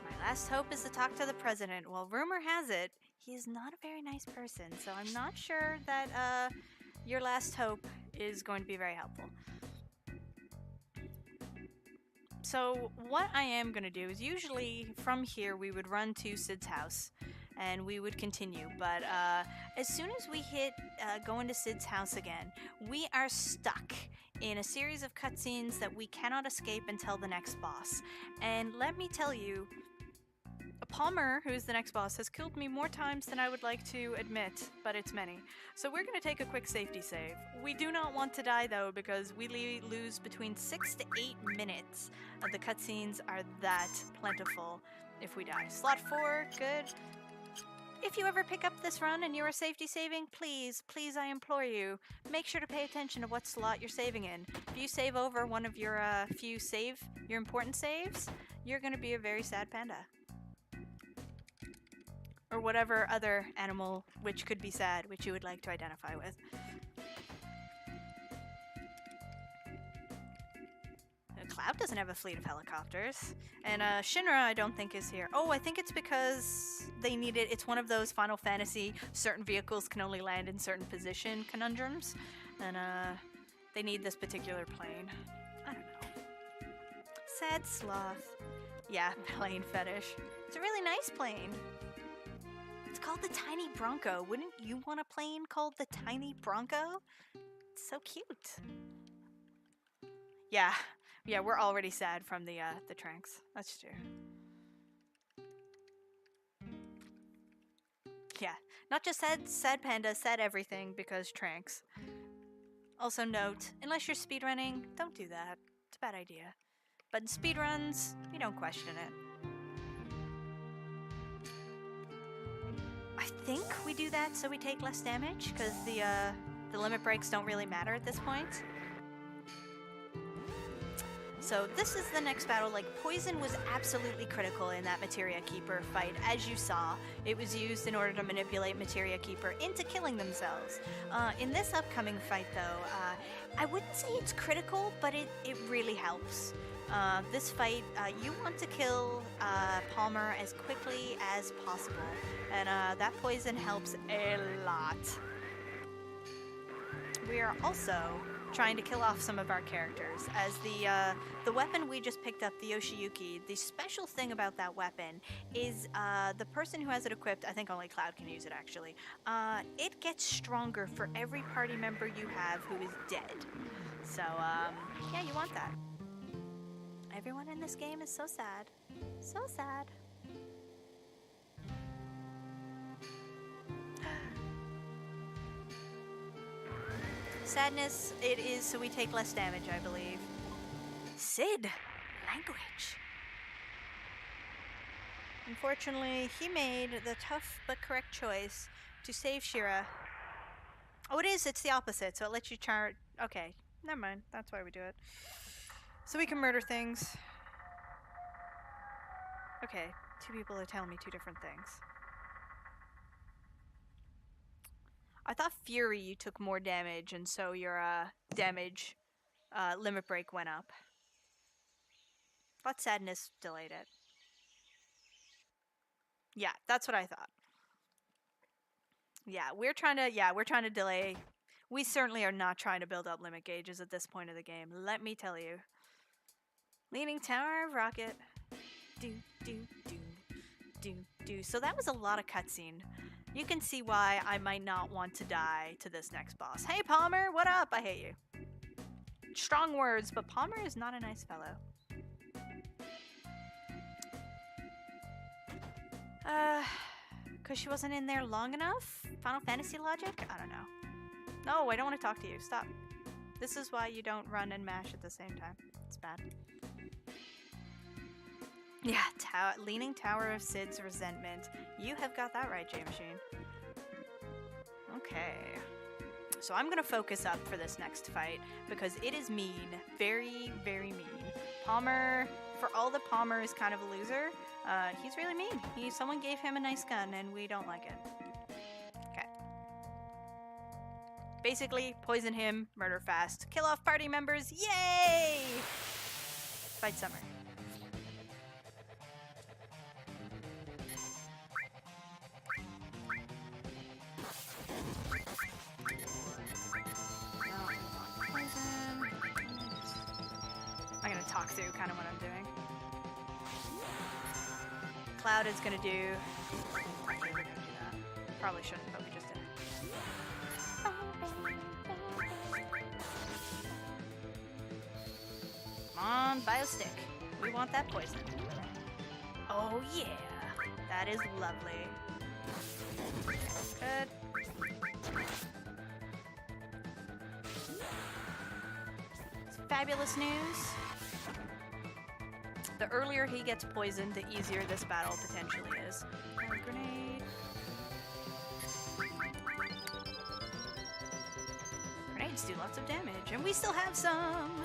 My last hope is to talk to the president. Well, rumor has it, he is not a very nice person, so I'm not sure that your last hope is going to be very helpful. So what I am going to do is usually from here we would run to Sid's house and we would continue, but as soon as we hit going to Sid's house again, we are stuck in a series of cutscenes that we cannot escape until the next boss. And let me tell you, Palmer, who's the next boss, has killed me more times than I would like to admit, but it's many. So we're going to take a quick safety save. We do not want to die though, because we lose between 6 to 8 minutes. The cutscenes are that plentiful if we die. Slot 4, good. If you ever pick up this run and you are safety saving, please, I implore you, make sure to pay attention to what slot you're saving in. If you save over one of your your important saves, you're going to be a very sad panda. Or whatever other animal which could be sad, which you would like to identify with. Cloud doesn't have a fleet of helicopters. And Shinra I don't think is here. Oh, I think it's because they need it. It's one of those Final Fantasy certain vehicles can only land in certain position conundrums. And they need this particular plane. I don't know. Sad sloth. Yeah, plane fetish. It's a really nice plane. It's called the Tiny Bronco. Wouldn't you want a plane called the Tiny Bronco? It's so cute. Yeah, we're already sad from the tranks. That's true. Yeah, not just sad panda, sad everything because tranks. Also note, unless you're speedrunning, don't do that. It's a bad idea. But in speedruns, you don't question it. I think we do that so we take less damage, because the limit breaks don't really matter at this point. So this is the next battle. Like, poison was absolutely critical in that Materia Keeper fight. As you saw, it was used in order to manipulate Materia Keeper into killing themselves. In this upcoming fight, though, I wouldn't say it's critical, but it really helps. This fight, you want to kill Palmer as quickly as possible, and that poison helps a lot. We are also trying to kill off some of our characters, as the weapon we just picked up, the Yoshiyuki, the special thing about that weapon is the person who has it equipped, I think only Cloud can use it actually, it gets stronger for every party member you have who is dead. So yeah, you want that. Everyone in this game is so sad. So sad. Sadness, it is so we take less damage, I believe. Sid! Language. Unfortunately, he made the tough but correct choice to save Shira. Oh, it is, it's the opposite, so it lets you chart. Okay, never mind, that's why we do it. So we can murder things. Okay, two people are telling me two different things. I thought Fury you took more damage, and so your damage limit break went up. Thought Sadness delayed it. Yeah, that's what I thought. Yeah, we're trying to delay. We certainly are not trying to build up limit gauges at this point of the game, let me tell you. Leaning Tower, Rocket. Do, do, do, do, do. So that was a lot of cutscene. You can see why I might not want to die to this next boss. Hey Palmer, what up? I hate you. Strong words, but Palmer is not a nice fellow. Because she wasn't in there long enough? Final Fantasy logic? I don't know. No, I don't want to talk to you. Stop. This is why you don't run and mash at the same time. It's bad. Yeah, Leaning Tower of Sid's Resentment. You have got that right, J-Machine. Okay. So I'm going to focus up for this next fight, because it is mean. Very, very mean. Palmer, for all that Palmer is kind of a loser, he's really mean. Someone gave him a nice gun, and we don't like it. Okay. Basically, poison him, murder fast, kill off party members, yay! Fight Summer. I'm gonna talk through kind of what I'm doing. Cloud is gonna do. Actually, we're gonna do that. Probably shouldn't, but we just did it. Come on, Biostick. We want that poison. Oh yeah, that is lovely. Good. It's fabulous news. The earlier he gets poisoned, the easier this battle potentially is. Grenade. Grenades do lots of damage, and we still have some!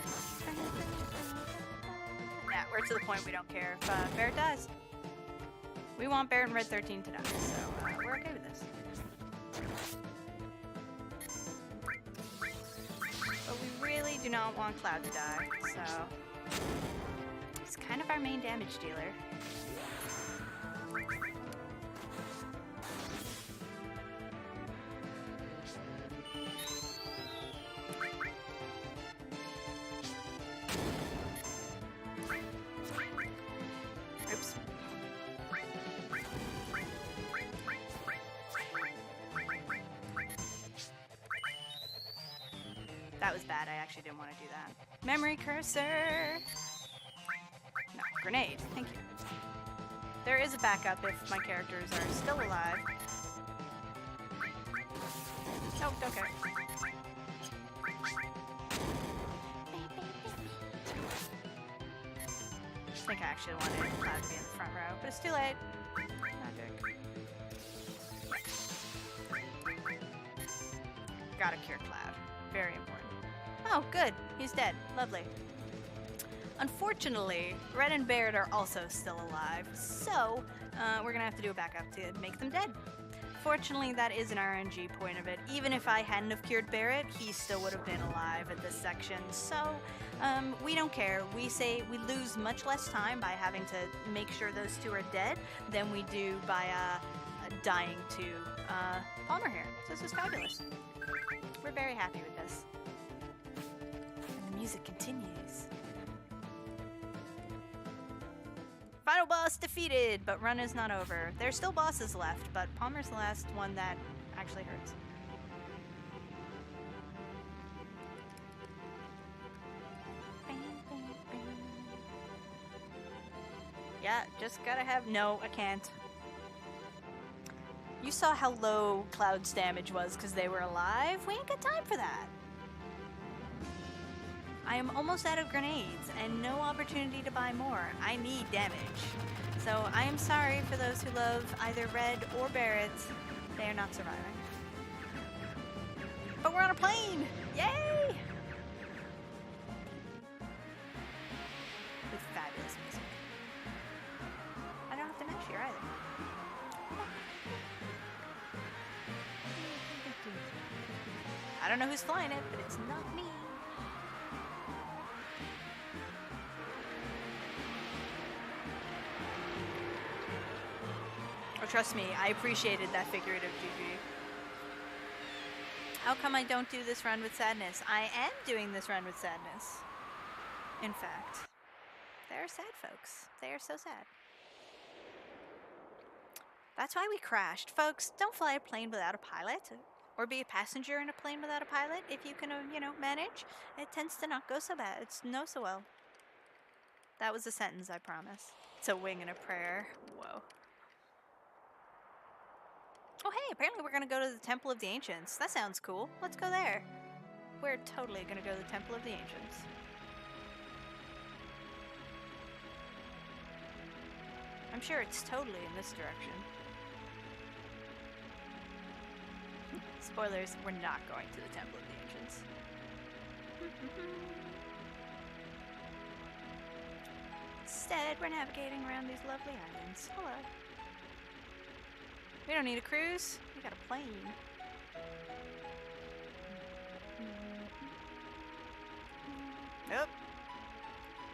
Yeah, we're to the point we don't care if Barret dies. We want Barret and Red 13 to die, so we're okay with this. But we really do not want Cloud to die, so he's kind of our main damage dealer. Oops. That was bad. I actually didn't want to do that. Memory cursor! No, grenade. Thank you. There is a backup if my characters are still alive. Nope, don't care. I think I actually wanted Cloud to be in the front row, but it's too late. Magic. Gotta cure Cloud. Very important. Oh, good. He's dead. Lovely. Unfortunately, Red and Barret are also still alive, so we're gonna have to do a backup to make them dead. Fortunately, that is an RNG point of it. Even if I hadn't have cured Barret, he still would have been alive at this section. So, we don't care. We say we lose much less time by having to make sure those two are dead than we do by dying to Palmer here. So this is fabulous. We're very happy with this. And the music continues. Final boss defeated, but run is not over. There's still bosses left, but Palmer's the last one that actually hurts. Yeah, just gotta have... No, I can't. You saw how low Cloud's damage was because they were alive? We ain't got time for that. I am almost out of grenades and no opportunity to buy more. I need damage. So I am sorry for those who love either Red or Barret. They are not surviving. But we're on a plane! Yay! With fabulous music. I don't have to mesh here either. I don't know who's flying it, but it's not me. Oh, trust me, I appreciated that figurative GG. How come I don't do this run with sadness? I am doing this run with sadness. In fact, they're sad folks. They are so sad. That's why we crashed. Folks, don't fly a plane without a pilot. Or be a passenger in a plane without a pilot if you can, manage. It tends to not go so bad. It's no so well. That was a sentence, I promise. It's a wing and a prayer. Whoa. Oh hey, apparently we're gonna go to the Temple of the Ancients. That sounds cool. Let's go there. We're totally gonna go to the Temple of the Ancients. I'm sure it's totally in this direction. Spoilers, we're not going to the Temple of the Ancients. Instead, we're navigating around these lovely islands. Hello. We don't need a cruise. We got a plane. Nope.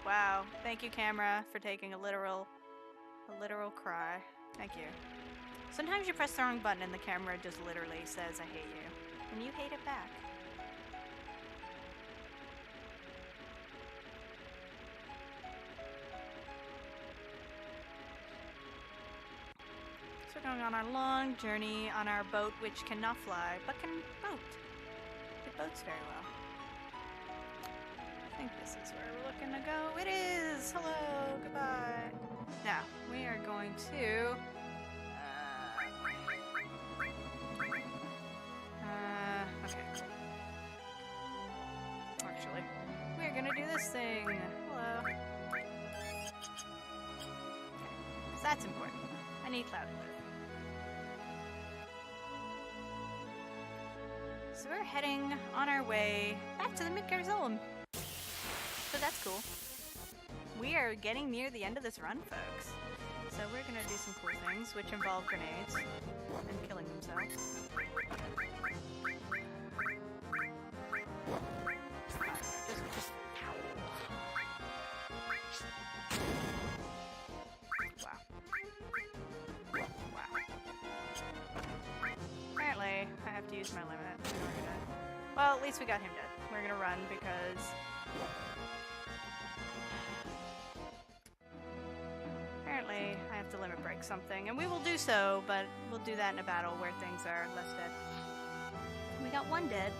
Wow. Thank you, camera, for taking a literal cry. Thank you. Sometimes you press the wrong button and the camera just literally says, I hate you. And you hate it back. So we're going on our long journey on our boat, which cannot fly, but can boat. It boats very well. I think this is where we're looking to go. It is! Hello! Goodbye! Now, we are going to... okay. Actually, we're gonna do this thing. Hello. Okay. So that's important. I need Cloud to live. So we're heading on our way back to the Midgard Zolom. So that's cool. We are getting near the end of this run, folks. So we're gonna do some cool things, which involve grenades and killing themselves. Apparently, I have to use my limit. Well, at least we got him dead. We're gonna run because... apparently, I have to limit break something. And we will do so, but we'll do that in a battle where things are less dead. We got one dead.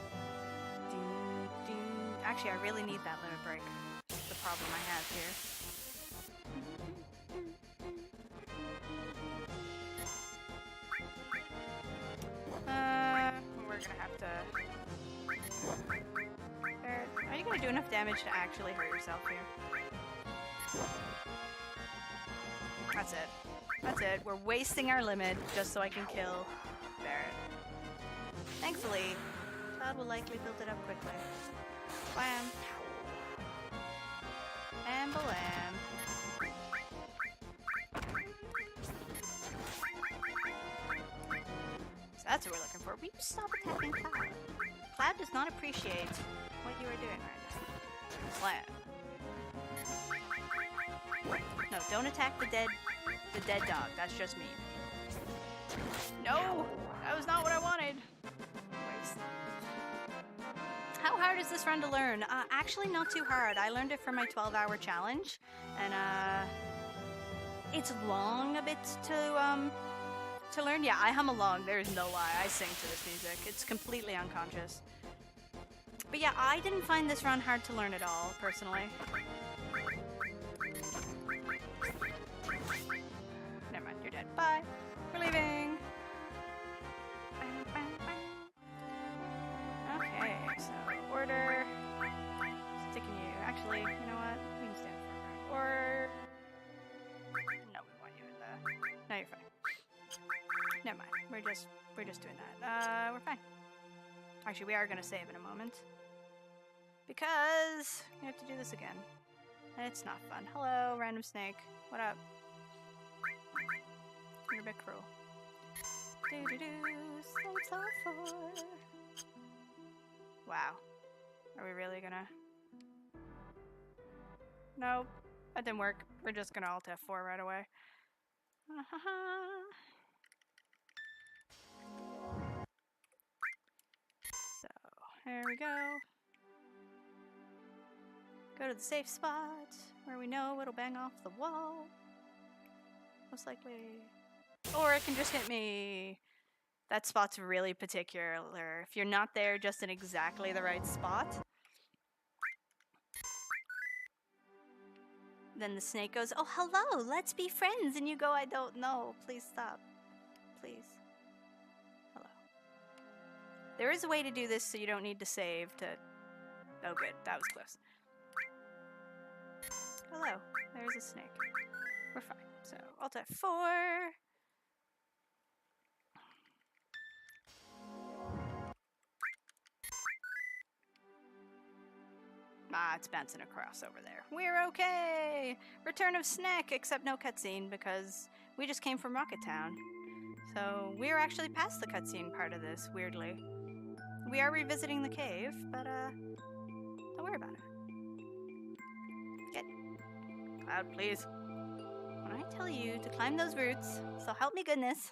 Actually, I really need that limit break. That's the problem I have here. We're gonna have to... Are you gonna do enough damage to actually hurt yourself here? That's it. That's it. We're wasting our limit just so I can kill Barret. Thankfully, Cloud will likely build it up quickly. Blam. And blam. That's what we're looking for. Will you stop attacking Cloud? Cloud does not appreciate what you are doing right now. Slam. No, don't attack the dead dog. That's just mean. No! That was not what I wanted. Waste. How hard is this run to learn? Actually not too hard. I learned it for my 12-hour challenge. And, it's long a bit to learn. Yeah, I hum along. There's no lie. I sing to this music. It's completely unconscious. But yeah, I didn't find this run hard to learn at all, personally. Never mind, you're dead. Bye. We're leaving. Okay, so order. Sticking you. Actually, you know what? We can stand for or no, we want you in the. No, you're fine. Never mind. We're just doing that. We're fine. Actually, we are gonna save in a moment. Because we have to do this again. And it's not fun. Hello, random snake. What up? You're a bit cruel. Snakes are for. Wow. Are we really gonna? Nope. That didn't work. We're just gonna alt F4 right away. So, there we go. Go to the safe spot, where we know it'll bang off the wall. Most likely. Or it can just hit me. That spot's really particular. If you're not there just in exactly the right spot, then the snake goes, oh, hello, let's be friends. And you go, I don't know. Please stop. Please. Hello. There is a way to do this so you don't need to save to... Oh, good. That was close. Hello. There's a snake. We're fine. So, Alt F4. Ah, it's bouncing across over there. We're okay! Return of Snack, except no cutscene because we just came from Rocket Town. So, we're actually past the cutscene part of this, weirdly. We are revisiting the cave, but, don't worry about it. Get Cloud, please. When I tell you to climb those roots, so help me goodness.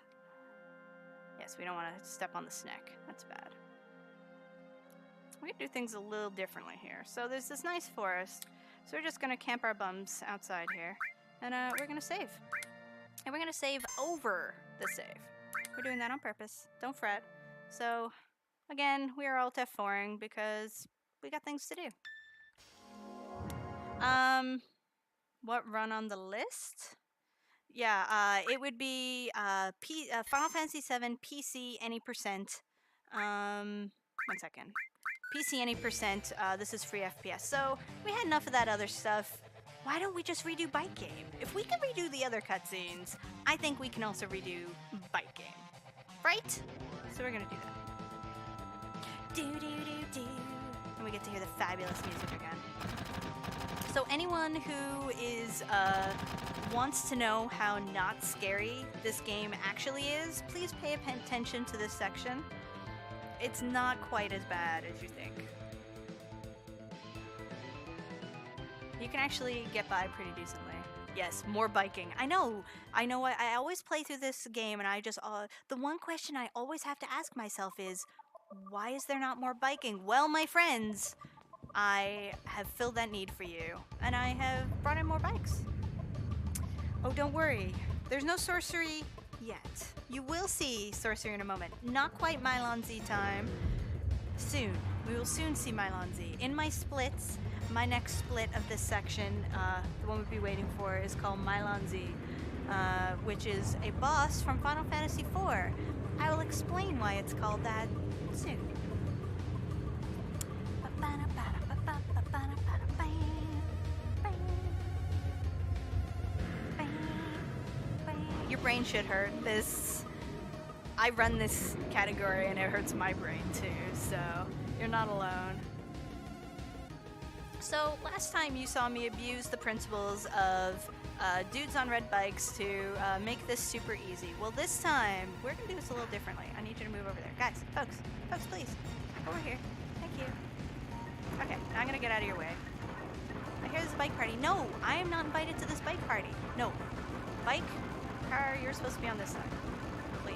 Yes, we don't want to step on the snack. That's bad. We can do things a little differently here. So there's this nice forest. So we're just going to camp our bums outside here. And we're going to save. And we're going to save over the save. We're doing that on purpose. Don't fret. So, again, we are Alt F4ing because we got things to do. What run on the list? Yeah, it would be Final Fantasy VII PC any percent. 1 second. PC any percent. This is free FPS. So we had enough of that other stuff. Why don't we just redo Bike Game? If we can redo the other cutscenes, I think we can also redo Bike Game. Right? So we're gonna do that. Do do do do. And we get to hear the fabulous music again. So anyone who is wants to know how not scary this game actually is, please pay attention to this section. It's not quite as bad as you think. You can actually get by pretty decently. Yes, more biking. I know. I always play through this game and I just, the one question I always have to ask myself is, why is there not more biking? Well, my friends, I have filled that need for you, and I have brought in more bikes. Oh, don't worry. There's no sorcery yet. You will see sorcery in a moment. Not quite Mylon Z time. Soon. We will soon see Mylon Z. In my splits, my next split of this section, the one we'll be waiting for, is called Mylon Z, which is a boss from Final Fantasy IV. I will explain why it's called that soon. Your brain should hurt. I run this category and it hurts my brain too, so you're not alone. So last time you saw me abuse the principles of dudes on red bikes to make this super easy. Well, this time we're gonna do this a little differently. I need you to move over there. Guys, folks, please, over here. Thank you. Okay, now I'm gonna get out of your way. I hear this bike party. No, I am not invited to this bike party. No. Bike, car, you're supposed to be on this side. Please.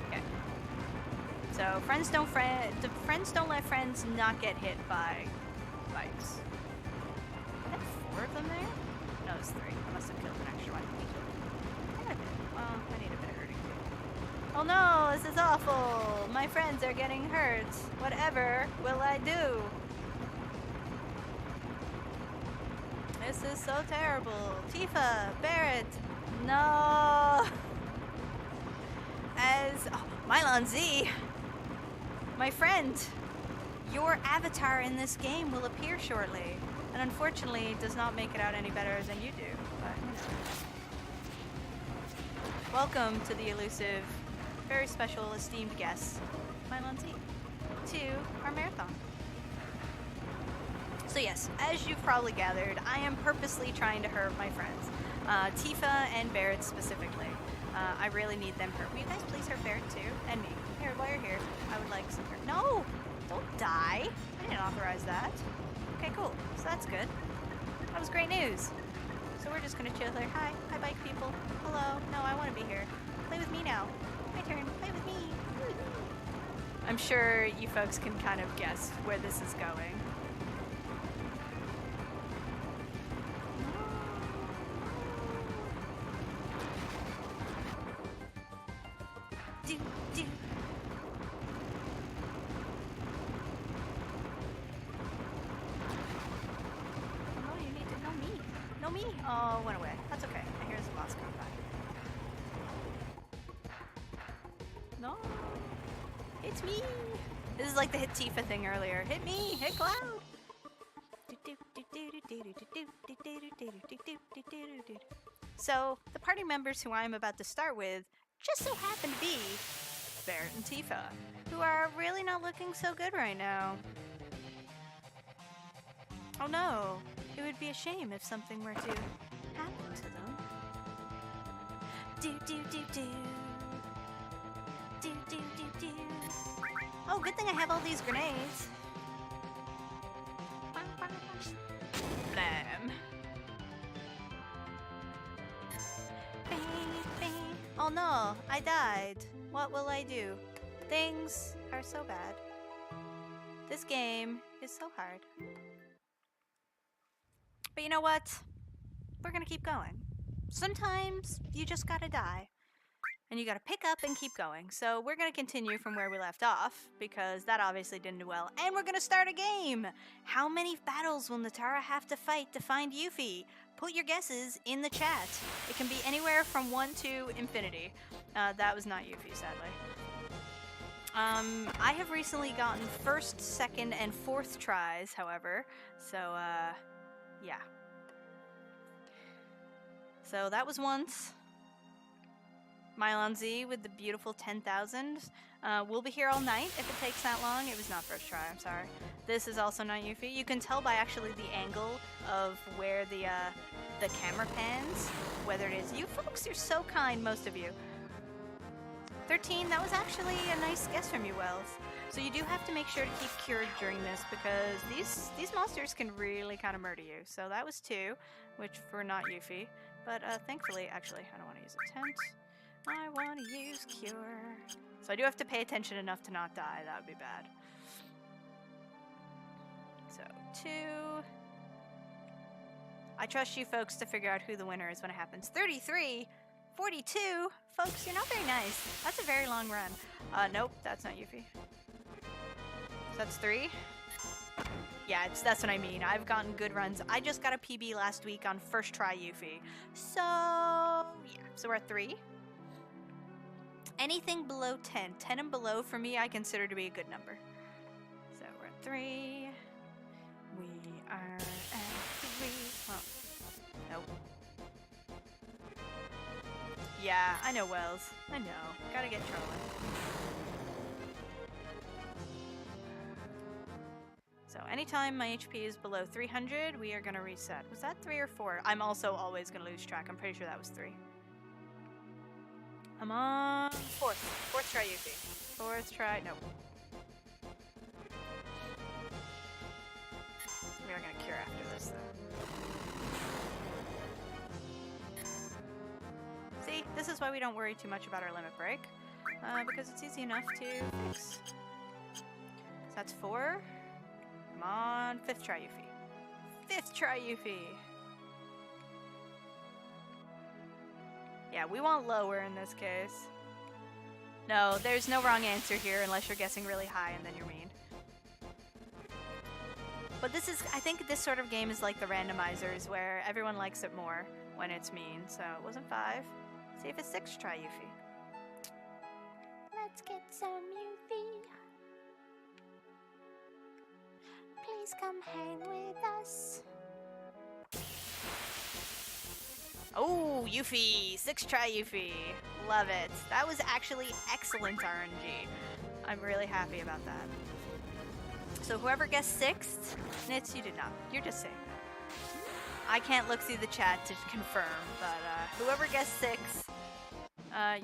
Okay. So friends don't let friends not get hit by bikes. I had 4 of them there? No, it's 3. I must have killed an extra one. I did. Well, I need a bit of hurting too. Oh no, this is awful! My friends are getting hurt. Whatever will I do? This is so terrible. Tifa, Barrett, no! Mylon Z, my friend, your avatar in this game will appear shortly, and unfortunately does not make it out any better than you do, but you know. Welcome to the elusive, very special, esteemed guest, Mylon Z, to our marathon. So yes, as you've probably gathered, I am purposely trying to hurt my friends. Tifa and Barrett specifically. I really need them hurt. Will you guys please hurt Barrett too? And me. Here, while you're here, I would like some hurt. No! Don't die! I didn't authorize that. Okay, cool. So that's good. That was great news. So we're just gonna chill here. Hi bike people. Hello. No, I wanna be here. Play with me now. My turn. Play with me. I'm sure you folks can kind of guess where this is going. Oh, went away. That's okay. I hear some boss coming by. No! It's me! This is like the hit Tifa thing earlier. Hit me! Hit Cloud! So, the party members who I am about to start with just so happen to be Barrett and Tifa, who are really not looking so good right now. Oh no! It would be a shame if something were to happen to them. Oh, good thing I have all these grenades. Blam. Oh no, I died. What will I do? Things are so bad. This game is so hard. But you know what? We're gonna keep going. Sometimes you just gotta die. And you gotta pick up and keep going. So we're gonna continue from where we left off, because that obviously didn't do well. And we're gonna start a game! How many battles will Netara have to fight to find Yuffie? Put your guesses in the chat. It can be anywhere from 1 to infinity. That was not Yuffie, sadly. I have recently gotten 1st, 2nd, and 4th tries, however. So, yeah. So that was once. Mylon Z with the beautiful 10,000. We'll be here all night if it takes that long. It was not first try, I'm sorry. This is also not Yuffie. You can tell by actually the angle of where the camera pans, whether it is. You folks, you're so kind, most of you. 13, that was actually a nice guess from you, Wells. So you do have to make sure to keep cured during this because these monsters can really kind of murder you. So that was 2, which for not Yuffie. But thankfully, actually, I don't want to use a tent. I want to use cure. So I do have to pay attention enough to not die. That would be bad. So 2. I trust you folks to figure out who the winner is when it happens. 33, 42. Folks, you're not very nice. That's a very long run. Nope, that's not Yuffie. So that's 3. Yeah, that's what I mean. I've gotten good runs. I just got a PB last week on first try Yuffie. So, yeah. So we're at 3. Anything below 10. 10 and below, for me, I consider to be a good number. So we're at 3. We are at 3. Well, nope. Yeah, I know, Wells. I know. Gotta get trolling. So anytime my HP is below 300, we are gonna reset. Was that 3 or 4? I'm also always gonna lose track. I'm pretty sure that was 3. I'm on 4th. 4th try Yuffie. 4th try, nope. We are gonna cure after this though. See, this is why we don't worry too much about our limit break. Because it's easy enough to fix. So that's 4. Come on, 5th try Yuffie. 5th try Yuffie. Yeah, we want lower in this case. No, there's no wrong answer here unless you're guessing really high and then you're mean. But this is, I think this sort of game is like the randomizers where everyone likes it more when it's mean. So it wasn't 5. See if it's 6, try Yuffie. Let's get some Yuffie. Please come hang with us. Oh, Yuffie! 6 try Yuffie. Love it. That was actually excellent RNG. I'm really happy about that. So whoever guessed 6th, Nitz, you did not. You're just saying that. I can't look through the chat to confirm, but whoever guessed 6th,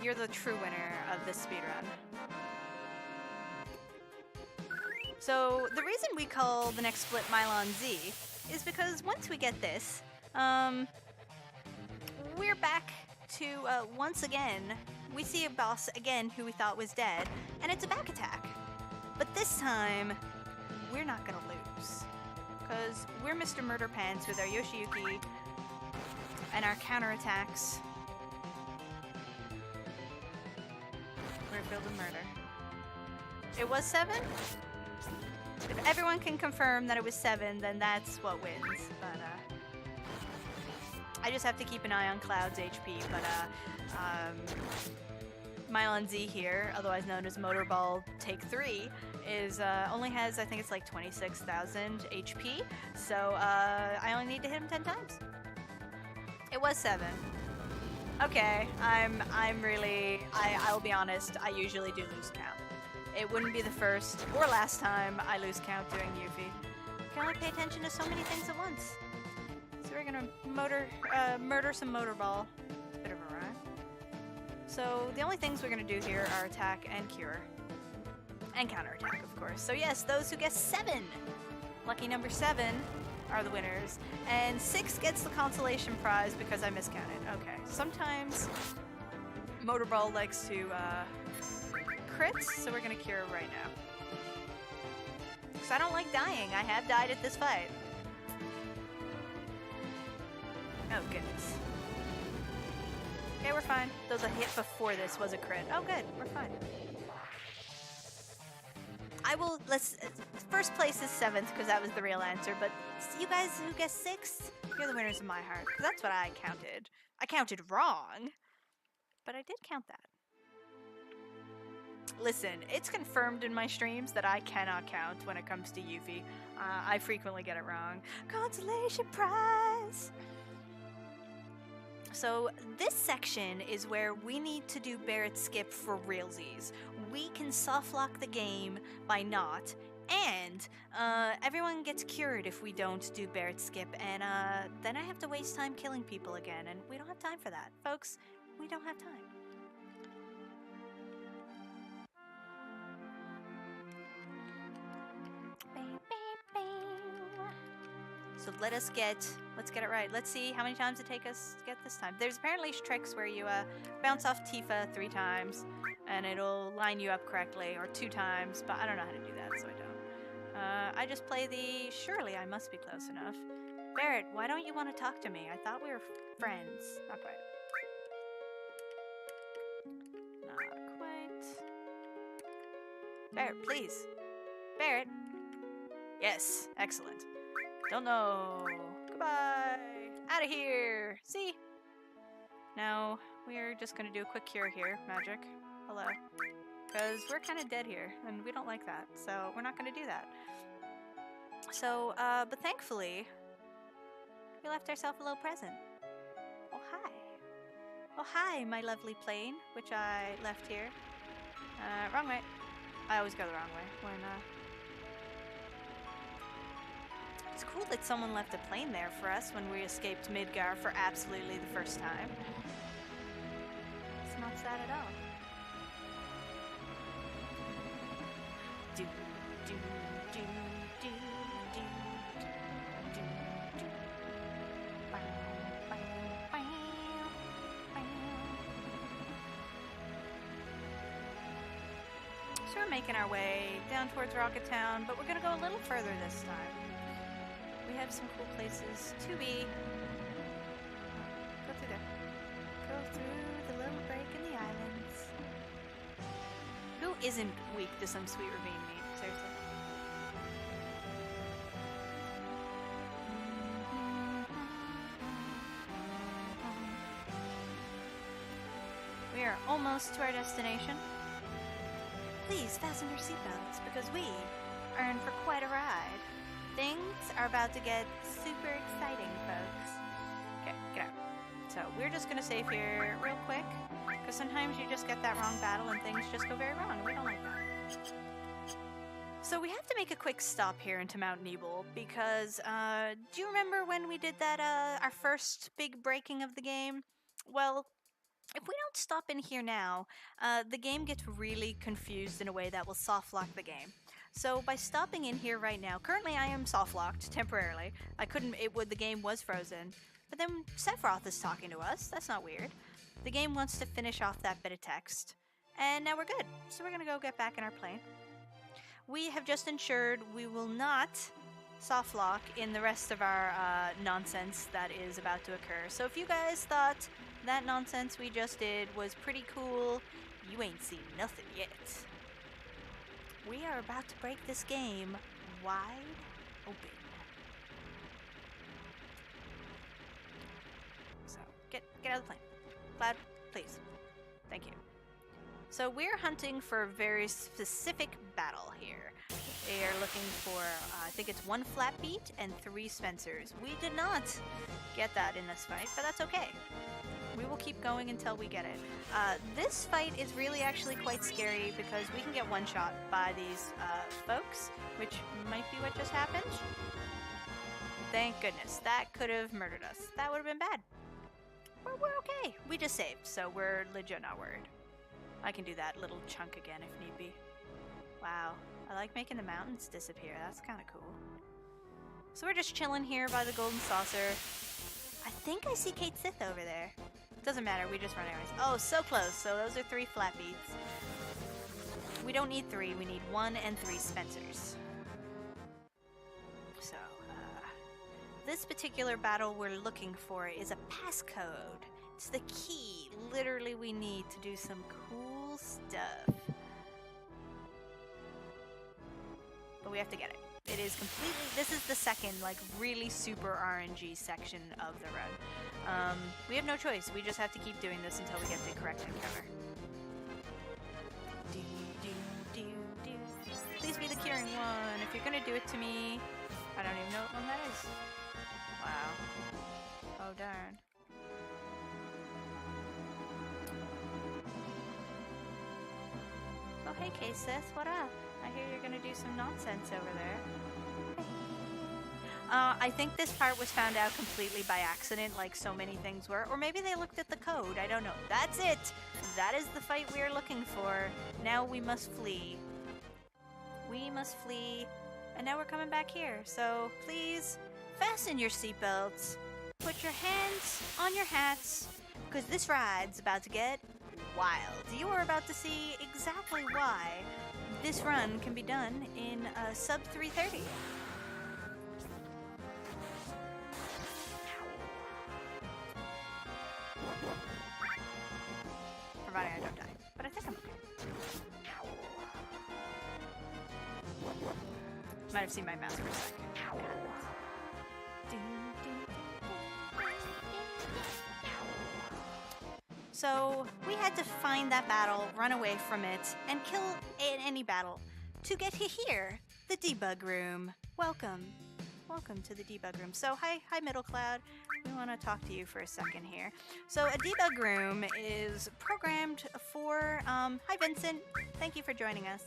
you're the true winner of this speedrun. So the reason we call the next split Mylon Z is because once we get this, we're back to, once again, we see a boss again who we thought was dead, and it's a back attack. But this time, we're not gonna lose. Because we're Mr. Murder Pants with our Yoshiyuki and our counterattacks. We're filled with murder. It was 7? If everyone can confirm that it was 7, then that's what wins. But, I just have to keep an eye on Cloud's HP, but, Mylon Z here, otherwise known as Motorball Take 3, is, only has, I think it's like 26,000 HP, so, I only need to hit him 10 times. It was 7. Okay, I'm really, I'll be honest, I usually do lose count. It wouldn't be the first or last time I lose count doing Yuffie. You can only pay attention to so many things at once. So we're gonna murder some Motorball. Bit of a rhyme. So the only things we're gonna do here are attack and cure. And counterattack, of course. So yes, those who guess 7, lucky number 7, are the winners. And 6 gets the consolation prize because I miscounted. Okay, sometimes Motorball likes to, crits, so we're gonna cure right now. Because I don't like dying. I have died at this fight. Oh, goodness. Okay, we're fine. Though the hit before this was a crit. Oh, good. We're fine. First place is 7th because that was the real answer, but you guys who guessed 6th, you're the winners of my heart. Because that's what I counted. I counted wrong, but I did count that. Listen, it's confirmed in my streams that I cannot count when it comes to Yuffie. I frequently get it wrong. Consolation prize! So this section is where we need to do Barrett skip for realsies. We can soft lock the game by not, and everyone gets cured if we don't do Barrett skip, and then I have to waste time killing people again, and we don't have time for that, folks. We don't have time. So let's get it right. Let's see how many times it takes us to get this time. There's apparently tricks where you bounce off Tifa 3 times and it'll line you up correctly, or 2 times, but I don't know how to do that, so I don't. I just play the surely I must be close enough. Barrett, why don't you want to talk to me? I thought we were friends. Not quite. Not quite. Barrett, please. Barrett. Yes, excellent. Don't know. Goodbye. Out of here. See? Now, we're just going to do a quick cure here. Magic. Hello. Because we're kind of dead here, and we don't like that. So, we're not going to do that. So, but thankfully, we left ourselves a little present. Oh, hi. Oh, hi, my lovely plane, which I left here. Wrong way. I always go the wrong way when, It's cool that someone left a plane there for us when we escaped Midgar for absolutely the first time. It's not sad at all. Do, do, do, do, do, do, do. Bow, bow, bow, bow. So we're making our way down towards Rocket Town, but we're gonna go a little further this time. We have some cool places to be. Go through there. Go through the little break in the islands. Who isn't weak to some sweet ravine meat? Seriously. We are almost to our destination. Please fasten your seatbelts because we are in for quite a ride. Things are about to get super exciting, folks. Okay, get out. So we're just gonna save here real quick, because sometimes you just get that wrong battle and things just go very wrong. We don't like that. So we have to make a quick stop here into Mount Nebel, because do you remember when we did that, our first big breaking of the game? Well, if we don't stop in here now, the game gets really confused in a way that will soft lock the game. So by stopping in here right now, currently I am soft locked temporarily. I couldn't, the game was frozen. But then Sephiroth is talking to us. That's not weird. The game wants to finish off that bit of text. And now we're good. So we're gonna go get back in our plane. We have just ensured we will not soft lock in the rest of our nonsense that is about to occur. So if you guys thought that nonsense we just did was pretty cool, you ain't seen nothing yet. We are about to break this game wide open. So, get out of the plane. Cloud, please. Thank you. So we're hunting for a very specific battle here. They are looking for, I think it's 1 flat beat and 3 Spencers. We did not get that in this fight, but that's okay. We will keep going until we get it. This fight is really actually quite scary because we can get one-shot by these folks, which might be what just happened. Thank goodness. That could have murdered us. That would have been bad. But we're okay. We just saved, so we're legit not worried. I can do that little chunk again if need be. Wow. I like making the mountains disappear. That's kind of cool. So we're just chilling here by the golden saucer. I think I see Kate Sith over there. Doesn't matter, we just run anyways. Oh, so close. So those are 3 flat beats. We don't need 3, we need 1 and 3 Spencers. So, this particular battle we're looking for is a passcode. It's the key, literally, we need to do some cool stuff. But we have to get it. It is completely, this is the second, like, really super RNG section of the run. We have no choice. We just have to keep doing this until we get the correct encounter. Please be the curing one. If you're gonna do it to me, I don't even know what one that is. Wow. Oh, darn. Hey, K-Sith, what up? I hear you're gonna do some nonsense over there. I think this part was found out completely by accident, like so many things were. Or maybe they looked at the code, I don't know. That's it! That is the fight we are looking for. Now we must flee. We must flee. And now we're coming back here, so please fasten your seatbelts. Put your hands on your hats, because this ride's about to get wild. You are about to see exactly why this run can be done in sub 330. Providing I don't die. But I think I'm okay. Might have seen my mouse for a second. So we had to find that battle, run away from it, and kill any battle to get here, the debug room. Welcome. Welcome to the debug room. So hi Middle Cloud. We want to talk to you for a second here. So a debug room is programmed for, hi Vincent, thank you for joining us.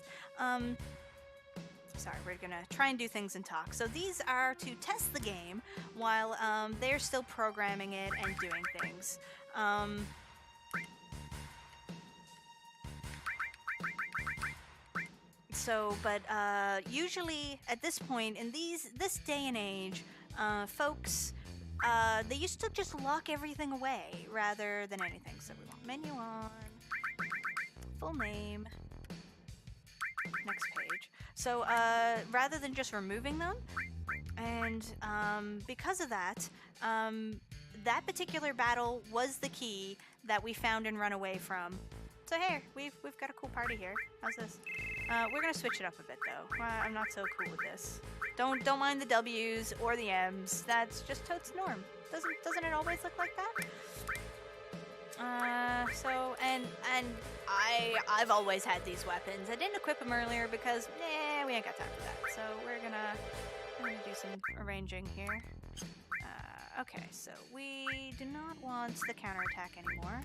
Sorry, we're gonna try and do things and talk. So these are to test the game while they're still programming it and doing things. But usually at this point in this day and age, folks, they used to just lock everything away rather than anything. So we want menu on, full name, next page. So rather than just removing them, and because of that, that particular battle was the key that we found and run away from. So here, we've got a cool party here. How's this? We're gonna switch it up a bit though. I'm not so cool with this. Don't mind the W's or the M's. That's just totes norm. Doesn't it always look like that? I've always had these weapons. I didn't equip them earlier because we ain't got time for that. So we're gonna do some arranging here. Okay, so we do not want the counterattack anymore.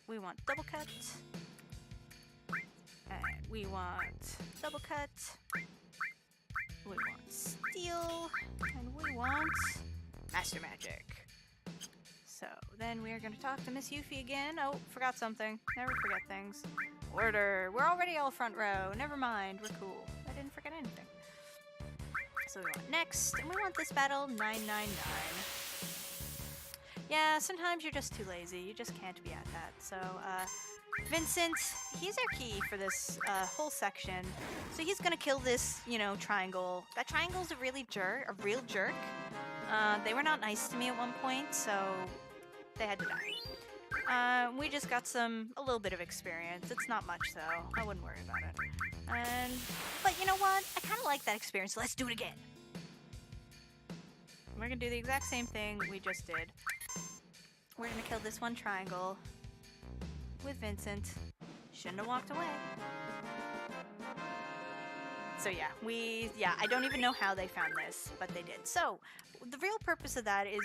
We want double cut. And we want double cut. We want steel. And we want master magic. So then we are going to talk to Miss Yuffie again. Oh, forgot something. Never forget things. Order. We're already all front row. Never mind. We're cool. I didn't forget anything. So we want next. And we want this battle 999. Yeah, sometimes you're just too lazy. You just can't be at that. So, Vincent, he's our key for this whole section. So he's gonna kill this, triangle. That triangle's a real jerk. They were not nice to me at one point, so they had to die. We just got a little bit of experience. It's not much, though. I wouldn't worry about it. But you know what? I kind of like that experience. So let's do it again. We're gonna do the exact same thing we just did. We're gonna kill this one triangle with Vincent. Shouldn't have walked away. So I don't even know how they found this, but they did. So the real purpose of that is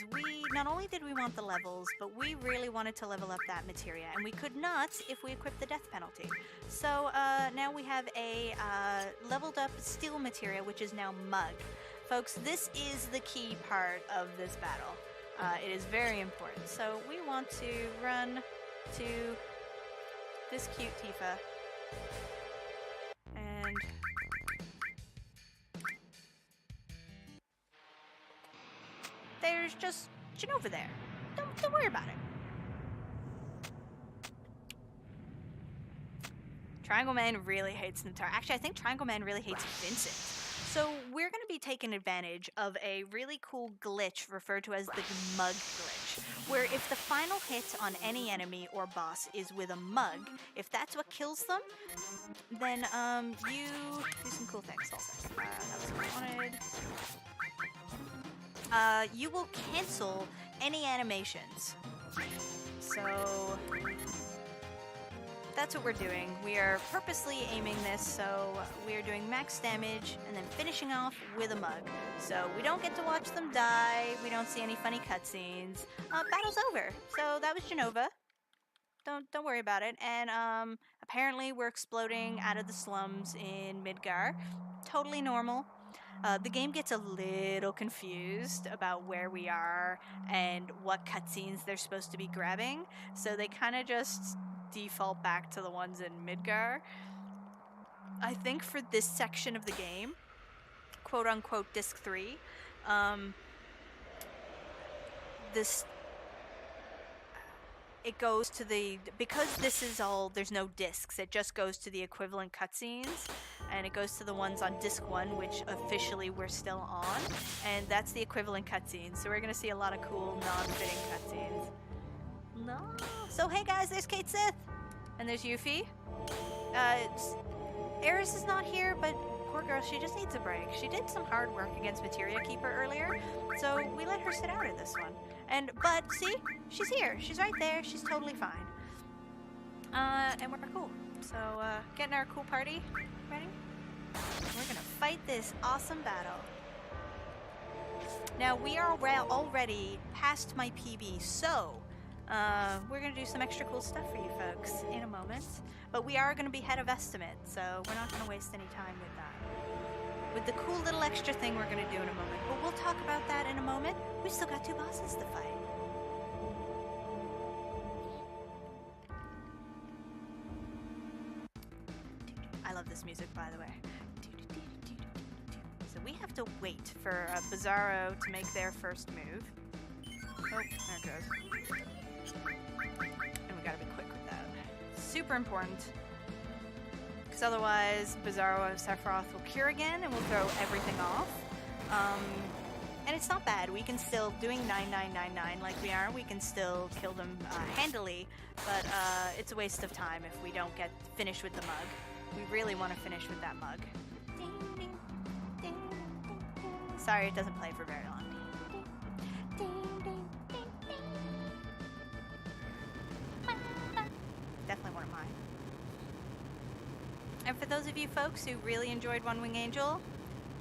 not only did we want the levels, but we really wanted to level up that materia, and we could not if we equipped the death penalty. So now we have a leveled up steel materia, which is now mug. Folks, this is the key part of this battle. It is very important. So we want to run to this cute Tifa. And there's just Jenova there. Don't worry about it. Triangle Man really hates Netara. Actually, I think Triangle Man really hates Vincent. So we're going to be taking advantage of a really cool glitch referred to as the mug glitch, where if the final hit on any enemy or boss is with a mug, if that's what kills them, then you do some cool things. Also, that was what I wanted. You will cancel any animations. So that's what we're doing. We are purposely aiming this, so we are doing max damage and then finishing off with a mug. So we don't get to watch them die, we don't see any funny cutscenes. Battle's over. So that was Jenova. don't worry about it. And apparently we're exploding out of the slums in Midgar. Totally normal. The game gets a little confused about where we are and what cutscenes they're supposed to be grabbing, so they kind of just default back to the ones in Midgar. I think for this section of the game, quote unquote disc 3, this it goes to the, because this is all, there's no discs, it just goes to the equivalent cutscenes, and it goes to the ones on disc 1, which officially we're still on, and that's the equivalent cutscenes, so we're gonna see a lot of cool non-fitting cutscenes. No. So hey guys, there's Kate Sith, and there's Yuffie. Eris is not here, but poor girl, she just needs a break. She did some hard work against Materia Keeper earlier, so we let her sit out of this one. But see, she's here. She's right there. She's totally fine. And we're cool. So, getting our cool party ready. We're gonna fight this awesome battle. Now, we are already past my PB, so we're gonna do some extra cool stuff for you folks in a moment. But we are gonna be head of estimate, so we're not gonna waste any time with that. With the cool little extra thing we're gonna do in a moment. But we'll talk about that in a moment. We've still got 2 bosses to fight. I love this music, by the way. So we have to wait for Bizarro to make their first move. Oh, there it goes. And we gotta be quick with that. Super important. Because otherwise, Bizarro and Sephiroth will cure again and we'll throw everything off. And it's not bad. We can still, doing 9999 like we are, we can still kill them handily, but it's a waste of time if we don't get finished with the mug. We really want to finish with that mug. Ding, ding, ding, ding, ding. Sorry, it doesn't play for very long. Ding, ding, ding, ding. Definitely one of mine. And for those of you folks who really enjoyed One Wing Angel,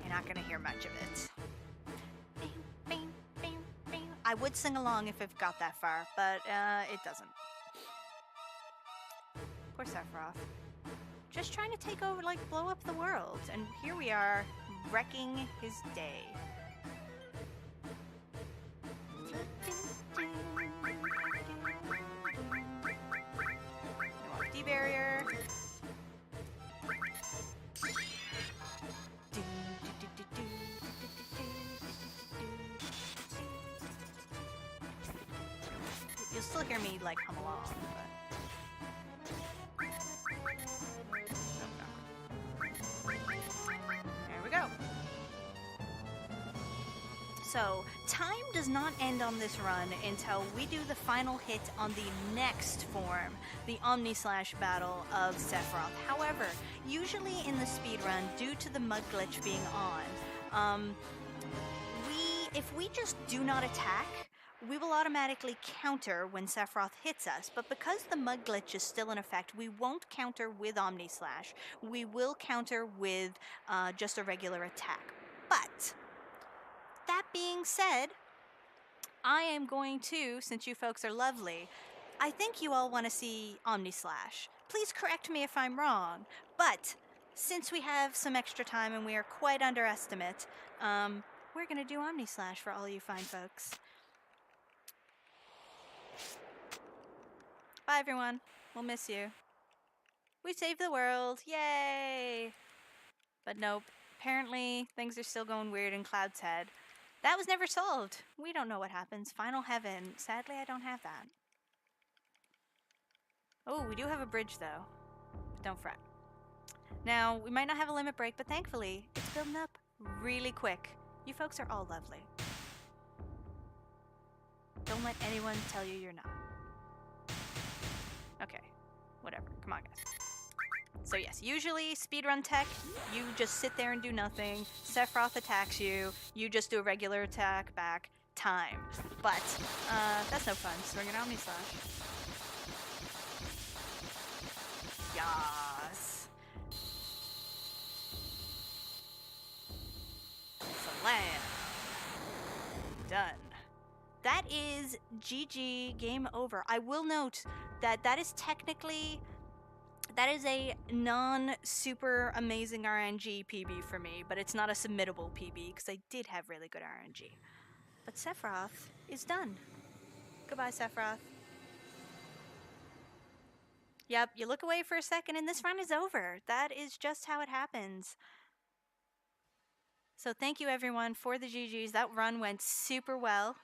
you're not going to hear much of it. I would sing along if it got that far, but it doesn't. Poor Sephiroth. Just trying to take over, like, blow up the world. And here we are, wrecking his day. D-barrier. You'll still hear me, like, hum along, but... There we go. So, time does not end on this run until we do the final hit on the next form, the Omnislash battle of Sephiroth. However, usually in the speedrun, due to the mud glitch being on, if we just do not attack, we will automatically counter when Sephiroth hits us, but because the mud glitch is still in effect, we won't counter with Omnislash. We will counter with just a regular attack. But, that being said, I am going to, since you folks are lovely, I think you all want to see Omnislash. Please correct me if I'm wrong, but since we have some extra time and we are quite underestimate, we're going to do Omnislash for all you fine folks. Bye, everyone. We'll miss you. We saved the world. Yay! But nope. Apparently, things are still going weird in Cloud's head. That was never solved. We don't know what happens. Final Heaven. Sadly, I don't have that. Oh, we do have a bridge, though. But don't fret. Now, we might not have a limit break, but thankfully, it's building up really quick. You folks are all lovely. Don't let anyone tell you you're not. Okay, whatever. Come on, guys. So yes, usually speedrun tech, you just sit there and do nothing. Sephiroth attacks you. You just do a regular attack back. Time. But that's no fun. So we're gonna Omnislash. Yas. Slam. Done. that is GG, game over. I will note that that is technically, that is a non-super amazing RNG PB for me, but it's not a submittable PB because I did have really good RNG. But Sephiroth is done. Goodbye, Sephiroth. Yep, you look away for a second and this run is over. That is just how it happens. So thank you everyone for the GGs. That run went super well.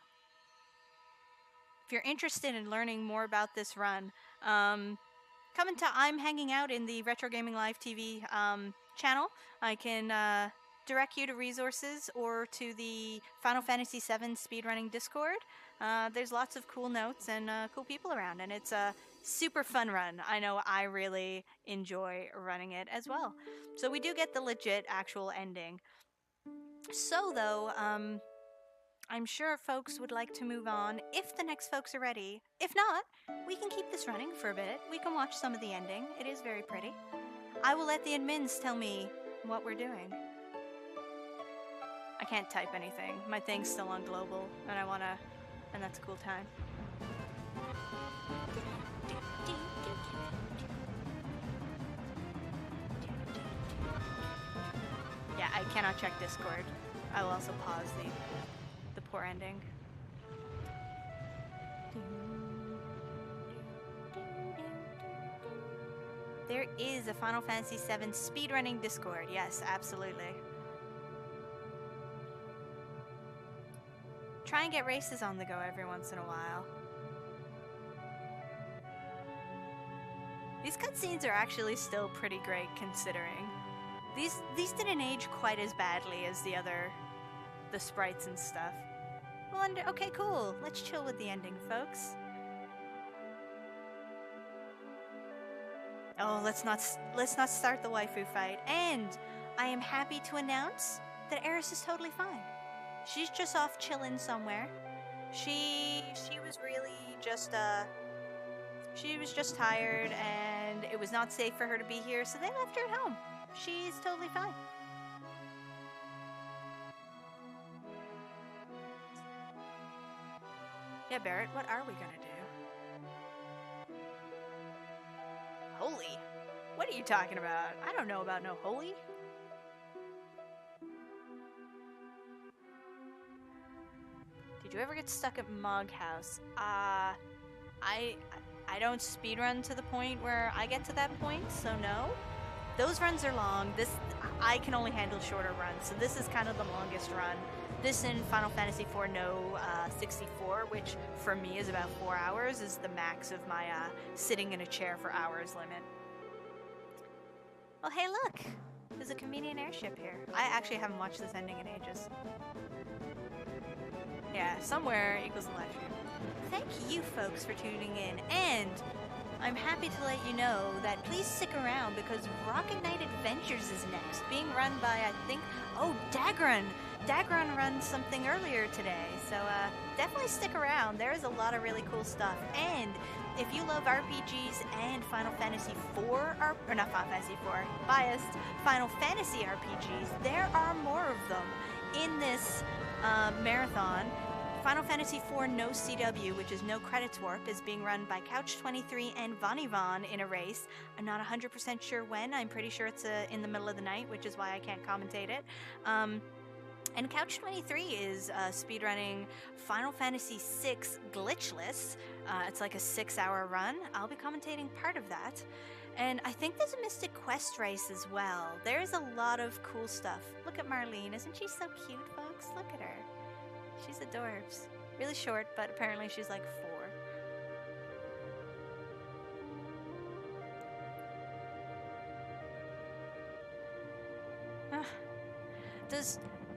If you're interested in learning more about this run, come into I'm hanging out in the Retro Gaming Live TV channel. I can direct you to resources or to the Final Fantasy VII speedrunning Discord. There's lots of cool notes and cool people around, and it's a super fun run. I know I really enjoy running it as well. So we do get the legit actual ending. So though, I'm sure folks would like to move on if the next folks are ready. If not, we can keep this running for a bit. We can watch some of the ending. It is very pretty. I will let the admins tell me what we're doing. I can't type anything. My thing's still on global, and that's a cool time. Yeah, I cannot check Discord. I will also pause the poor ending. There is a Final Fantasy VII speedrunning Discord. Yes, absolutely. Try and get races on the go every once in a while. These cutscenes are actually still pretty great considering. These didn't age quite as badly as the sprites and stuff. Well, okay, cool. Let's chill with the ending, folks. Oh, let's not start the waifu fight. And I am happy to announce that Eris is totally fine. She's just off chilling somewhere. She was really just she was just tired and it was not safe for her to be here, so they left her at home. She's totally fine. Yeah, Barrett, what are we gonna do? Holy? What are you talking about? I don't know about no holy. Did you ever get stuck at Mog House? I don't speedrun to the point where I get to that point, so no. Those runs are long. I can only handle shorter runs, so this is kind of the longest run. This in Final Fantasy IV No 64, which for me is about 4 hours, is the max of my sitting in a chair for hours limit. Well, hey look! There's a convenient airship here. I actually haven't watched this ending in ages. Yeah, somewhere equals the live stream. Thank you folks for tuning in, and I'm happy to let you know that please stick around because Rocket Knight Adventures is next, being run by, I think, oh, Dagron! Dagron runs something earlier today, so definitely stick around. There is a lot of really cool stuff, and if you love RPGs and Final Fantasy IV, or not Final Fantasy IV, biased, Final Fantasy RPGs, there are more of them in this marathon. Final Fantasy IV No CW, which is No Credits Warp, is being run by Couch23 and Vonivon in a race. I'm not 100% sure when. I'm pretty sure it's in the middle of the night, which is why I can't commentate it. And Couch23 is speedrunning Final Fantasy VI Glitchless. It's like a 6-hour run. I'll be commentating part of that. And I think there's a Mystic Quest race as well. There's a lot of cool stuff. Look at Marlene. Isn't she so cute, folks? Look at her. She's adorbs. Really short, but apparently she's like 4.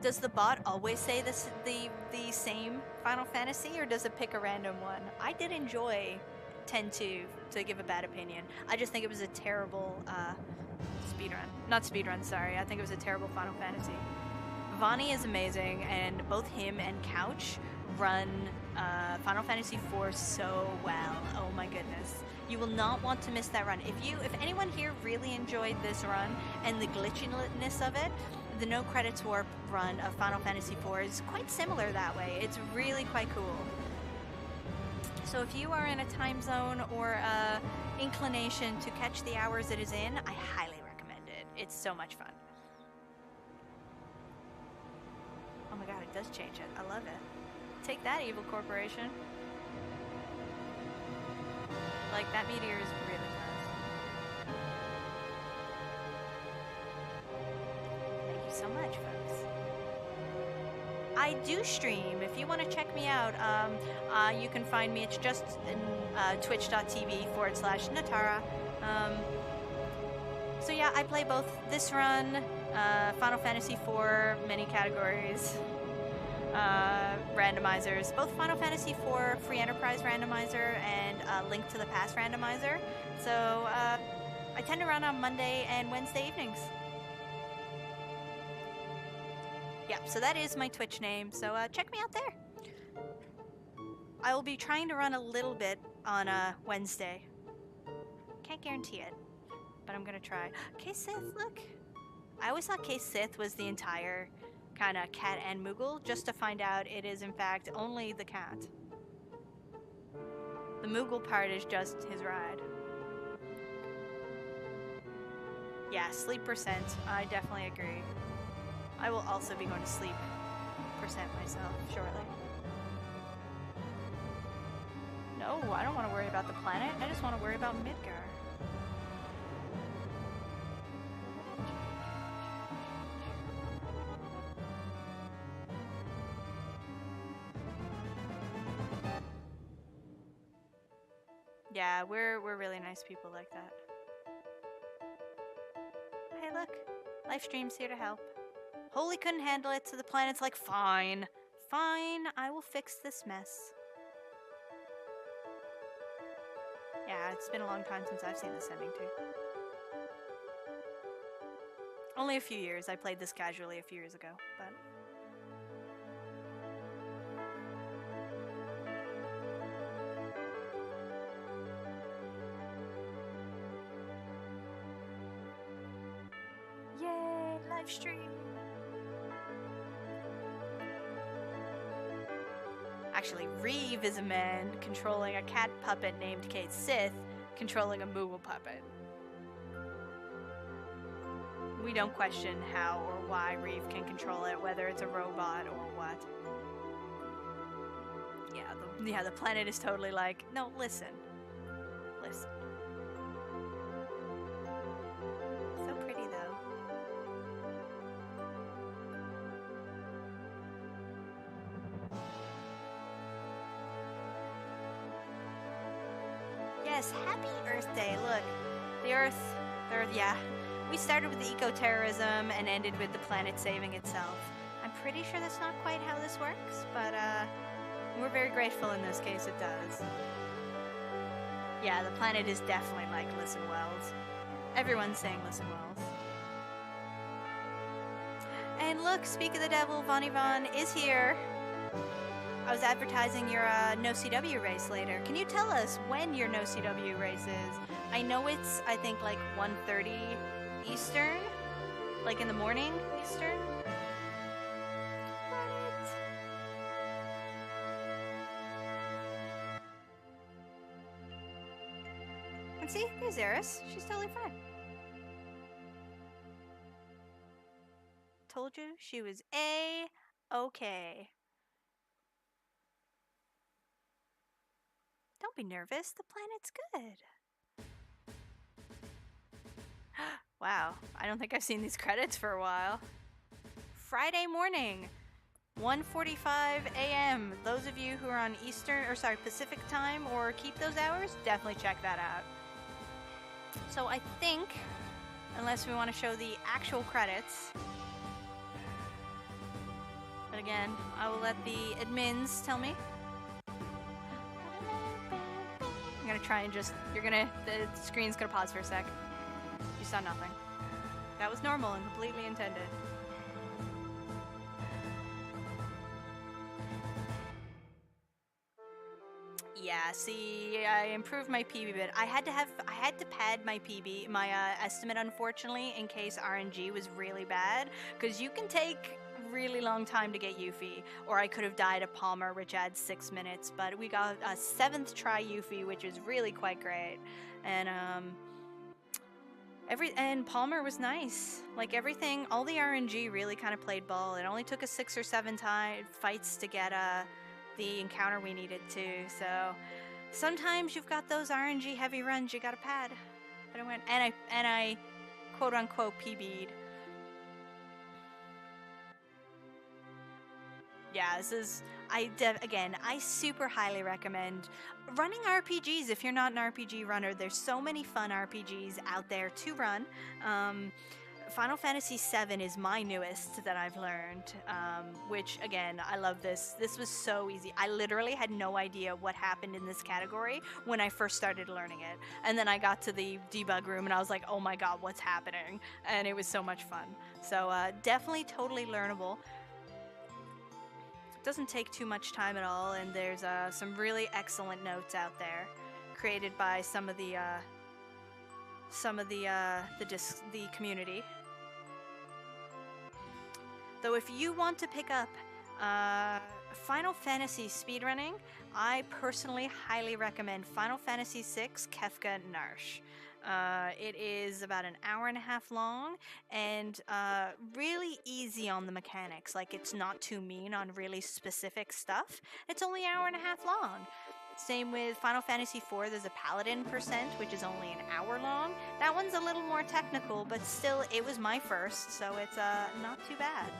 Does the bot always say the same Final Fantasy, or does it pick a random one? I did enjoy 10-2 to give a bad opinion. I just think it was a terrible speedrun. Not speedrun, sorry. I think it was a terrible Final Fantasy. Vani is amazing, and both him and Couch run Final Fantasy IV so well. Oh my goodness. You will not want to miss that run. If anyone here really enjoyed this run and the glitchiness of it, the No Credits Warp run of Final Fantasy IV is quite similar that way. It's really quite cool. So if you are in a time zone or inclination to catch the hours it is in, I highly recommend it. It's so much fun. Oh my god, it does change it. I love it. Take that, evil corporation. Like, that meteor is really nice. Thank you so much, folks. I do stream. If you want to check me out, you can find me. It's just in twitch.tv/Netara. So yeah, I play both this run, Final Fantasy IV, many categories, randomizers, both Final Fantasy IV Free Enterprise randomizer and Link to the Past randomizer. So I tend to run on Monday and Wednesday evenings. Yep, so that is my Twitch name, so check me out there. I will be trying to run a little bit on Wednesday. Can't guarantee it, but I'm gonna try. K-Sith, look! I always thought K-Sith was the entire kind of cat and Moogle, just to find out it is in fact only the cat. The Moogle part is just his ride. Yeah, sleep percent, I definitely agree. I will also be going to sleep percent myself shortly. No, I don't want to worry about the planet. I just want to worry about Midgar. Yeah, we're really nice people like that. Hey, look. Live stream's here to help. Holy couldn't handle it, so the planet's like, fine. Fine, I will fix this mess. Yeah, it's been a long time since I've seen this ending, too. Only a few years. I played this casually a few years ago, but... Yay, live stream! Actually, Reeve is a man controlling a cat puppet named Kate Sith, controlling a Moogle puppet. We don't question how or why Reeve can control it, whether it's a robot or what. Yeah, the planet is totally like, no, listen. Listen. So pretty, though. Yes, happy Earth Day. Look, the Earth, yeah. We started with the eco-terrorism and ended with the planet saving itself. I'm pretty sure that's not quite how this works, but we're very grateful in this case it does. Yeah, the planet is definitely like Listen Wells. Everyone's saying Listen Wells. And look, speak of the devil, Von Yvonne is here. I was advertising your No CW race later. Can you tell us when your No CW race is? I know it's, I think, like 1:30 Eastern? Like in the morning Eastern? What? And see, there's Eris. She's totally fine. Told you she was A-okay. Don't be nervous. The planet's good. Wow, I don't think I've seen these credits for a while. Friday morning, 1:45 a.m. Those of you who are on Pacific time or keep those hours, definitely check that out. So I think, unless we want to show the actual credits, but again, I will let the admins tell me. I'm gonna try and just, the screen's gonna pause for a sec. You saw nothing. That was normal and completely intended. Yeah, see, I improved my PB bit. I had to pad my PB, my estimate, unfortunately, in case RNG was really bad, because you can take really long time to get Yuffie, or I could have died at Palmer, which adds 6 minutes, but we got a 7th try Yuffie, which is really quite great. And and Palmer was nice. Like everything, all the RNG really kind of played ball. It only took us 6 or 7 fights to get the encounter we needed to. So sometimes you've got those RNG heavy runs you gotta pad. But I went and I quote unquote PB'd. Yeah, this is I super highly recommend running RPGs if you're not an RPG runner. There's so many fun RPGs out there to run. Final Fantasy VII is my newest that I've learned, which again, I love this. This was so easy. I literally had no idea what happened in this category when I first started learning it. And then I got to the debug room and I was like, oh my god, what's happening? And it was so much fun. So definitely totally learnable. Doesn't take too much time at all, and there's some really excellent notes out there created by some of the community. Though if you want to pick up Final Fantasy speedrunning, I personally highly recommend Final Fantasy VI Kefka Narsh. It is about an hour and a half long and really easy on the mechanics. Like, it's not too mean on really specific stuff. It's only an hour and a half long. Same with Final Fantasy IV, there's a Paladin percent, which is only an hour long. That one's a little more technical, but still, it was my first, so it's not too bad.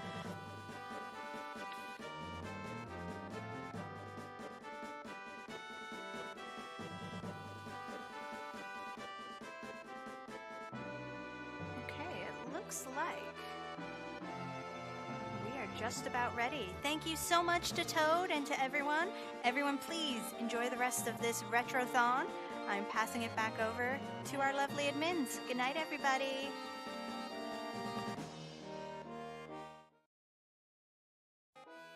Okay, it looks like we are just about ready. Thank you so much to Toad and to everyone. Everyone, please enjoy the rest of this Retrothon. I'm passing it back over to our lovely admins. Good night, everybody.